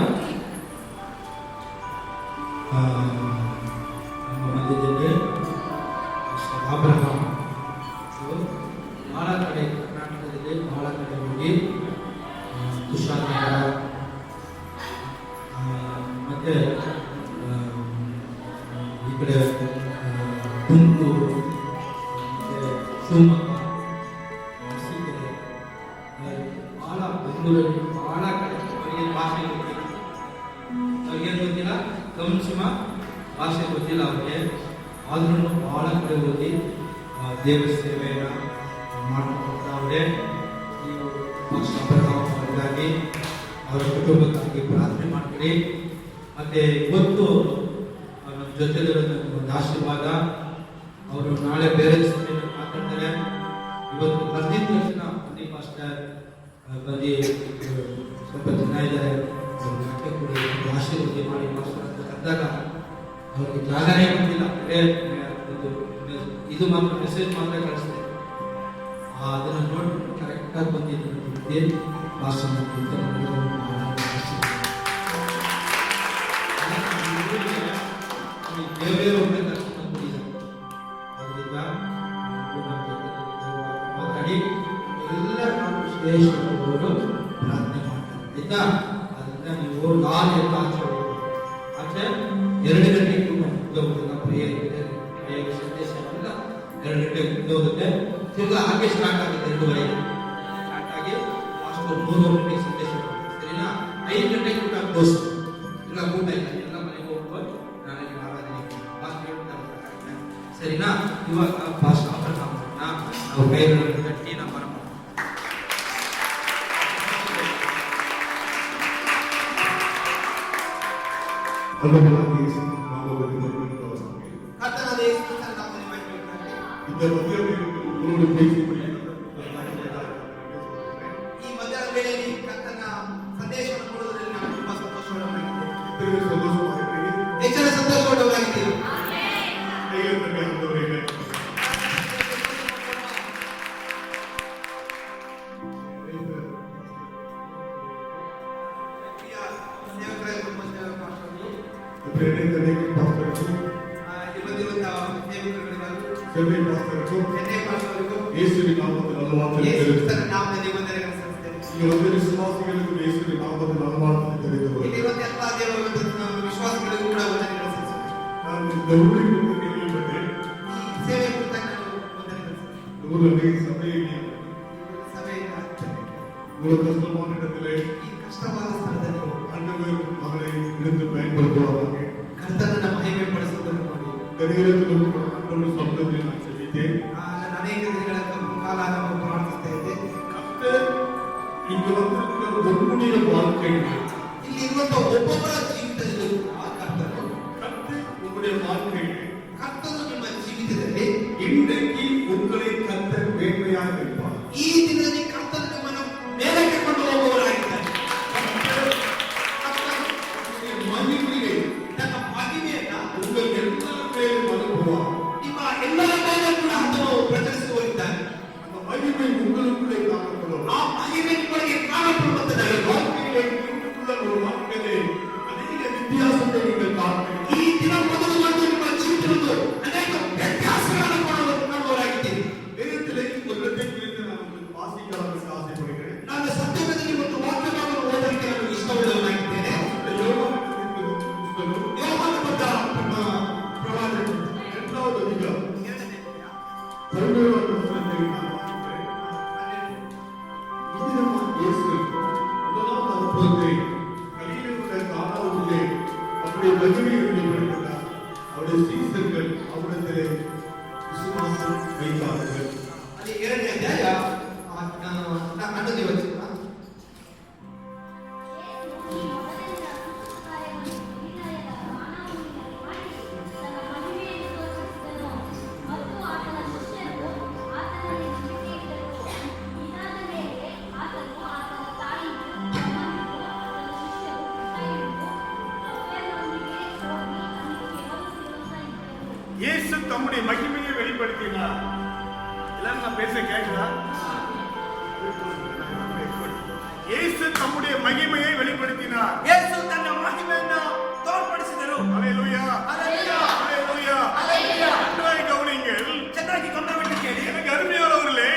ನಮ್ಮ ಮಧ್ಯದಲ್ಲಿ ಅಬ್ರಹಾಂ ಬಹಳ ಕಡೆ, ಕರ್ನಾಟಕದಲ್ಲಿ ಬಹಳ ಕಡೆ ಹೋಗಿ ತುಷಾರ ಮತ್ತೆ ಈ ಕಡೆ ತುಮಕೂರು ಮತ್ತೆ ಶಿವಮೊಗ್ಗ, ಬಹಳ ಬೆಂಗಳೂರಲ್ಲಿ ಬಹಳ ಕಡೆ ಅವರಿಗೆ ಭಾಷೆ ಗೊತ್ತಿಲ್ಲ. ಅವ್ರಿಗೇನು ಗೊತ್ತಿಲ್ಲ? ಕಂಸಿಮ ಭಾಷೆ ಗೊತ್ತಿಲ್ಲ ಅವ್ರಿಗೆ. ಆದ್ರೂ ಬಹಳ ಕಡೆ ಹೋಗಿ ದೇವರ ಸೇವೆಯನ್ನು ಮಾಡ್ಕೊಂಡವ್ರೆ. ನೀವು ಅವರಿಗಾಗಿ ಅವರ ಕುಟುಂಬಕ್ಕಾಗಿ ಪ್ರಾರ್ಥನೆ ಮಾಡ್ತೀರಿ. ಮತ್ತೆ ಇವತ್ತು ನಮ್ಮ ಜೊತೆಲಿರೋದು ಒಂದು ಆಶೀರ್ವಾದ. ಅವರು ನಾಳೆ ಬೇರೆ ಸಮಯದಲ್ಲಿ ಮಾತಾಡ್ತಾರೆ. ಇವತ್ತು ಬರ್ದಿದ್ದ ತಕ್ಷಣ ಬನ್ನಿ ಪಾಸ್ಟರ್, ಬನ್ನಿ ಸ್ವಲ್ಪ ಜನ ಇದ್ದಾರೆ, ಆಶೀರ್ವಾದ ಮಾಡಿ ಪಾಸ್ಟರ್ ಅಂತ ಕರೆದಾಗ ಅವ್ರಿಗೆ ಜಾಗನೇ ಬಂದಿಲ್ಲ. ಇದು ಮಾತ್ರ ಮೆಸೇಜ್ ಮಾತ್ರ ಕಳಿಸ್ತೇನೆ. ಅದನ್ನು ನೋಡ್ಬಿಟ್ಟು ಕರೆಕ್ಟಾಗಿ ಬಂದಿದ್ದು ಭಾಷಣ ದೇವರೇ ಒಬ್ಬರೇ ಕರ್ಕೊಂಡು ಬಂದಿದ್ದಾರೆ. ಅದರಿಂದ ಮಾತಾಡಿ ಎಲ್ಲ ನಾವು ಶ್ರೇಷ್ಠವರು ಪ್ರಾರ್ಥನೆ ಮಾಡ್ತಾರೆ, ಆಯ್ತಾ? ಅದರಿಂದ ನೀವು ನಾಳೆ ಆಚೆ ಆಚೆ 2 ಗಂಟೆಗೆ ಹೋಗುತ್ತೆ. ಪ್ರೇಯರ್ ಸಂದೇಶ ಎಲ್ಲ 2 ಗಂಟೆಗೆ ಹೋಗುತ್ತೆ. ತಿರ್ಗಾ ಹಾಗೆ ಸ್ಟಾರ್ಟ್ ಆಗುತ್ತೆ. 2:30 ಸ್ಟಾರ್ಟ್ ಆಗಿ ಲಾಸ್ಟ್ 3 ಗಂಟೆಗೆ ಸಂದೇಶ ಕೊಡುತ್ತೆ, ಸರಿನಾ? 5 ಗಂಟೆಗೆ ಊಟ ಕ್ಲೋಸ್. ಇಲ್ಲ ಊಟ ಇಲ್ಲ, ಎಲ್ಲ ಮನೆಗೆ ಹೋಗ್ಬೋದು. ನಾಳೆ ಆರಾಧನೆ ಫಾಸ್ಟ್ ಹೇಳ್ತಾರೆ, ಸರಿನಾ? ಇವಾಗ ಫಾಸ್ಟ್ ಆಫರ್ ನಾವು ಕೈಗಳನ್ನು ಕಟ್ಟಿ ನಮ್ಮ ಈ ಮಧ್ಯಾಹ್ನ ವೇಳೆಯಲ್ಲಿ ಕರ್ತನ ಸಂದೇಶವನ್ನು ಕೊಡುವುದರಲ್ಲಿ ನಾನು ತುಂಬಾ ಸಂತೋಷವಾಗಿದ್ದೇನೆ. ಹೆಚ್ಚಿನ ಸಂತೋಷವಾಗಿದ್ದೀವಿ. ಒಬ್ಬೊಬ್ಬರ ಜೀವಿತದಲ್ಲಿ ಕರ್ತನು ನಿಮ್ಮ ಜೀವಿತದಲ್ಲಿ இன்றைக்கு உங்களை ಈ ದಿನದಲ್ಲಿ ಕರ್ತನು ನಿಮ್ಮನ್ನು ಮೇಲಕ್ಕೆ ಕೊಂಡು ಹೋಗುವವರಾಗಿದ್ದಾರೆ. மகிமையை ತನ್ನ ಮಹಿಮೆಯನ್ನ உங்கள் எல்லா பேரும் அனுப்புவார். ನಿಮ್ಮ ಎಲ್ಲರ ಮೇಲೆ ಕೂಡ ಆತನು ಪ್ರದರ್ಶಿಸುತ್ತಿದ್ದಾನೆ. அந்த மகிமை உங்களுக்குள்ளே காணப்படும். ಆ ಮಹಿಮೆ ನಿಮಗೆ ಕಾಣப்படுತ್ತದೆ. வாழ்க்கையிலே இன்றுள்ள ஒரு வாழ்க்கையிலே அநேக வித்தியாசத்தை நீங்கள் காண்பீர்கள். ಈ ದಿನ ಮೊದಲುಗೊಂಡು ನಿಮ್ಮ ಜೀವಿತದಲ್ಲಿ ಅನೇಕ ವ್ಯತ್ಯಾಸಗಳನ್ನು ಕಾಣುವವರಾಗಿದ್ದೀರಿ. வேதத்திலே ஒரு இடத்தை குறித்து நான் உங்களுக்கு வாசிக்க ஆசைப்படுகிறேன். ನಾನು ಸತ್ಯವೇದದಲ್ಲಿ ಒಂದು ವಾಕ್ಯವನ್ನು ಓದಲಿಕ್ಕೆ ನಾನು ಇಷ್ಟವುಳ್ಳವನಾಗಿದ್ದೇನೆ. ಯೋಹಾನ ಬರೆದ ಪ್ರವಾದನೆ 2வது அதிகாரம் 17வது வசனத்தை நான் வாசிக்கிறேன். இவ்விதமாக இயேசு முதலாம் அற்புதத்தை கலிலேயுவுள்ள கானாவிலே அவருடைய மகிமையை வெளிப்படுத்தினார். அவருடைய சீசர்கள் அவரிடத்திலே விசுவாசம் வைத்தார்கள். ಅಲ್ಲಿ 2ನೇ ಅಧ್ಯಾಯ ಅನ್ನೋದೇ ವಚನ. இயேசு தம்முடைய மகிமையை வெளிப்படுத்தினார். எல்லாரும் நான் பேச கேட்குதா? இயேசு தம்முடைய மகிமையை வெளிப்படுத்தினார். ಯೇಸು ತನ್ನ ಮಹಿಮೆಯನ್ನು ತೋರ್ಪಡಿಸಿದರು. ஹல்லேலூயா. ಹಲ್ಲೆಲೂಯಾ. ஹல்லேலூயா. ಹಲ್ಲೆಲೂಯಾ. நன்றாய் கவனியுங்கள். ಚೆನ್ನಾಗಿ ಗಮನವಿಟ್ಟು ಕೇಳಿ. எனக்கு அருமையானவர்களே,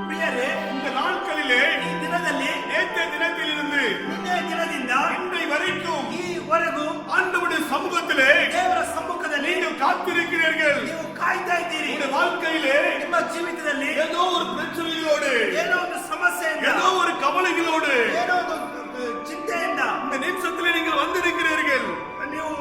ಪ್ರಿಯರೇ, இந்த நாட்களிலே ಈ ದಿನದಲ್ಲಿ நேற்றைய தினத்திலிருந்து ನಿನ್ನೆಯ ದಿನದಿಂದ இன்றை வரைக்கும் ಈವರೆಗೂ ஆண்டவருடைய சமூகத்திலே ದೇವರ ಸಮ್ಮುಖದಲ್ಲಿ நீங்கள் காத்திருக்கிறீர்கள். ನೀವು ಕಾಯ್ತಾ ಇದ್ದೀರಿ. உங்களுடைய வாழ்க்கையிலே ನಿಮ್ಮ ಜೀವಿತದಲ್ಲಿ ஏதோ ஒரு பிரச்சனைகளோடு, ಏನೋ ಒಂದು ಸಮಸ್ಯೆಯಿಂದ, ஏதோ ஒரு கவலைகளோடு ಏನೋ ಒಂದು ಚಿಂತೆಯಿಂದ இந்த நிமிஷத்திலே நீங்கள் வந்திருக்கிறீர்கள். ನೀವು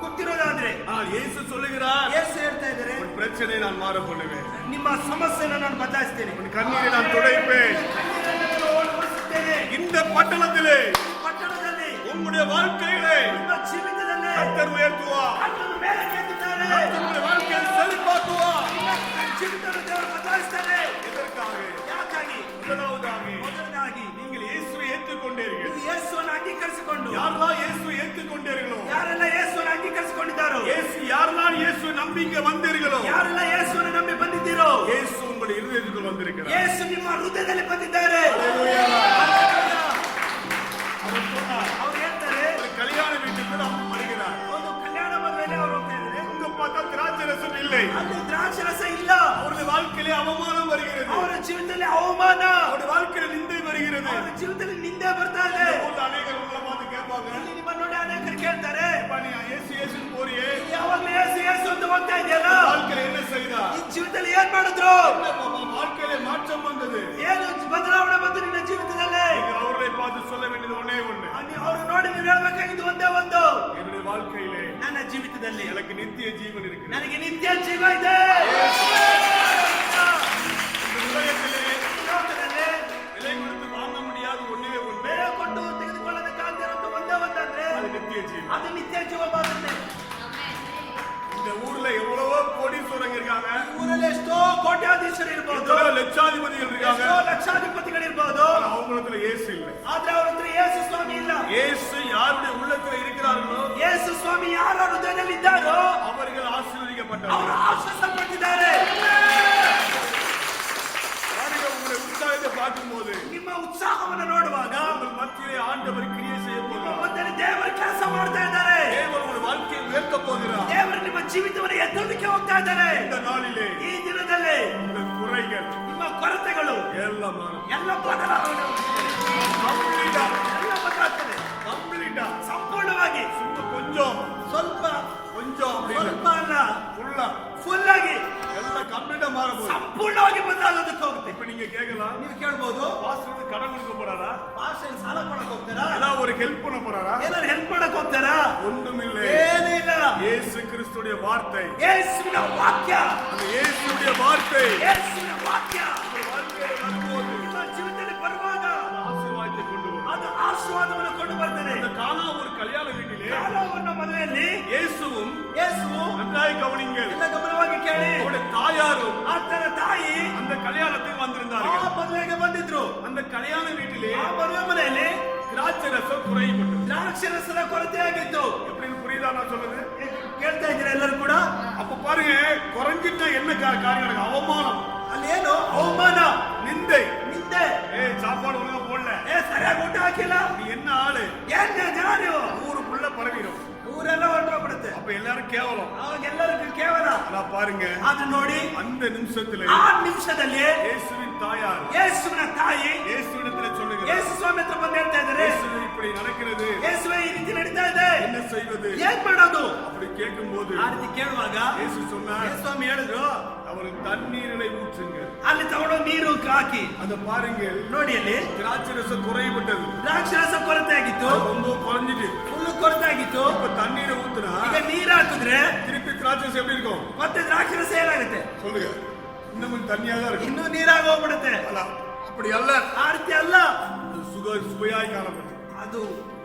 ಗೊತ್ತಿರೋದಾದ್ರೆ ஆனால் இயேசு சொல்லுகிறார், ಯೇಸು ಹೇಳ್ತಾ ಇದ್ದಾರೆ, உன் பிரச்சனையை நான் மாற பண்ணுவேன். ನಿಮ್ಮ ಸಮಸ್ಯೆನ ನಾನು ಬದಲಾಯಿಸ್ತೇನೆ. உன் கண்ணீரை நான் துடைப்பேன். ಕಣ್ಣೀರನ್ನು ಒಣಗಿಸುತ್ತೇನೆ. இந்த பட்டணத்திலே ಪಟ್ಟಣದಲ್ಲಿ உங்களுடைய வாழ்க்கையிலே ನಿಮ್ಮ ಜೀವಿತದಲ್ಲಿ கர்த்தர் உயர்த்துவார். ಕರ್ತನು ಮೇಲಕ್ಕೆ ಎತ್ತುತ್ತಾನೆ. கர்த்தர் உங்களுடைய வாழ்க்கையை செழிப்பாக்குவார். ನಿಮ್ಮ ಜೀವಿತವನ್ನು ದೇವರು ಬದಲಾಯಿಸ್ತಾನೆ. எதற்காக? ಯಾಕಾಗಿ? ಮೊದಲನೇದಾಗಿ நீங்கள் இயேசுவை ஏற்றுக்கொண்டீர்கள். ನೀವು ಯೇಸುವನ್ನು ಅಂಗೀಕರಿಸಿಕೊಂಡು, யாரெல்லாம் இயேசுவை ஏற்றுக்கொண்டீர்களோ, ಯಾರೆಲ್ಲ ಯೇಸುವನ್ನು ಅಂಗೀಕರಿಸಿಕೊಂಡಿದ್ದಾರೋ, யாரெல்லாம் இயேசுவை நம்பி இங்க வந்தீர்களோ, ಯಾರೆಲ್ಲ ಯೇಸುವನ್ನು ನಂಬಿ ಬಂದಿದ್ದೀರೋ, இயேசு உங்களுடைய இருதயத்துக்குள் வந்திருக்கிறார். ಯೇಸು ನಿಮ್ಮ ಹೃದಯದಲ್ಲಿ ಬಂದಿದ್ದಾರೆ. ஹல்லேலூயா. ಹಲ್ಲೆಲೂಯಾ. அவர் சொன்னார், ಅವ್ರು ಹೇಳ್ತಾರೆ, ஒரு கல்யாண வீட்டுக்கு நாம் வருகிறார். ಒಂದು ಕಲ್ಯಾಣ ಮದುವೆಯಲ್ಲಿ ಅವರು ಹೋಗ್ತಾ ಇದ್ದಾರೆ. அங்க பார்த்தா திராட்சை ரசம் இல்லை. ಅಲ್ಲಿ ದ್ರಾಕ್ಷಿ ರಸ ಇಲ್ಲ. அவருடைய வாழ்க்கையிலே அவமானம் வருகிறது. ಅವರ ಜೀವಿತದಲ್ಲಿ ಅವಮಾನ, அவருடைய வாழ்க்கையில நிந்தை வருகிறது. ಅವರ ಜೀವಿತದಲ್ಲಿ ನಿಂದೆ ಬರ್ತಾ ಇದೆ. ஊர்ல அநேகர் உங்களை பார்த்து கேட்பாங்க, ಇಲ್ಲಿ ನಿಮ್ಮ ನೋಡಿ ಅನೇಕರು ಕೇಳ್ತಾರೆ, "அப்பா, நீ இயேசு இயேசுன்னு போறியே, ಯಾವಾಗ್ಲೂ ಯೇಸು ಯೇಸು ಅಂತ ಹೋಗ್ತಾ ಇದೆಯಲ್ಲ, வாழ்க்கையில என்ன செய்தா? ಈ ಜೀವಿತದಲ್ಲಿ ಏನ್ ಮಾಡಿದ್ರು? என்ன பாப்பா, வாழ்க்கையில மாற்றம் வந்தது." ಏನು ಬದಲಾವಣೆ ಬಂತು ನಿನ್ನ ಜೀವಿತದಲ್ಲಿ? நீங்கள் அவர்களை பார்த்து சொல்ல வேண்டியது ஒண்ணே ஒண்ணு, ಅವ್ರು ನೋಡಿ ನೀವು ಹೇಳ್ಬೇಕಾಗಿದ್ದು ಒಂದೇ ಒಂದು, என்னுடைய வாழ்க்கையிலே ನನ್ನ ಜೀವಿತದಲ್ಲಿ எனக்கு நித்திய ஜீவன் இருக்கிறது. ನನಗೆ ನಿತ್ಯ ಜೀವ ಇದೆ. இந்த உலகத்திலே ಈ ಲೋಕದಲ್ಲಿ விலை கொடுத்து வாங்க முடியாத ஒண்ணே ஒண்ணு, ಬೆಲೆ ಕೊಟ್ಟು ತೆಗೆದುಕೊಳ್ಳಬೇಕಾಗಿರೋದು ಒಂದೇ ಒಂದಂದ್ರೆ அது நித்திய ஜீவன். ಅದು ನಿತ್ಯ ಜೀವ ಮಾತ್ರ. இந்த ஊர்ல எவ்வளவோ கோடீஸ்வரங்க இருக்காங்க, ಊರಲ್ಲಿ ಎಷ್ಟೋ ಕೋಟ್ಯಾಧೀಶರು ಇರ್ಬೋದು, எவ்வளவோ லட்சாதிபதிகள் இருக்காங்க, ಎಷ್ಟೋ ಲಕ್ಷಾಧಿಪತಿಗಳಿರ್ಬೋದು, ஆனா அவங்களுக்கு இயேசு இல்லை. ಆದ್ರೆ ಅವ್ರ ಹತ್ರ ಯೇಸು ಸ್ವಾಮಿ ಇಲ್ಲ. இயேசு யாருடைய உள்ளத்துல இருக்கிறார்களோ ಯೇಸು ಸ್ವಾಮಿ ಯಾರ ಹೃದಯದಲ್ಲಿ ಇದ್ದಾರೋ அவர்கள் ಅವರು ஆசீர்வதிக்கப்பட்டவர்கள். ಆಶ್ವಾಸಪಟ್ಟಿದ್ದಾರೆ. பாருங்க, உங்களுடைய உற்சாகத்தை பார்க்கும்போது ನಿಮ್ಮ ಉತ್ಸಾಹವನ್ನು ನೋಡುವಾಗ உங்கள் மத்தியிலே ஆண்டவர் கிரியை செய்ய ನಿಮ್ಮ போகிறார். ಮಧ್ಯದಲ್ಲಿ ದೇವರು ಕೆಲಸ ಮಾಡ್ತಾ ಇದ್ದಾರೆ. தேவன் உங்களுடைய வாழ்க்கையை உயர்த்த போகிறார். ದೇವರು ನಿಮ್ಮ ಜೀವಿತವನ್ನು ಎತ್ತೋದಕ್ಕೆ ಹೋಗ್ತಾ ಇದ್ದಾರೆ. இந்த நாளிலே ಈ ದಿನದಲ್ಲಿ உங்கள் குறைகள் ನಿಮ್ಮ ಕೊರತೆಗಳು எல்லாம் மாறும். ಎಲ್ಲ ಬದಲಾವಣೆ கம்ப்ளீட்டா ಎಲ್ಲ ಬದಲಾಗ್ತದೆ. கம்ப்ளீட்டா ಸಂಪೂರ್ಣವಾಗಿ, சும்மா கொஞ்சம் ಸ್ವಲ್ಪ கொஞ்சம் அப்படின்னு ಸ್ವಲ್ಪ ಅಲ್ಲ, ஃபுல்லா ಫುಲ್ ಆಗಿ எல்லாம் கம்ப்ளீட்டா மாற போகுது. ಸಂಪೂರ್ಣವಾಗಿ ಬದಲಾಗೋದಕ್ಕೆ ಹೋಗುತ್ತೆ. இப்ப நீங்க கேட்கலாம், ನೀವು ಕೇಳ್ಬೋದು, பாஸ்டருக்கு கடன் கொடுக்க போறாரா, ಭಾಷೆ ಸಾಲ ಕೊಡಕ್ ಹೋಗ್ತಾರಾ, ஏதாவது ஒரு ஹெல்ப் பண்ண போறாரா? ಏನಾದ್ರು ಹೆಲ್ಪ್ ಮಾಡಕ್ ಹೋಗ್ತಾರಾ? ஒன்றுமில்லை. ಏನೂ ಇಲ್ಲ. இயேசு கிறிஸ்துடைய வார்த்தை, ಯೇಸುವಿನ ವಾಕ್ಯ, அந்த இயேசுடைய வார்த்தை ಯೇಸುವಿನ ವಾಕ್ಯ உங்கள் வாழ்க்கையில வரும்போது ನಿಮ್ಮ ಜೀವಿತದಲ್ಲಿ ಬರುವಾಗ ஆசீர்வாதத்தை கொண்டு வரும். ಅದು ಆಶೀರ್ವಾದವನ್ನು ಕೊಂಡು ಬರ್ತದೆ. அந்த கானா ஒரு கல்யாண வீட்டிலே ಕಾಲವನ್ನ ಮದುವೆಯಲ್ಲಿ இயேசுவும் ಯೇಸು, நன்றாய் கவனிங்கள், ಎಲ್ಲ ಗಮನವಾಗಿ ಕೇಳಿ, அவருடைய தாயாரும் ತಾಯಾರು ಆತನ ತಾಯಿ அந்த கல்யாணத்துக்கு வந்திருந்தார்கள். ಆ ಮದುವೆಗೆ ಬಂದಿದ್ರು. அந்த கல்யாಣ வீட்டிலே ಆ ಮದುವೆ ಮನೆಯಲ್ಲಿ திராட்சை ரசம் குறைபட்டது. ದ್ರಾಕ್ಷರಸದ ಕೊರತೆ ಆಗಿತ್ತು. எப்படின்னு புரியுதா நான் சொல்றது? ಕೇಳ್ತಾ ಇದ್ದೀರಾ ಎಲ್ಲರೂ ಕೂಡ? அப்ப பாருங்க, குறைஞ்சிட்டா என்ன காரியம் நடக்கும்? அவமானம், ಅಲ್ಲೇನು ಅವಮಾನ, நிந்தை. ನಿಂದೆ. சாப்பாடு ஒழுங்கா போடல, ಸರಿಯಾಗಿ ಊಟ ಹಾಕಿಲ್ಲ, நீ என்ன ஆளு, ಏನ್ ಜನ ನೀವು, ஊருக்குள்ள பரவிடும். ಊರೆಲ್ಲ ಹೊರಟೋಗ್ಬಿಡುತ್ತೆ. அப்ப எல்லாரும் கேவலம். ಅವಾಗ ಎಲ್ಲರಿಗೂ ಕೇವಲ. அதான் பாருங்க, ಅದು ನೋಡಿ அந்த நிமிஷத்துல ಆ ನಿಮಿಷದಲ್ಲಿ இயேசுவின் தாயார் ಯೇಸುವಿನ ತಾಯಿ இயேசுவிடத்துல சொல்லுகிறார், ಯೇಸು ಸ್ವಾಮಿ ಹತ್ರ ಬಂದು ಹೇಳ್ತಾ ಇದ್ದಾರೆ, இயேசுவே இப்படி நடக்கிறது, ಯೇಸುವೆ ಈ ರೀತಿ ನಡೀತಾ ಇದೆ, என்ன செய்வது? ಏನ್ ಮಾಡೋದು? அப்படி கேட்கும்போது ಆ ರೀತಿ ಕೇಳುವಾಗ இயேசு சொன்னார், ಯೇಸು ಸ್ವಾಮಿ ಹೇಳಿದ್ರು, அவருக்கு தண்ணீரை ஊற்றுங்க. ಅಲ್ಲಿ ತಗೊಂಡು ನೀರು ಹಾಕಿ. அத பாருங்க, ನೋಡಿ ಅಲ್ಲಿ திராட்சை ரசம் குறைபட்டது, ದ್ರಾಕ್ಷರಸ ಕೊರತೆ ಆಗಿತ್ತು, ரொம்ப குறைஞ்சிட்டு. ಫುಲ್ ಕೊರತೆ ಆಗಿತ್ತು. இப்ப தண்ணீரை ஊத்துனா ಈಗ ನೀರ್ ಹಾಕಿದ್ರೆ திருப்பி திராட்சை ரசம் எப்படி இருக்கும்? ಮತ್ತೆ ದ್ರಾಕ್ಷರಸ ಏನಾಗುತ್ತೆ? சொல்லுங்க, இன்னும் தண்ணியா தான் இருக்கும். ಇನ್ನೂ ನೀರಾಗಿ ಹೋಗ್ಬಿಡುತ್ತೆ. அல்ல, அப்படி அல்ல, ಆ ರೀತಿ ಅಲ್ಲ, அது சுவையாய் காணப்பட்டது. ಅದು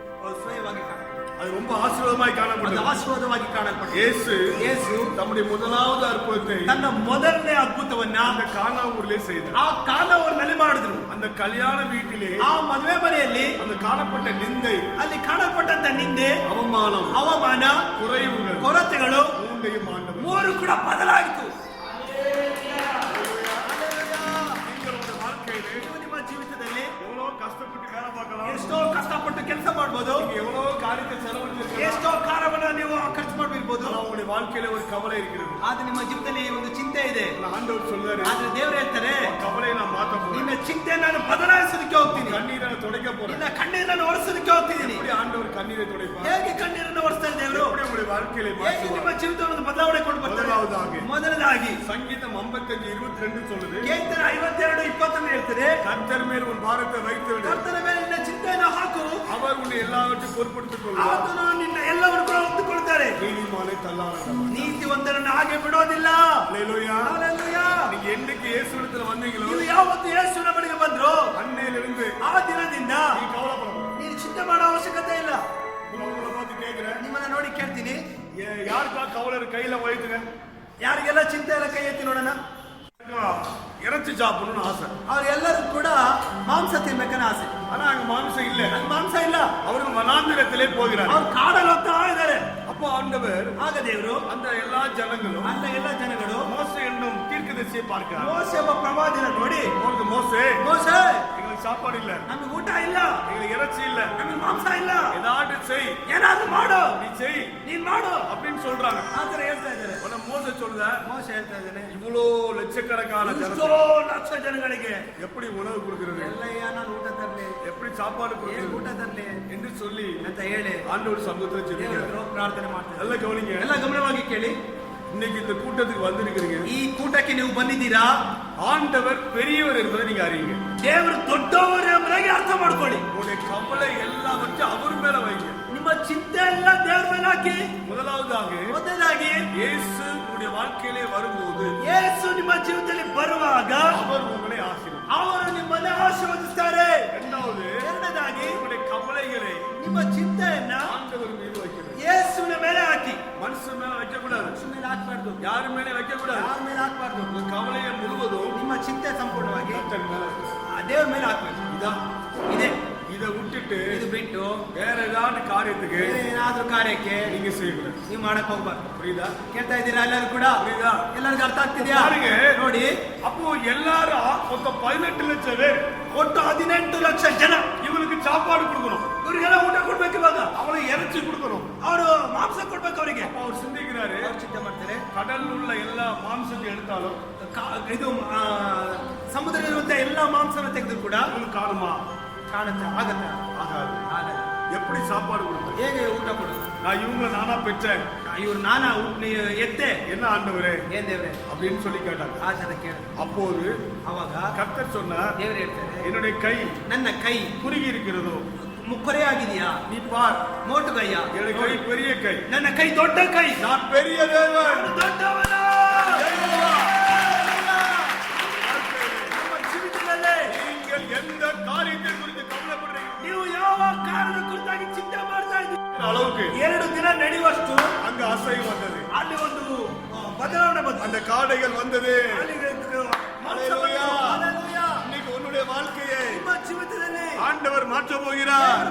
ಸ್ವಯವಾಗಿ ಕಾಣುತ್ತೆ, அது ரொம்ப ஆசீர்வாதமாய் ಅದು காணப்பட்டது. ಆಶೀರ್ವಾದವಾಗಿ ಕಾಣಲ್ಪಡುತ್ತೆ. இயேசு தம்முடைய முதலாவது அற்புதத்தை ತನ್ನ ಮೊದಲನೇ ಅದ್ಭುತವನ್ನ அந்த கானா ஊரிலே செய்தார். ಆ ಕಾನವರ್ನಲ್ಲಿ ಮಾಡಿದ್ರು. அந்த கல்யாಣ வீட்டிலே ಆ ಮದುವೆ ಮನೆಯಲ್ಲಿ அந்த காணப்பட்ட நிந்தை, ಅಲ್ಲಿ ಕಾಣಲ್ಪಟ್ಟಂತ ನಿಂದೆ, அவமானம், ಅವಮಾನ, குறைவுகள் ಕೊರತೆಗಳು மூன்றையும் ஆண்டவர் ಮೂರು ಕೂಡ ಬದಲಾಯಿತು. நீங்களுடைய வாழ்க்கையிலே ನೀವು ನಿಮ್ಮ ಜೀವಿತದಲ್ಲಿ எவ்வளவு கஷ்டப்பட்டு வேலை பார்க்கலாம், ಎಷ್ಟೋ ಕಷ್ಟಪಟ್ಟು ಕೆಲಸ ಮಾಡ್ಬೋದು, நீங்க எவ்வளவு காரியத்தை செலவழிச்சிருக்கலாம், ಎಷ್ಟೋ ಕಾಲವನ್ನ ನೀವು ಖರ್ಚು ಮಾಡಿರ್ಬೋದು. ஆனா உங்களுடைய வாழ்க்கையில ஒரு கவலை இருக்கிறது. ಆದ್ರೆ ನಿಮ್ಮ ಜೀವಿತದಲ್ಲಿ ಒಂದು ಚಿಂತೆ ಇದೆ. ஆனா ஆண்டவர் சொல்றாரு, ಆದ್ರೆ ದೇವರು ಹೇಳ್ತಾರೆ, கவலையை நான் மாத்த போறேன், ನಿನ್ನ ಚಿಂತೆ ನಾನು ಬದಲಾಯಿಸೋದಕ್ಕೆ ಹೋಗ್ತೀನಿ, கண்ணீரை நான் துடைக்க போறேன். ನಿನ್ನ ಕಣ್ಣೀರನ್ನು ಒರೆಸೋದಕ್ಕೆ ಹೋಗ್ತಿದ್ದೀನಿ. எப்படி ஆண்டவர் கண்ணீரை துடைப்பார்? ಹೇಗೆ ಕಣ್ಣೀರನ್ನು ಒರೆಸ್ತಾರೆ ದೇವರು? எப்படி உங்களுடைய வாழ்க்கையில ಹೇಗೆ மாற்றுவார்? ನಿಮ್ಮ ಜೀವಿತವನ್ನು ಬದಲಾವಣೆ ಕೊಂಡು ಬರ್ತಾರೆ? ಮೊದಲದಾಗಿ சங்கீதம் 55:22 சொல்லுது, ಕೀರ್ತನೆ 52:20 ಹೇಳ್ತಾರೆ, கர்த்தர் மேல் உன் பாரத்தை வைத்து விடு, ಕರ್ತನ ಮೇಲೆ ನಿನ್ನ ಚಿಂತೆಯನ್ನು ಹಾಕು, அவர் உன்னை எல்லாவற்றையும் பொறுப்படுத்திக் கொள்வார், ಆತನು ನಿನ್ನ ಎಲ್ಲವನ್ನು ಕೂಡ ಹೊತ್ತುಕೊಳ್ತಾರೆ, நீதிமானை தள்ளாத. ನೀತಿವಂತರನ್ನು ಹಾಗೆ ಬಿಡೋದಿಲ್ಲ. அல்லேலூயா. ಹಲ್ಲೆಲೂಯಾ. நீங்க என்னைக்கு இயேசுவிடத்துல வந்தீங்களோ ನೀವು ಯಾವತ್ತು ಯೇಸುವಿನ ಬಳಿಗೆ ಬಂದ್ರು அன்னையிலிருந்து ಆ ದಿನದಿಂದ நீ கவலைப்படணும். ನೀನು ಚಿಂತೆ ಮಾಡೋ ಅವಶ್ಯಕತೆ ಇಲ್ಲ. உங்களை பார்த்து கேட்கிறேன், ನಿಮ್ಮನ್ನ ನೋಡಿ ಕೇಳ್ತೀನಿ, யாருக்கா கவலை இருக்கு? கையில வைத்துங்க. ಯಾರಿಗೆಲ್ಲ ಚಿಂತೆ ಇಲ್ಲ ಕೈ ಎತ್ತಿ ನೋಡೋಣ. இறைச்சி சாப்பிடணும்னு ஆசை, ಅವ್ರೆಲ್ಲರೂ ಕೂಡ ಮಾಂಸ ತಿನ್ಬೇಕನ್ನ ಆಸೆ. ஆனா அங்க மாംசம் இல்ல, ಅಲ್ಲಿ ಮಾಂಸ ಇಲ್ಲ, அவர்கள் வனாந்திரத்திலே போகிறார். ಅವ್ರು ಕಾಡಲ್ಲಿ ಹೋಗ್ತಾ ಇದ್ದಾರೆ. அப்போ ஆண்டவர் ಆಗ ದೇವರು அந்த எல்லா ஜனங்களும் ಅಲ್ಲ ಎಲ್ಲ ಜನಗಳು மோசே என்னும் தீர்க்கதரிசியை பார்க்கிறார். ಮೋಸೆ ಒಬ್ಬ ಪ್ರವಾದಿನ ನೋಡಿ, மோசே, ಮೋಸೆ எங்களுக்கு சாப்பாடு இல்ல, ನಮ್ಗೆ ಊಟ ಇಲ್ಲ, எங்களுக்கு இறைச்சி இல்ல, ನಮ್ಗೆ ಮಾಂಸ ಇಲ್ಲ, ஏதாட்டு செய், ಏನಾದ್ರೂ ಮಾಡು, நீ செய் ನೀನ್ ಮಾಡು அப்படின்னு சொல்றாங்க. ಆತರ ಹೇಳ್ತಾ ಇದ್ದಾರೆ. உடனே மோசே சொல்ற, ಮೋಸೆ ಹೇಳ್ತಾ ಇದ್ದಾನೆ, இவ்வளோ லட்சக்கணக்கான ಎಷ್ಟೋ ஜனங்கள் ಲಕ್ಷ ಜನಗಳಿಗೆ எப்படி உணவு கொடுக்கிறது, ಎಲ್ಲಯ್ಯ ನಾನು ಊಟ ತರ್ಲಿ, எப்படி சாப்பாடு ಏನ್ கொடுக்கிறது ಊಟ ತರ್ಲಿ என்று சொல்லி ಅಂತ ಹೇಳಿ ஆண்டவர் சமூகத்துல ದೇವರ ஜெபிக்கிறார். ಹತ್ರ ಪ್ರಾರ್ಥನೆ ಮಾಡ್ತಾರೆ. நல்லா கவனிங்க, ಎಲ್ಲ ಗಮನವಾಗಿ ಕೇಳಿ. இன்னைக்கு இந்த கூட்டத்துக்கு வந்திருக்கிறீங்க, ಈ ಕೂಟಕ್ಕೆ ನೀವು ಬಂದಿದ್ದೀರಾ, ஆண்டவர் பெரியவர் என்பதை நீங்க அறியுங்க. ದೇವರು ದೊಡ್ಡವರು ಎಂಬುದಾಗಿ ಅರ್ಥ ಮಾಡ್ಕೊಳ್ಳಿ. உங்களுடைய கவலை எல்லாவற்றையும் அவர் மேல வைங்க. ನಿಮ್ಮ ಚಿಂತೆ ಎಲ್ಲ ದೇವರ ಮೇಲೆ ಹಾಕಿ. முதலாவதாக ಮೊದಲಾಗಿ இயேசு உங்களுடைய வாழ்க்கையிலே வரும்போது ಯೇಸು ನಿಮ್ಮ ಜೀವಿತದಲ್ಲಿ ಬರುವಾಗ அவர் உங்களை ஆசீர்வதிப்பார். ಅವರು ನಿಮ್ಮನ್ನು ಆಶೀರ್ವದಿಸ್ತಾರೆ. இரண்டாவது, ಎರಡನೇದಾಗಿ உங்களுடைய கவலைகளை ನಿಮ್ಮ ಚಿಂತೆಯನ್ನ ஆண்டவர் மீது வைக்கிறது. ಯೇಸುವಿನ ಮೇಲೆ ಹಾಕಿ. மனுஷன் மேல வைக்க கூடாது, ಮನುಷ್ಯನ ಮೇಲೆ ಹಾಕ್ಬಾರ್ದು, யாரு மேலே வைக்க கூடாது. ಯಾರ ಮೇಲೆ ಹಾಕ್ಬಾರ್ದು. உங்க கவலையை முழுவதும் ನಿಮ್ಮ ಚಿಂತೆ ಸಂಪೂರ್ಣವಾಗಿ கர்த்தர் மேல வைக்கணும். ಆ ದೇವರ ಮೇಲೆ ಹಾಕ್ಬೇಕು. இதான் ಇದೆ, இதை விட்டுட்டு ಇದು ಬಿಟ್ಟು வேற ஏதாவது காரியத்துக்கு ಬೇರೆ ಏನಾದ್ರೂ ಕಾರ್ಯಕ್ಕೆ நீங்க செய்யக்கூடாது. ನೀವು ಮಾಡಕ್ ಹೋಗ್ಬಾರ್ದು. புரியுதா? ಕೇಳ್ತಾ ಇದ್ದೀರಾ ಎಲ್ಲರೂ ಕೂಡ? புரியுதா? ಎಲ್ಲರಿಗೂ ಅರ್ಥ ಆಗ್ತಿದ್ಯಾ? பாருங்க, ನೋಡಿ, அப்போ எல்லாரும் மொத்தம் 18 லட்சம் பேர் ಒಟ್ಟು 18 ಲಕ್ಷ ಜನ இவனுக்கு சாப்பாடு கொடுக்கணும், ಇವ್ರಿಗೆಲ್ಲ ಊಟ ಕೊಡ್ಬೇಕು. ಇವಾಗ அவனுக்கு இறைச்சி கொடுக்கணும். ಅವರು ಮಾಂಸ ಕೊಡ್ಬೇಕು ಅವರಿಗೆ. அப்ப அவர் சிந்திக்கிறாரு, ಅವ್ರು ಚಿಂತೆ ಮಾಡ್ತಾರೆ, கடல்ல உள்ள எல்லா மாம்சத்தை எடுத்தாலும் ಇದು ಸಮುದ್ರದಲ್ಲಿರುವಂತ ಎಲ್ಲ ಮಾಂಸನ ತೆಗೆದು ಕೂಡ உங்களுக்கு காணுமா? ಕಾಣುತ್ತೆ, ಆಗತ್ತೆ, ஆகாது. ಆಗಲ್ಲ. எப்படி சாப்பாடு கொடுப்பேன்? ಹೇಗೆ ಊಟ ಕೊಡೋದು? நான் இவங்க நானா பெற்றேன், ಇವ್ರು ನಾನಾ ಎತ್ತೆ என்ன ஆண்டவரே ಏನ್ ದೇವ್ರೆ அப்படின்னு சொல்லி கேட்டாங்க. ಆ ಜನ ಕೇಳ. அப்போது ಅವಾಗ கர்த்தர் சொன்னார், ದೇವ್ರು ಹೇಳ್ತಾರೆ, என்னுடைய கை ನನ್ನ ಕೈ குறுகி இருக்கிறதோ ಮುಕ್ಕರೆ ಆಗಿದೆಯಾ? நீ பார், ಮೋಟುಗಯ್ಯ, என்னுடைய கை பெரிய கை, ನನ್ನ ಕೈ ದೊಡ್ಡ ಕೈ, நான் பெரிய தேவன். ನಾನು ದೊಡ್ಡವನು. ನಮ್ಮ ಜೀವಿತದಲ್ಲಿ நீங்கள் எந்த காரியத்தை குறித்து கவலைப்படுறீங்க ನೀವು ಯಾವ ಕಾರಣದ ಕುರಿತಾಗಿ ಚಿಂತೆ ಮಾಡ್ತಾ ಇದ್ದೀರಿ? அளவுக்கு 2 ದಿನ ನಡೆಯುವಷ್ಟು அங்க அசைவு வந்தது. ಅಲ್ಲಿ ಒಂದು அந்த காடைகள் வந்தது. Hallelujah. இன்னைக்கு உன்னுடைய வாழ்க்கையை ஆண்டவர் மாற்ற போகிறார்.